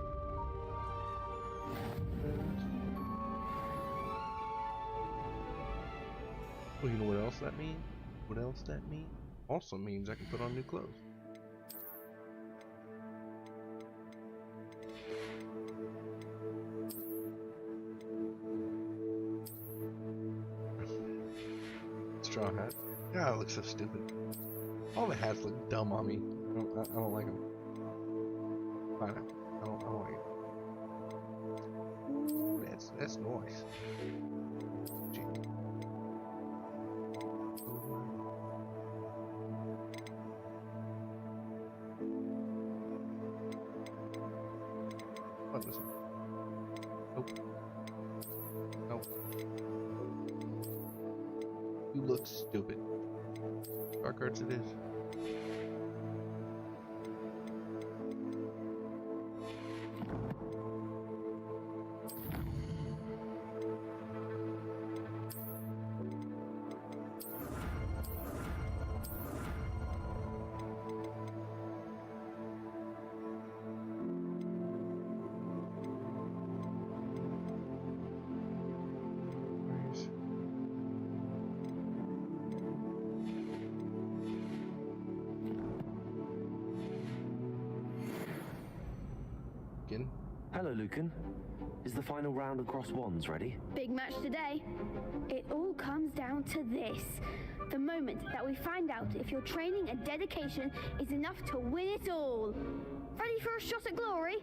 Well, you know what else that means? What else that means? Also means I can put on new clothes. Straw hat. God, it looks so stupid. All the hats look dumb on me. I don't like them. Fine. I don't like it. Ooh, that's nice. Gee. What is it? Nope. Nope. You look stupid. Dark arts it is. Hello, Lucan. Is the final round of Cross Wands ready? Big match today. It all comes down to this. The moment that we find out if your training and dedication is enough to win it all. Ready for a shot at glory?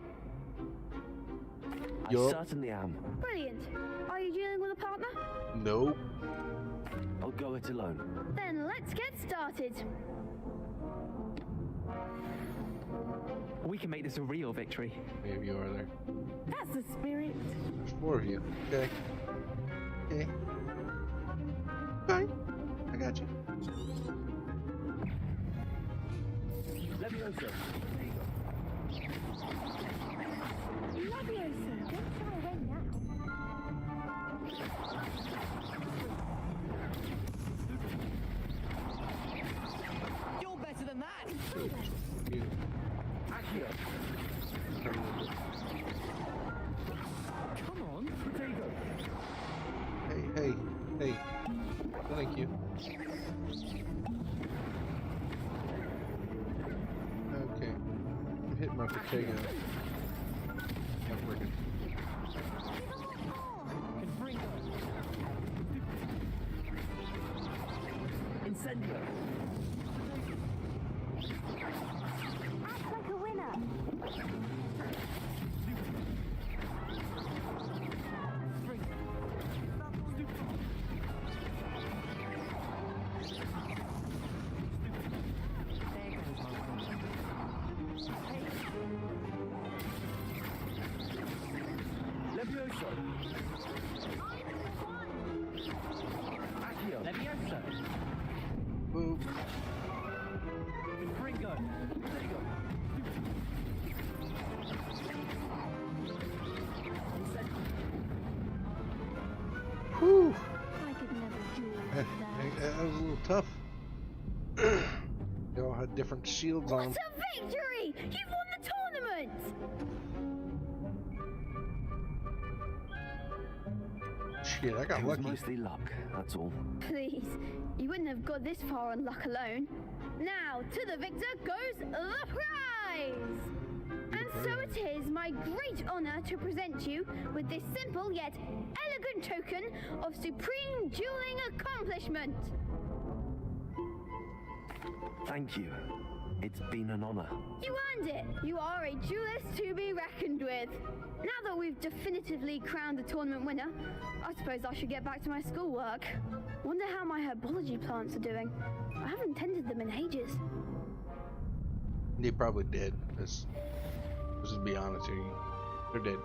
I certainly am. Brilliant. Are you dealing with a partner? Nope. I'll go it alone. Then let's get started. We can make this a real victory. Maybe you are there. That's the spirit. There's more of you. Okay. Okay. Fine. I got you. Leviosa. Leviosa. Don't try away now. You're better than that. You. Accio. Come on, potato. Hey. Thank you. Okay. I'm hitting my potato. Not working. Incendio. Act like a winner. Levioso. Accio. Levioso. Boop. Confringo. Potato. Whew. I could never do That was a little tough. They all had different shields on. What a victory! You've won the tournament! Shit, I got It was lucky. mostly luck, that's all. Please, you wouldn't have got this far on luck alone. Now, to the victor goes the prize! And so it is my great honor to present you with this simple yet elegant token of supreme dueling accomplishment. Thank you. It's been an honor. You earned it! You are a duelist to be reckoned with. Now that we've definitively crowned the tournament winner, I suppose I should get back to my schoolwork. Wonder how my herbology plants are doing. I haven't tended them in ages. They probably did. Let's just be honest here. They're dead.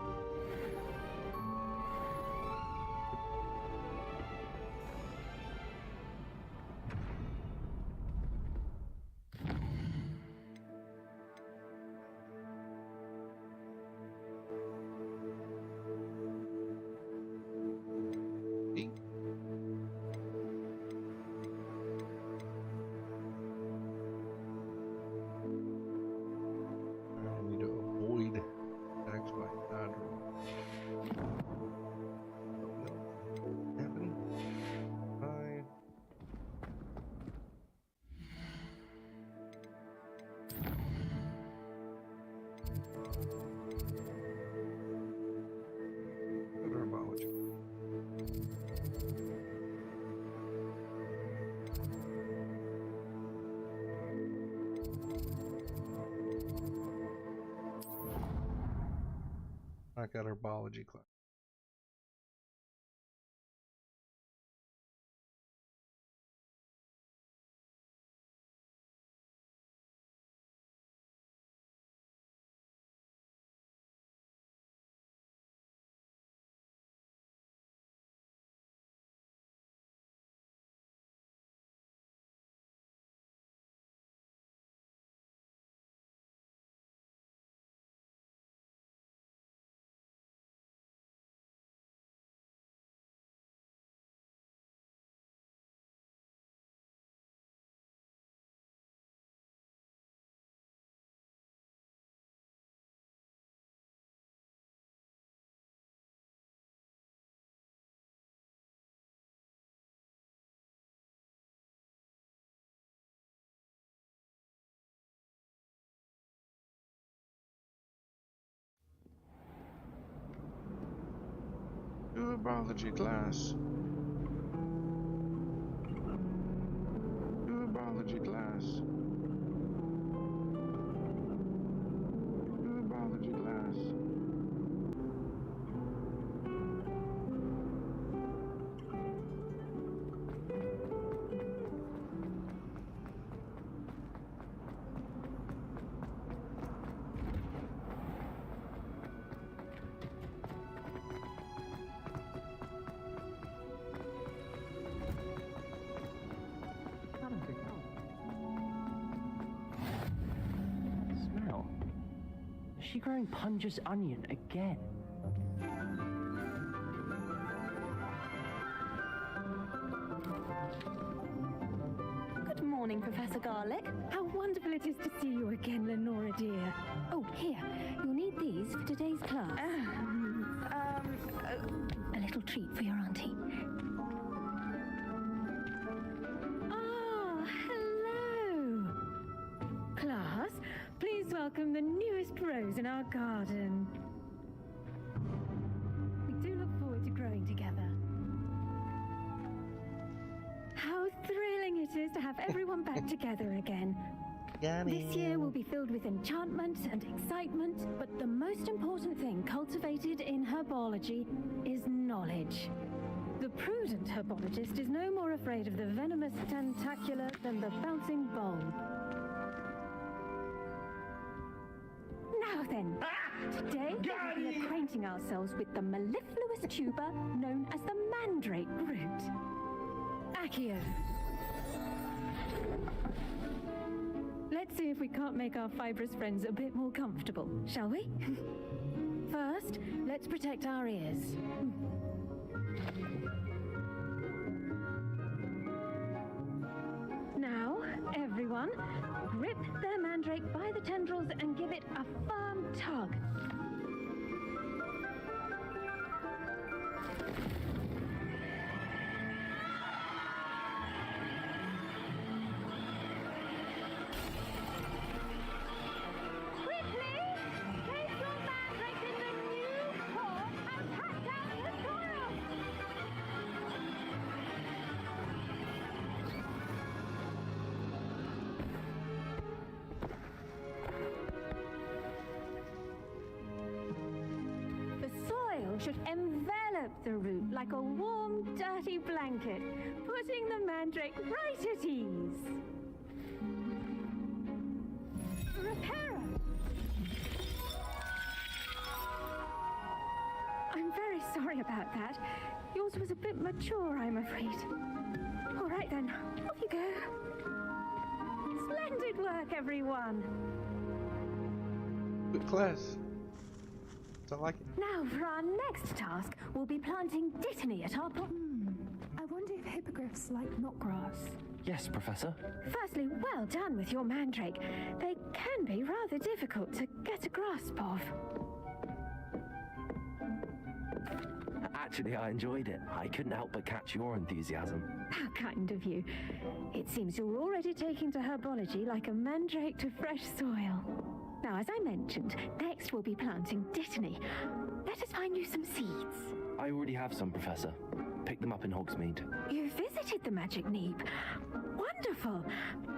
I got herbology class. Herbology class. Herbology class. Herbology class. Smell. Is she growing Punja's onion again? Good morning, Professor Garlick. How wonderful it is to see you again, Lenora dear. Oh, here, you'll need these for today's class. A little treat for your auntie. Ah, hello. Class, please welcome the newest rose in our garden. We do look forward to growing together. How thrilling it is to have everyone back together again. This year will be filled with enchantment and excitement, but the most important thing cultivated in herbology is knowledge. The prudent herbologist is no more afraid of the venomous tentacula than the bouncing bulb. Now then, today we will be acquainting ourselves with the mellifluous tuber known as the mandrake root. Accio. Let's see if we can't make our fibrous friends a bit more comfortable, shall we? First, let's protect our ears. Now, everyone, grip their mandrake by the tendrils and give it a firm tug. Should envelop the root like a warm, dirty blanket, putting the mandrake right at ease. Reparo! I'm very sorry about that. Yours was a bit mature, I'm afraid. All right then, off you go. Splendid work, everyone. Good class. I like it. Now, for our next task, we'll be planting dittany at our I wonder if hippogriffs like knotgrass. Yes, Professor. Firstly, well done with your mandrake. They can be rather difficult to get a grasp of. Actually, I enjoyed it. I couldn't help but catch your enthusiasm. How kind of you. It seems you're already taking to herbology like a mandrake to fresh soil. Now, as I mentioned, next we'll be planting dittany. Let us find you some seeds. I already have some, Professor. Picked them up in Hogsmeade. You visited the Magic Neep. Wonderful.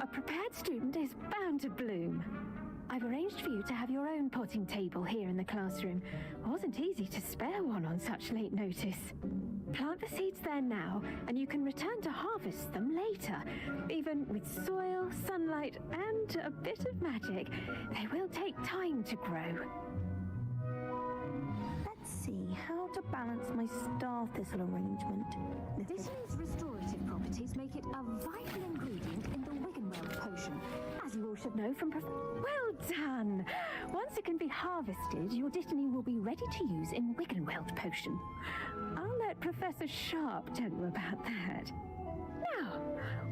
A prepared student is bound to bloom. I've arranged for you to have your own potting table here in the classroom. It wasn't easy to spare one on such late notice. Plant the seeds there now, and you can return to harvest them later. Even with soil, sunlight, and a bit of magic, they will take time to grow. Let's see how to balance my star thistle arrangement. Dittany's restorative properties make it a vital ingredient in the Wiggenweld potion. As you all should know from Well done! Once it can be harvested, your dittany will be ready to use in Wiggenweld potion. I'll let Professor Sharp tell you about that. Now,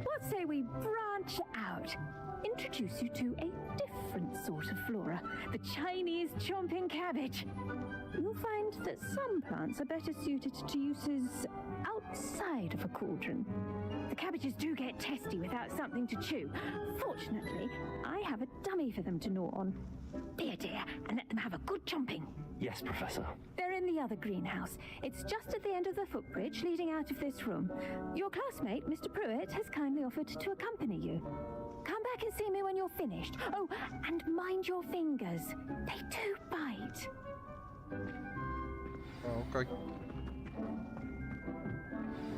what say we branch out? Introduce you to a different sort of flora, the Chinese chomping cabbage. You'll find that some plants are better suited to uses outside of a cauldron. The cabbages do get testy without something to chew. Fortunately, I have a dummy for them to gnaw on. Be a dear and let them have a good chomping. Yes, Professor. They're in the other greenhouse. It's just at the end of the footbridge leading out of this room. Your classmate, Mr. Pruitt, has kindly offered to accompany you. Come back and see me when you're finished. Oh, and mind your fingers. They do bite. Okay.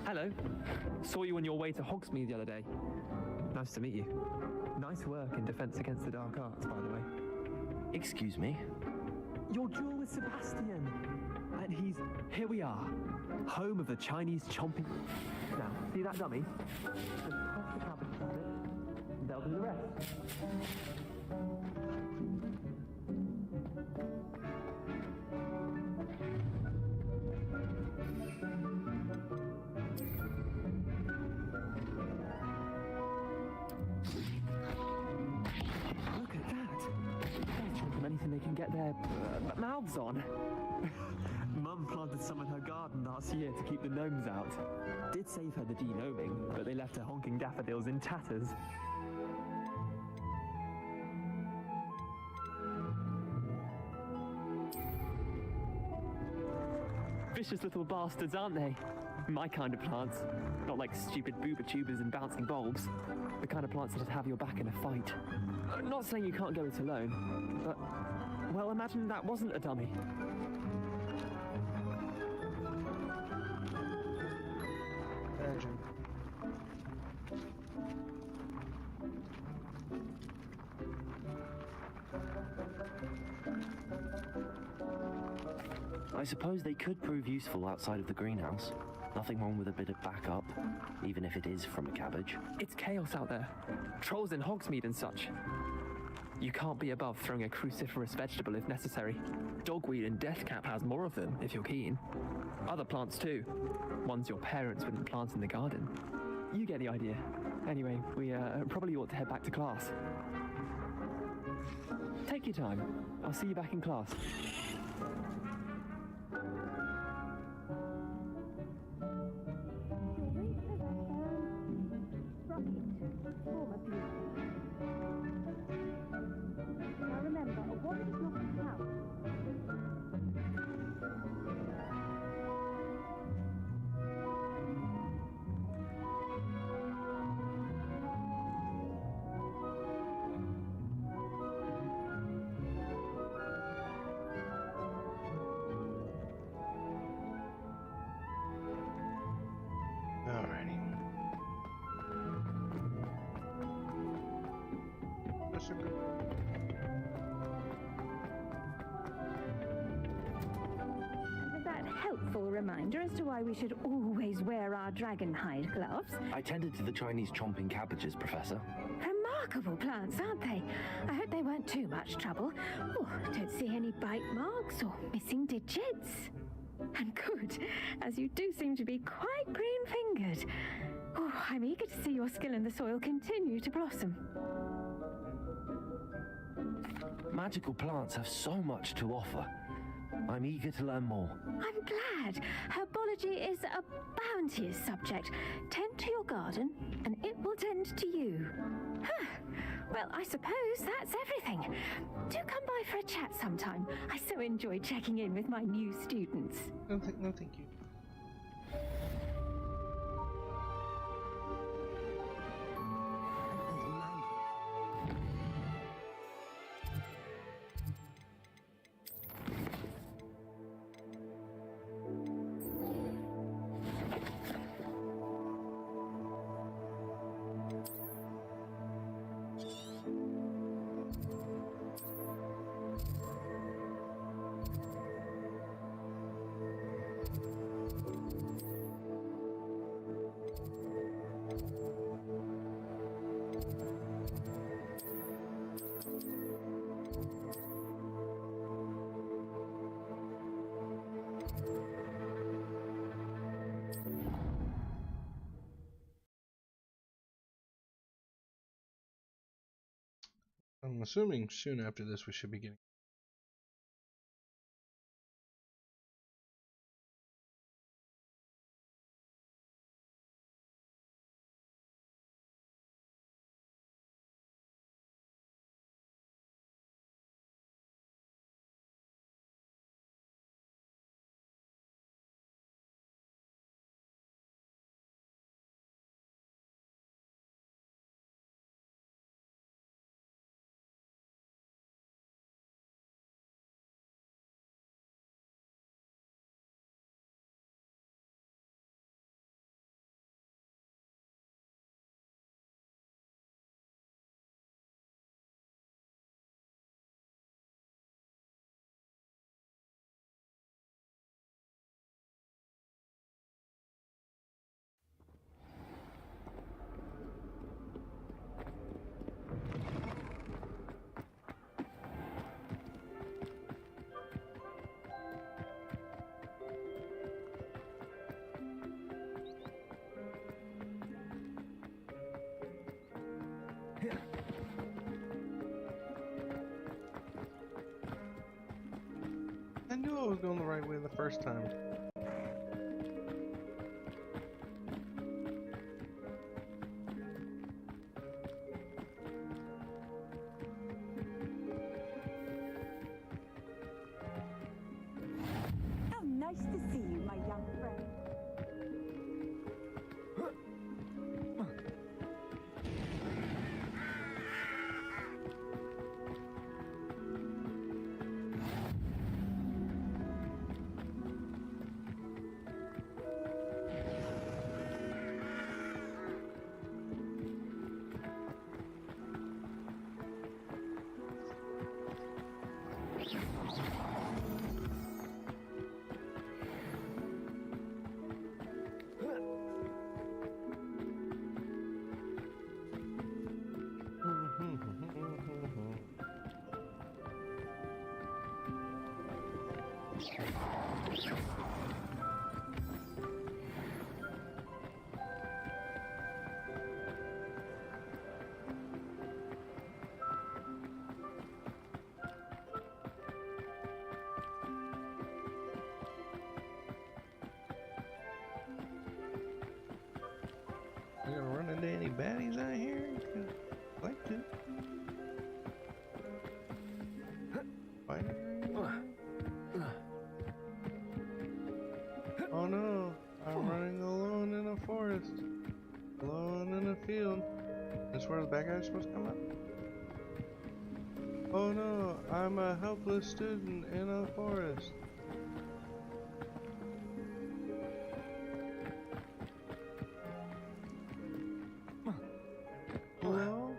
Hello. Saw you on your way to Hogsmeade the other day. Nice to meet you. Nice work in Defense Against the Dark Arts, by the way. Excuse me? Your duel with Sebastian. And here we are. Home of the Chinese chomping... Now, see that dummy? Just cross the cabbage a bit, and they'll do the rest. they can get their mouths on. Mum planted some in her garden last year to keep the gnomes out. Did save her the de-gnoming, but they left her honking daffodils in tatters. Vicious little bastards, aren't they? My kind of plants. Not like stupid booba tubers and bouncing bulbs. The kind of plants that'd have your back in a fight. Not saying you can't go it alone, but... well, imagine that wasn't a dummy. Imagine. I suppose they could prove useful outside of the greenhouse. Nothing wrong with a bit of backup, even if it is from a cabbage. It's chaos out there. Trolls in Hogsmeade and such. You can't be above throwing a cruciferous vegetable if necessary. Dogweed and deathcap has more of them, if you're keen. Other plants too. Ones your parents wouldn't plant in the garden. You get the idea. Anyway, we probably ought to head back to class. Take your time. I'll see you back in class. Now remember, a warrant is not in house. Alrighty. That's a good. With that helpful reminder as to why we should always wear our dragon hide gloves. I tended to the Chinese chomping cabbages, Professor. Remarkable plants, aren't they? I hope they weren't too much trouble. Oh, I don't see any bite marks or missing digits. And good, as you do seem to be quite green-fingered. Oh, I'm eager to see your skill in the soil continue to blossom. Magical plants have so much to offer. I'm eager to learn more. I'm glad. Herbology is a bounteous subject. Tend to your garden, and it will tend to you. Huh. Well, I suppose that's everything. Do come by for a chat sometime. I so enjoy checking in with my new students. No, thank you. I'm assuming soon after this we should be getting I was going the right way the first time. How nice to see you, my young friend. We're gonna run into any baddies out here? I'd like to. Oh no, I'm running alone in a forest. Alone in a field. This is where the bad guys are supposed to come up? Oh no, I'm a helpless student in a forest. Hello?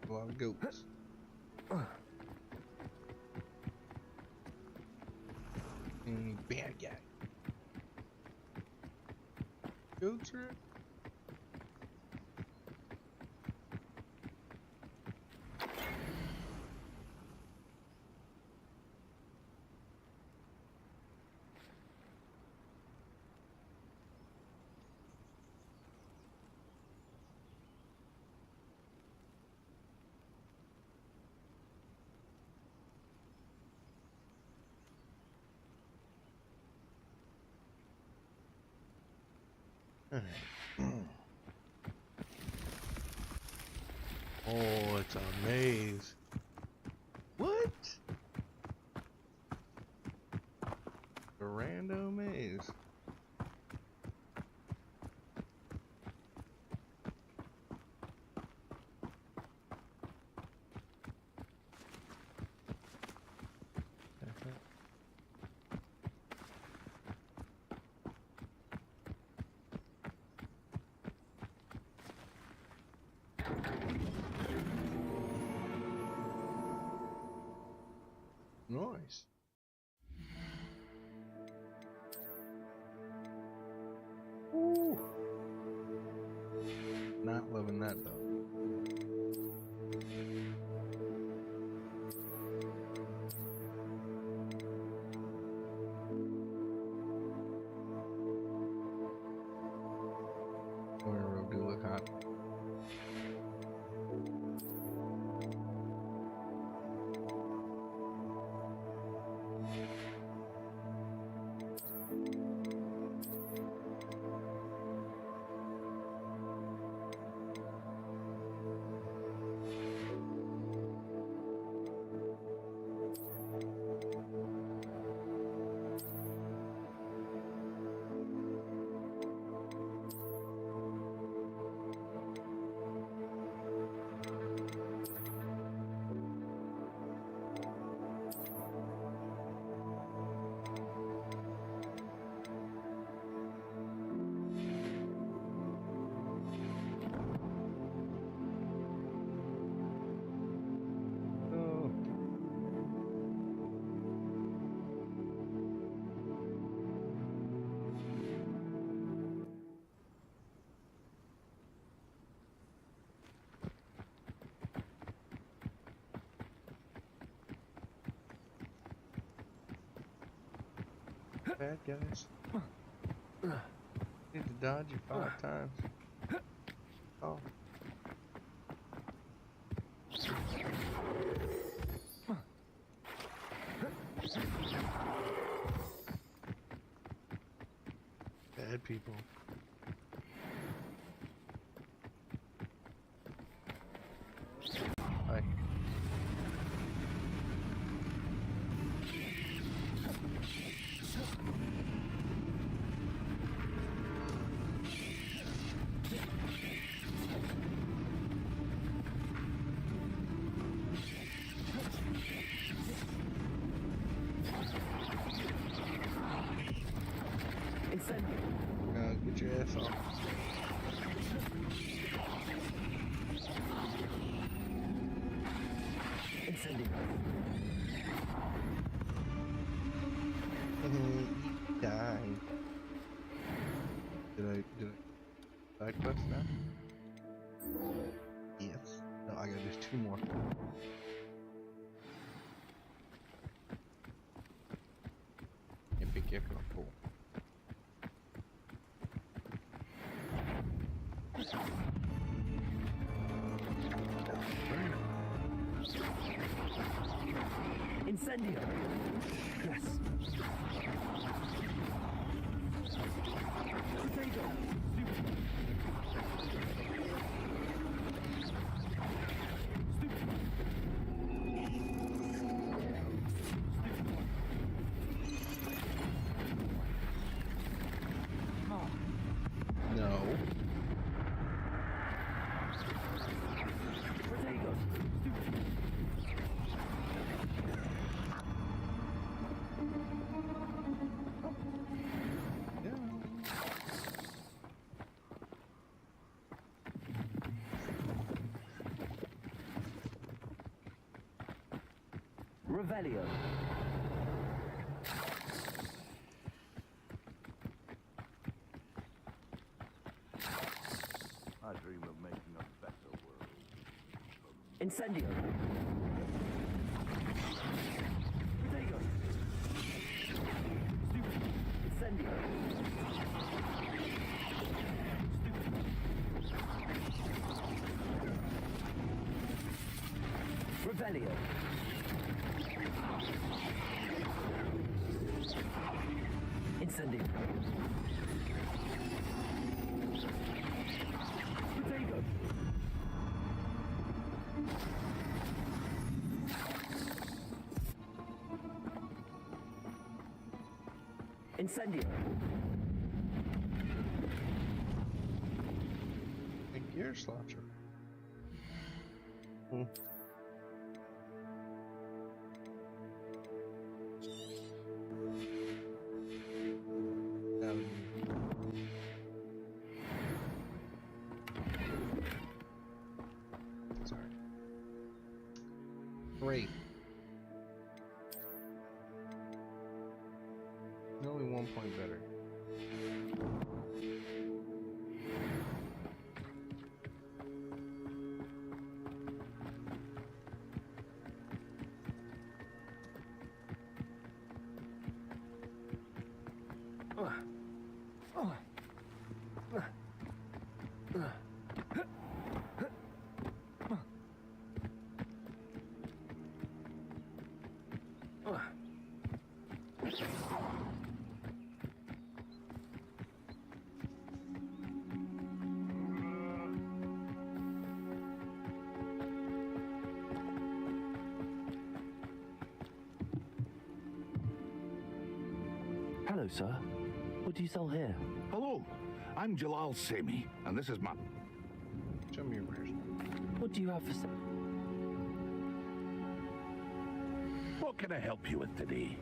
A lot of goats. Any bad guy. Goats are. Oh, it's a maze. What? A rando maze. Nice. Ooh. Not loving that though. Road do look hot. bad guys. Need to dodge you 5 times. Oh. Bad people. Hi. Get your ass off. Incendio. Die. Did I side quest now? Yes. No, I gotta do 2 more. And be careful of pull. Incendio. Yes. Potato. No. Potato. Revelio. I dream of making a better world. Incendio. Potato. Incendio. Revelio. Incendio. Potato. Incendio. A gear slasher. Hmm. Sorry. Great. Only 1 point better. Hello, sir. What do you sell here? Hello, I'm Jalal Sami, and this is my... Show me your wares. What do you have for sale? What can I help you with today?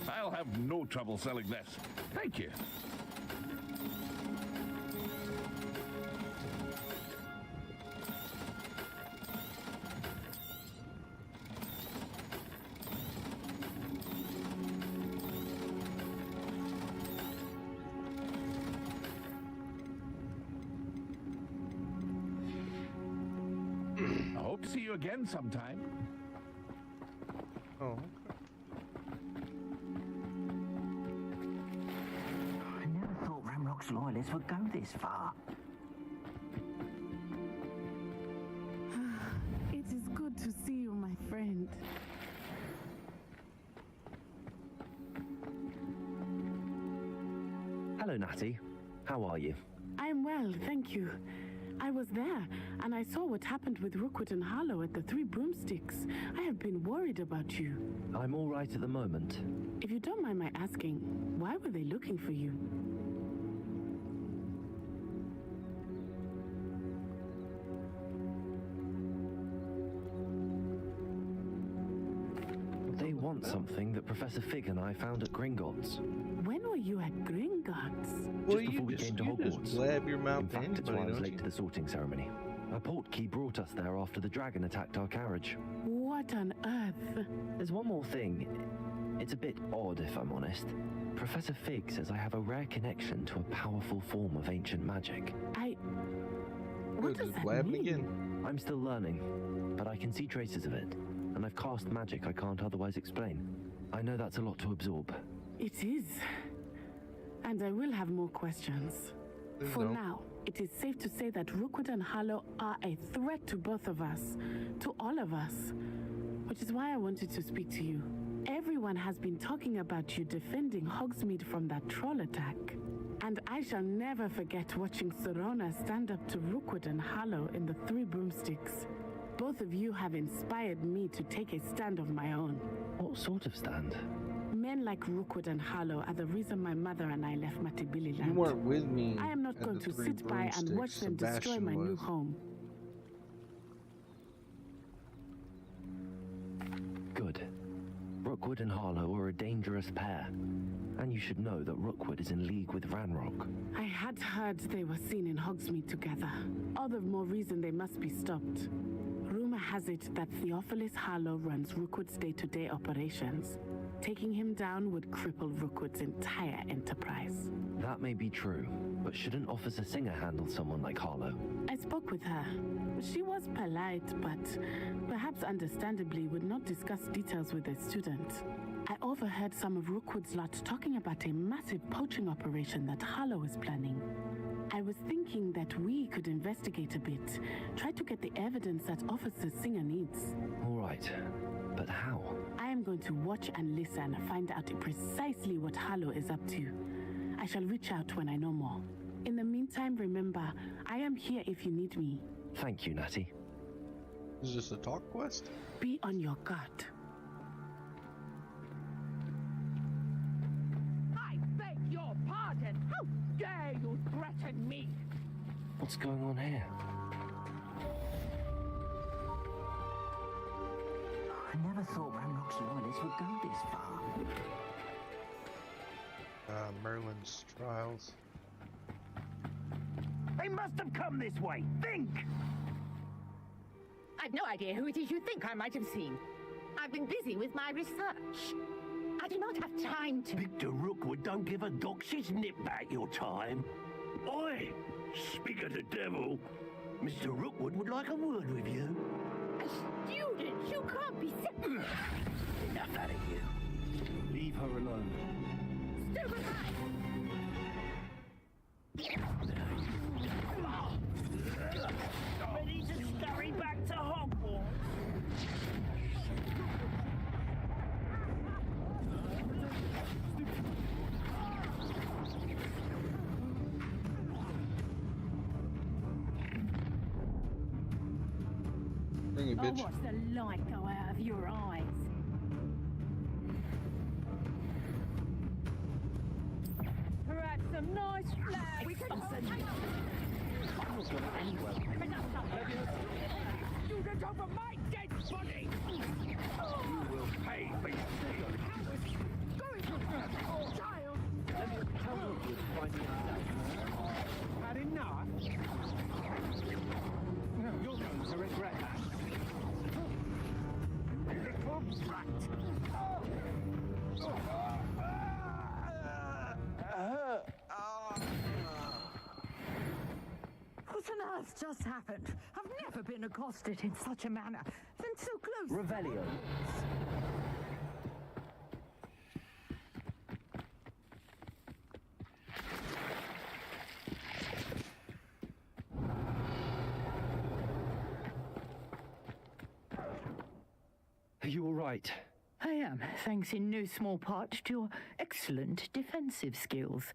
I'll have no trouble selling this. Thank you. you again sometime. Oh. I never thought Ramrock's loyalists would go this far. It is good to see you, my friend. Hello, Natty. How are you? I am well, thank you. I was there, and I saw what happened with Rookwood and Harlow at the Three Broomsticks. I have been worried about you. I'm all right at the moment. If you don't mind my asking, why were they looking for you? They want something that Professor Fig and I found at Gringotts. When were you at Gringotts? Well, Just before we came to Hogwarts. Just blab your mouth In fact, into it's why I was don't late you? to the sorting ceremony. A portkey brought us there after the dragon attacked our carriage. What on earth? There's one more thing. It's a bit odd, if I'm honest. Professor Fig says I have a rare connection to a powerful form of ancient magic. What does that blabbing mean? again. I'm still learning, but I can see traces of it. And I've cast magic I can't otherwise explain. I know that's a lot to absorb. It is. And I will have more questions. For now, it is safe to say that Rookwood and Harlow are a threat to both of us, to all of us. Which is why I wanted to speak to you. Everyone has been talking about you defending Hogsmeade from that troll attack. And I shall never forget watching Serona stand up to Rookwood and Harlow in the Three Broomsticks. Both of you have inspired me to take a stand of my own. What sort of stand? Men like Rookwood and Harlow are the reason my mother and I left Matibililand. You weren't with me. I am not at going the to Three sit by and watch Broomsticks. them destroy Sebastian my new was. home. Good. Rookwood and Harlow are a dangerous pair. And you should know that Rookwood is in league with Ranrock. I had heard they were seen in Hogsmeade together. All the more reason they must be stopped. Rumor has it that Theophilus Harlow runs Rookwood's day-to-day operations. Taking him down would cripple Rookwood's entire enterprise. That may be true, but shouldn't Officer Singer handle someone like Harlow? I spoke with her. She was polite, but perhaps understandably would not discuss details with a student. I overheard some of Rookwood's lot talking about a massive poaching operation that Harlow is planning. I was thinking that we could investigate a bit, try to get the evidence that Officer Singer needs. All right, but how? I am going to watch and listen, find out precisely what Harlow is up to. I shall reach out when I know more. In the meantime, remember, I am here if you need me. Thank you, Natty. Is this a talk quest? Be on your guard. I beg your pardon. How dare you threaten me? What's going on here? I never thought Ramrock's loyalists would go this far. Merlin's trials. They must have come this way. Think! I've no idea who it is you think I might have seen. I've been busy with my research. I do not have time to... Victor Rookwood don't give a doxy's nip back your time. Oi! Speak of the devil. Mr. Rookwood would like a word with you. A student? You can't be... Enough out of you. Leave her alone. Still behind! Ready to scurry back to Hogwarts? Bring it, Oh, bitch. watch the light go out of your eyes. Perhaps some nice flowers. We can send you. Student over my dead body! You will pay for your sin. Child! Tell Rookwood to find me a Had enough? No, you're going to regret that. Little brat! What on has just happened? I've never been accosted in such a manner, then so close. Revelio. Are you all right? I am, thanks in no small part to your excellent defensive skills.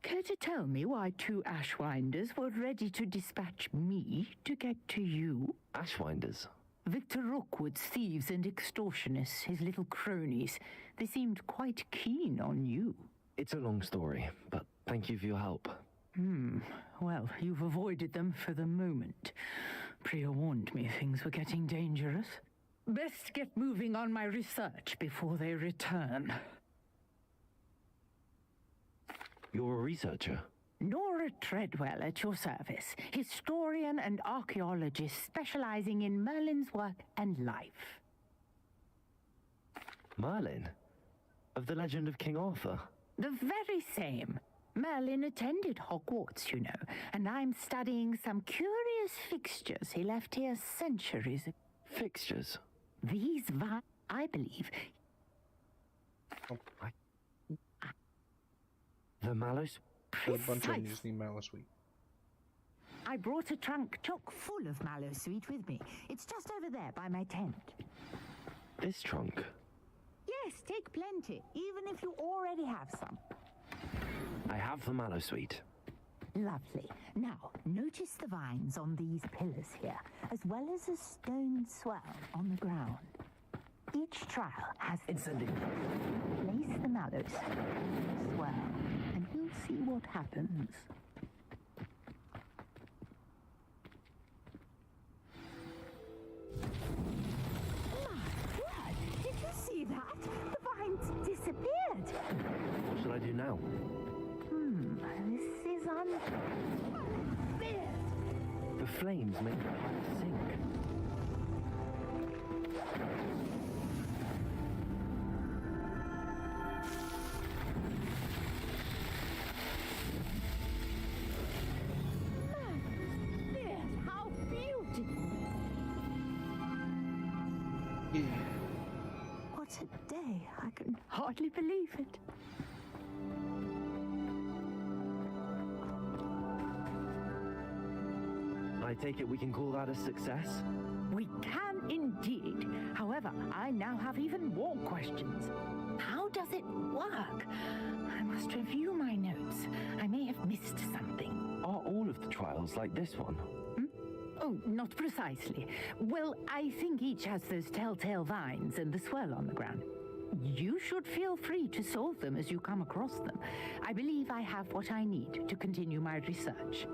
Care to tell me why 2 Ashwinders were ready to dispatch me to get to you? Ashwinders? Victor Rookwood's thieves and extortionists, his little cronies. They seemed quite keen on you. It's a long story, but thank you for your help. Well, you've avoided them for the moment. Priya warned me things were getting dangerous. Best get moving on my research before they return. You're a researcher? Nora Treadwell at your service, historian and archaeologist specializing in Merlin's work and life. Merlin? Of the legend of King Arthur? The very same. Merlin attended Hogwarts, you know, and I'm studying some curious fixtures he left here centuries ago. Fixtures? These I believe. The mallows? A bunch of them just need mallow sweet. I brought a trunk chock full of mallow sweet with me. It's just over there by my tent. This trunk? Yes, take plenty, even if you already have some. I have the mallow sweet. Lovely. Now, notice the vines on these pillars here, as well as a stone swell on the ground. Each trial has... Incendiary. Place the mallows, swell, and we'll see what happens. My word! Did you see that? The vines disappeared! What should I do now? This is unfair. The flames make the pipe sink. How beautiful! Yeah. What a day! I can hardly believe it. I take it we can call that a success? We can indeed. However, I now have even more questions. How does it work? I must review my notes. I may have missed something. Are all of the trials like this one? Oh, not precisely. Well, I think each has those telltale vines and the swirl on the ground. You should feel free to solve them as you come across them. I believe I have what I need to continue my research.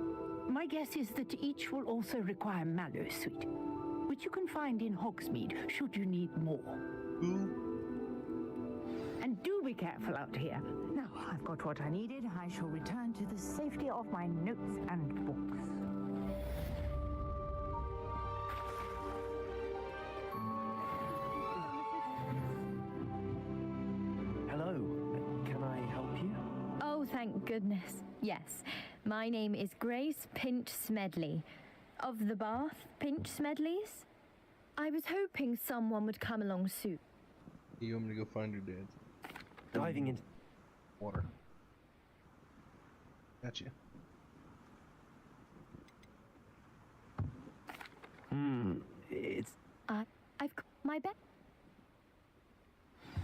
My guess is that each will also require mallow sweet, which you can find in Hogsmeade should you need more. And do be careful out here. Now, I've got what I needed. I shall return to the safety of my notes and books. Hello, can I help you? Oh, thank goodness. Yes, my name is Grace Pinch Smedley. Of the Bath Pinch Smedleys? I was hoping someone would come along soon. You want me to go find your dad? Diving into water. Gotcha. It's... I've got my bet.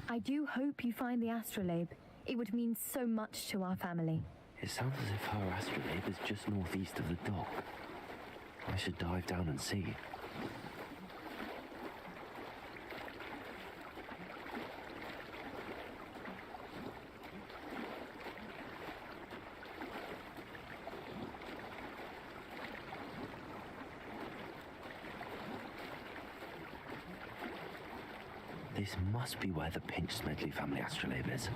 I do hope you find the astrolabe. It would mean so much to our family. It sounds as if her astrolabe is just northeast of the dock. I should dive down and see. This must be where the Pinch Smedley family astrolabe is.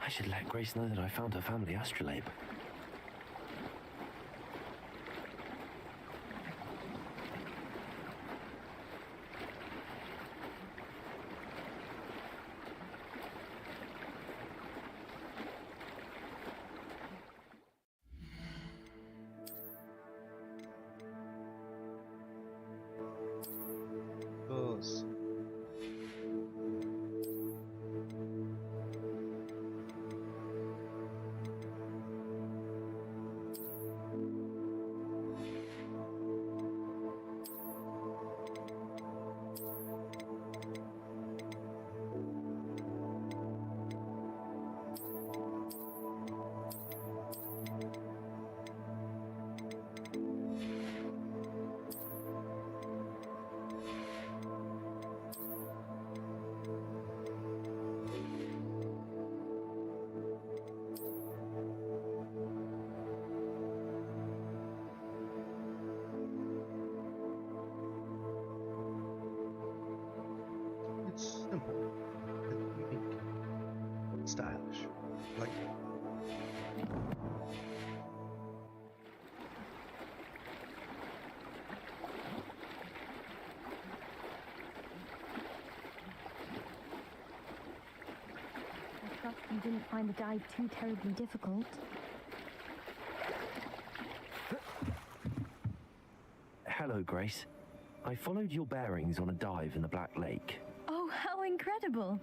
I should let Grace know that I found her family astrolabe. Close. It's simple. It's unique. It's stylish. Like I trust you didn't find the dive too terribly difficult. Hello, Grace. I followed your bearings on a dive in the Black Lake. Oh, how incredible!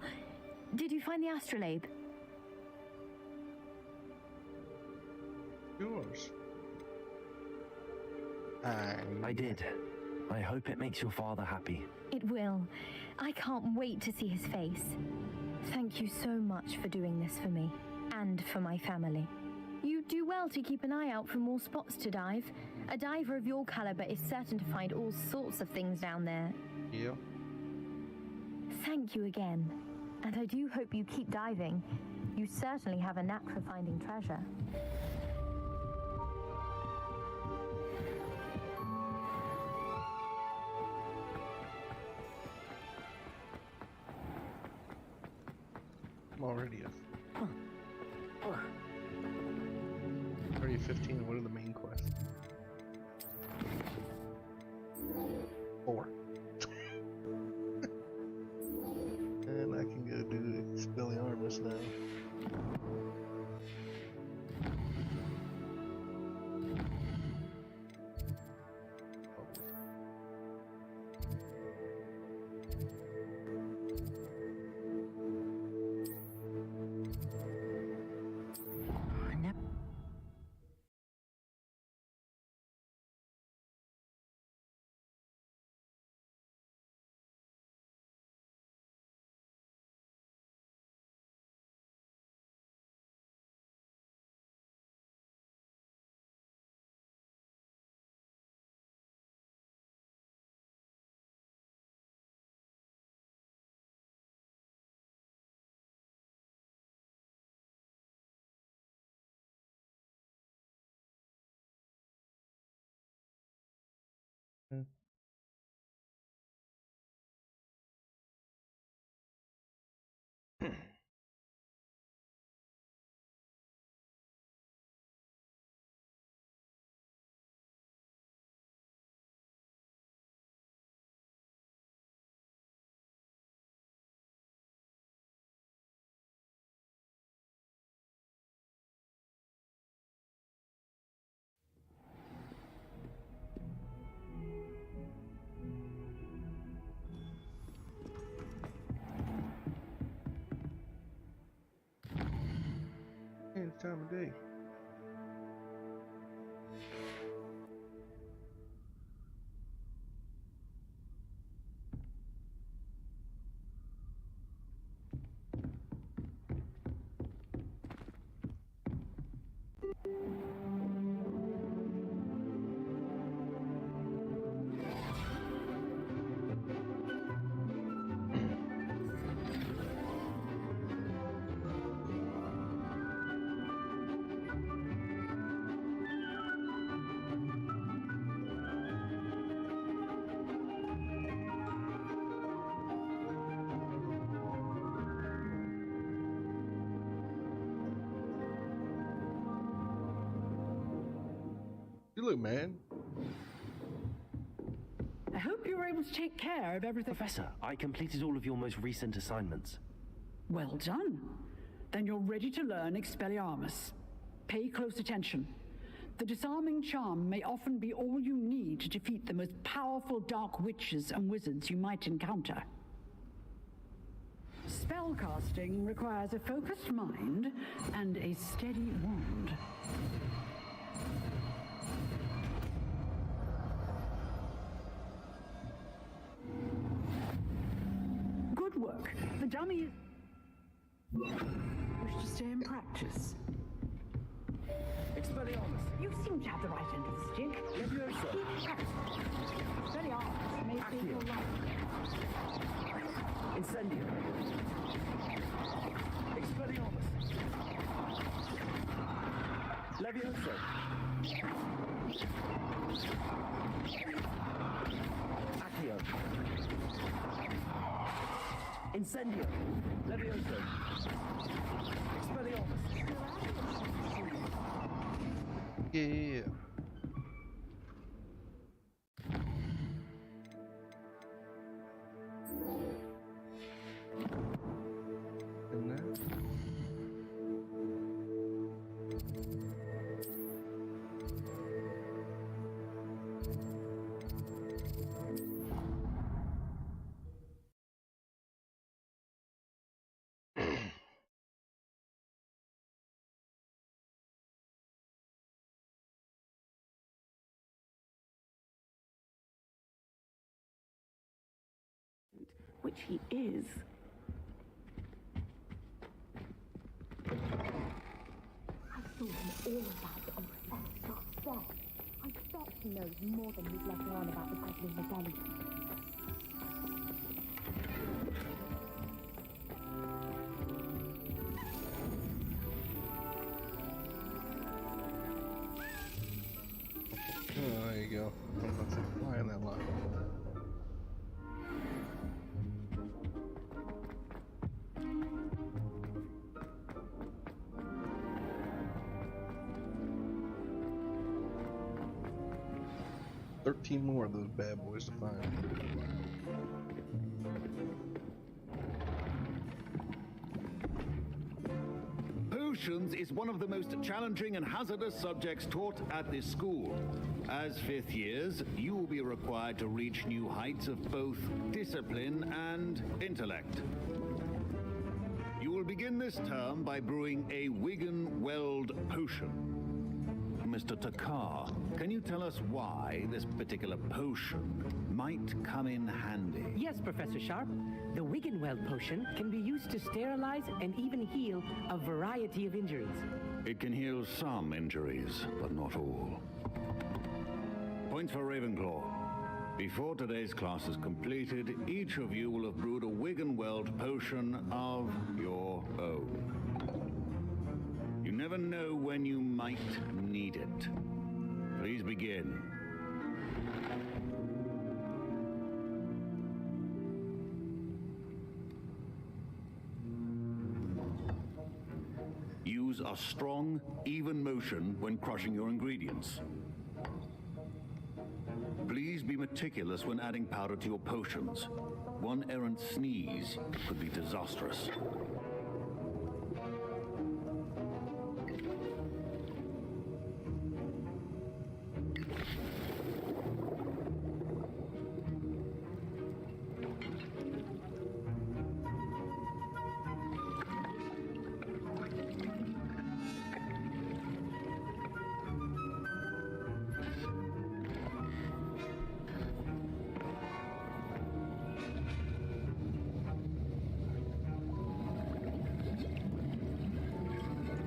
Did you find the astrolabe? yours. I did. I hope it makes your father happy. It will. I can't wait to see his face. Thank you so much for doing this for me, and for my family. You do well to keep an eye out for more spots to dive. A diver of your caliber is certain to find all sorts of things down there. Yeah. Thank you again. And I do hope you keep diving. You certainly have a knack for finding treasure. I'm already already 15. What are the main quests? 4. And I can go do Expelliarmus now. You look mad. I hope you were able to take care of everything. Professor, I completed all of your most recent assignments. Well done. Then you're ready to learn Expelliarmus. Pay close attention. The disarming charm may often be all you need to defeat the most powerful dark witches and wizards you might encounter. Spellcasting requires a focused mind and a steady wand. Good work. The dummy is... Wish to stay in practice. Expelliarmus. You seem to have the right end of the stick. Leviosa. Expelliarmus may save your life. Incendio. Expelliarmus. Leviosa. Accio. Incendio. Leviosa. Expelliarmus. Yeah. And that. Which he is. I told him all about it on Professor Sharp's desk. I bet he knows more than he's letting on about the Goblin Rebellion. Oh, there you go. I'm about to fly in that line. $13 more of those bad boys to find. Potions is one of the most challenging and hazardous subjects taught at this school. As fifth years, you will be required to reach new heights of both discipline and intellect. You will begin this term by brewing a Wiggenweld potion. Mr. Takar, can you tell us why this particular potion might come in handy? Yes, Professor Sharp. The Wiggenweld potion can be used to sterilize and even heal a variety of injuries. It can heal some injuries, but not all. Points for Ravenclaw. Before today's class is completed, each of you will have brewed a Wiggenweld potion of your own. You never know when you might need it. Please begin. Use a strong, even motion when crushing your ingredients. Please be meticulous when adding powder to your potions. One errant sneeze could be disastrous.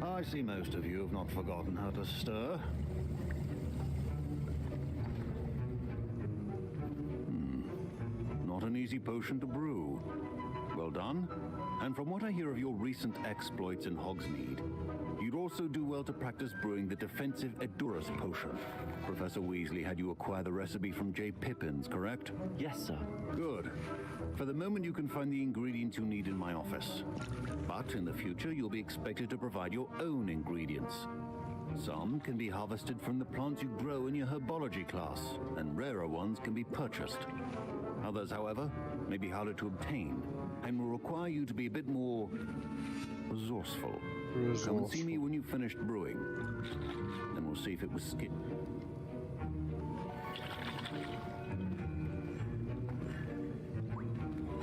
I see most of you have not forgotten how to stir. Not an easy potion to brew. Well done. And from what I hear of your recent exploits in Hogsmeade, you'd also do well to practice brewing the defensive Edurus potion. Professor Weasley had you acquire the recipe from J. Pippins, correct? Yes, sir. Good. For the moment, you can find the ingredients you need in my office. But in the future, you'll be expected to provide your own ingredients. Some can be harvested from the plants you grow in your herbology class, and rarer ones can be purchased. Others, however, may be harder to obtain, and will require you to be a bit more resourceful. Come and see me when you've finished brewing, and we'll see if it was skipped.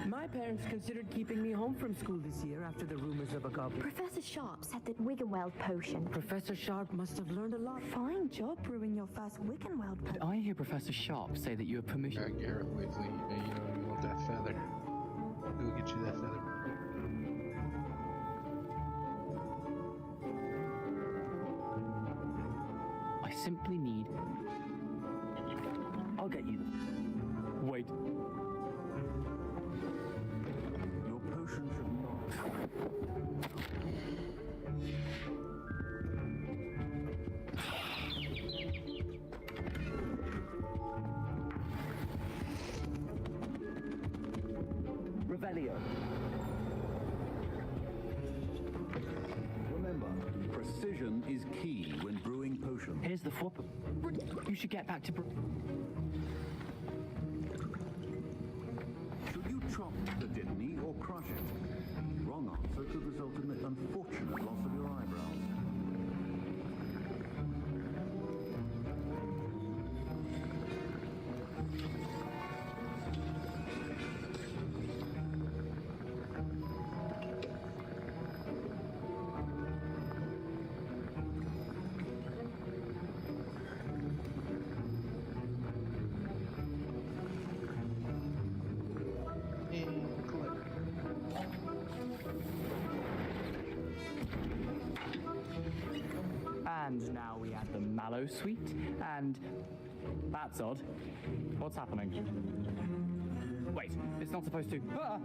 My parents considered keeping me home from school this year after the rumors of a goblin. Professor Sharp said that Wiggenweld potion. Professor Sharp must have learned a lot. Fine job brewing your first Wiggenweld potion. Did I hear Professor Sharp say that you have permission? Garrett Wiggly, you want that feather. We'll get you that feather. I simply need... I'll get you... Wait. Your potion should not... Revelio. Remember, precision is key when brewing potions. Here's the flop. You should get back to... Should you chop the didney or crush it? Wrong answer could result in the unfortunate loss of your eyebrows. And now we add the mallow sweet, and... That's odd. What's happening? Wait, it's not supposed to... Ah!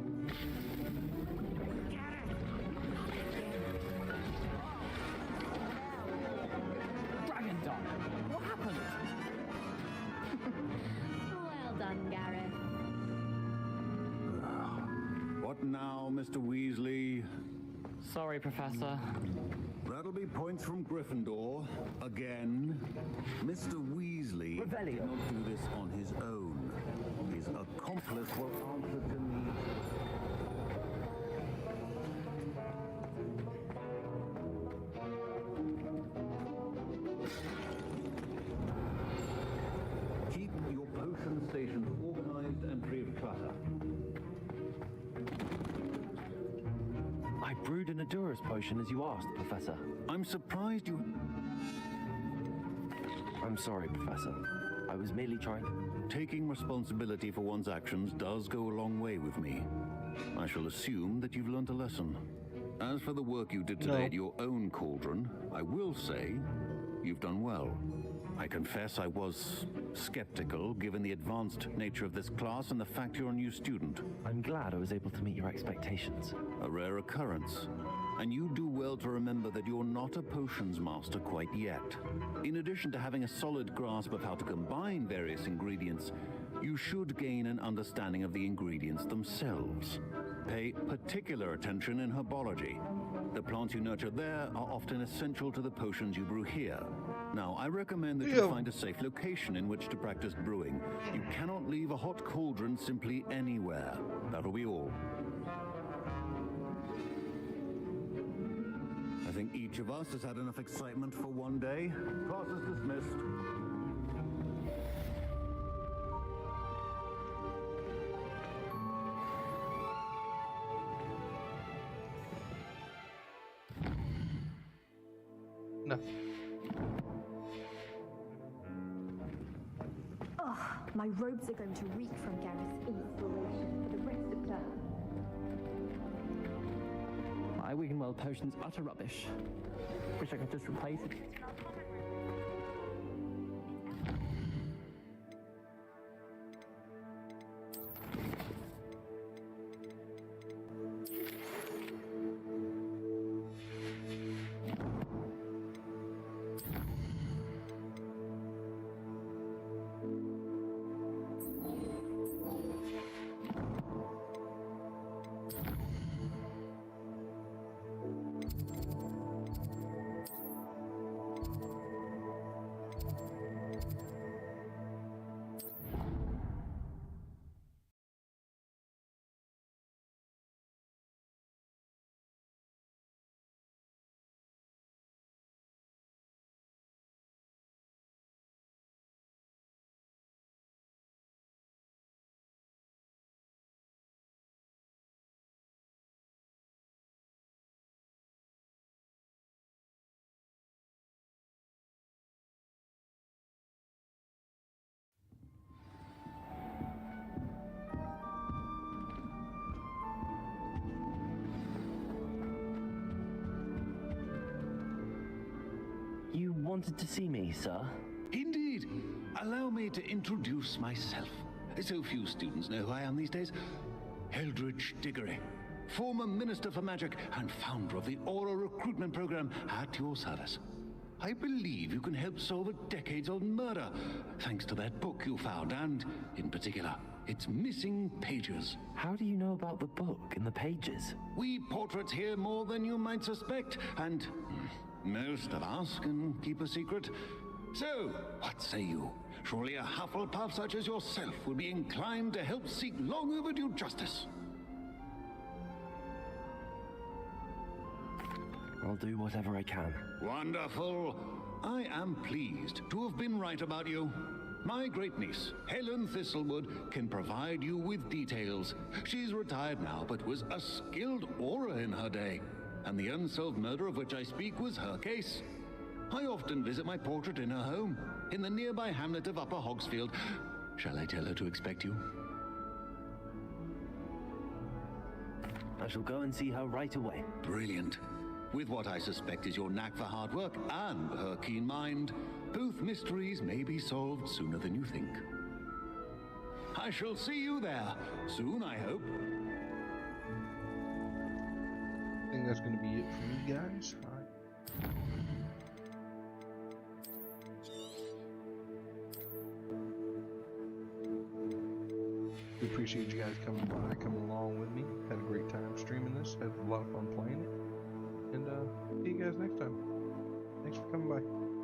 Dragon Dog! What happened? Well done, Gareth. What now, Mr. Weasley? Sorry, Professor. That'll be points from Gryffindor. Again. Mr. Weasley did not do this on his own. His accomplice will answer to me. Keep your potion stations organized and free of clutter. I brewed an Adurus potion as you asked, Professor. I'm surprised you... I'm sorry, Professor. I was merely trying... Taking responsibility for one's actions does go a long way with me. I shall assume that you've learnt a lesson. As for the work you did today at your own cauldron, I will say you've done well. I confess I was skeptical, given the advanced nature of this class and the fact you're a new student. I'm glad I was able to meet your expectations. A rare occurrence. And you do well to remember that you're not a potions master quite yet. In addition to having a solid grasp of how to combine various ingredients, you should gain an understanding of the ingredients themselves. Pay particular attention in herbology. The plants you nurture there are often essential to the potions you brew here. Now, I recommend that you find a safe location in which to practice brewing. You cannot leave a hot cauldron simply anywhere. That'll be all. I think each of us has had enough excitement for one day. Class is dismissed. No. Oh, my robes are going to reek from Gareth's inspiration for the rest of term. My Wiggenweld potion's utter rubbish. Wish I could just replace it. wanted to see me, sir? Indeed. Allow me to introduce myself. So few students know who I am these days. Eldridge Diggory, former Minister for Magic and founder of the Aura Recruitment Program, at your service. I believe you can help solve a decades-old murder, thanks to that book you found, and, in particular, its missing pages. How do you know about the book and the pages? We portraits hear more than you might suspect, and most of us can keep a secret. So, what say you? Surely a Hufflepuff such as yourself would be inclined to help seek long overdue justice. I'll do whatever I can. Wonderful. I am pleased to have been right about you. My great-niece, Helen Thistlewood, can provide you with details. She's retired now, but was a skilled aura in her day. And the unsolved murder of which I speak was her case. I often visit my portrait in her home, in the nearby hamlet of Upper Hogsfield. Shall I tell her to expect you? I shall go and see her right away. Brilliant. With what I suspect is your knack for hard work and her keen mind, both mysteries may be solved sooner than you think. I shall see you there soon, I hope. I think that's going to be it for you guys. We appreciate you guys coming by, coming along with me. Had a great time streaming this. Had a lot of fun playing it. And see you guys next time. Thanks for coming by.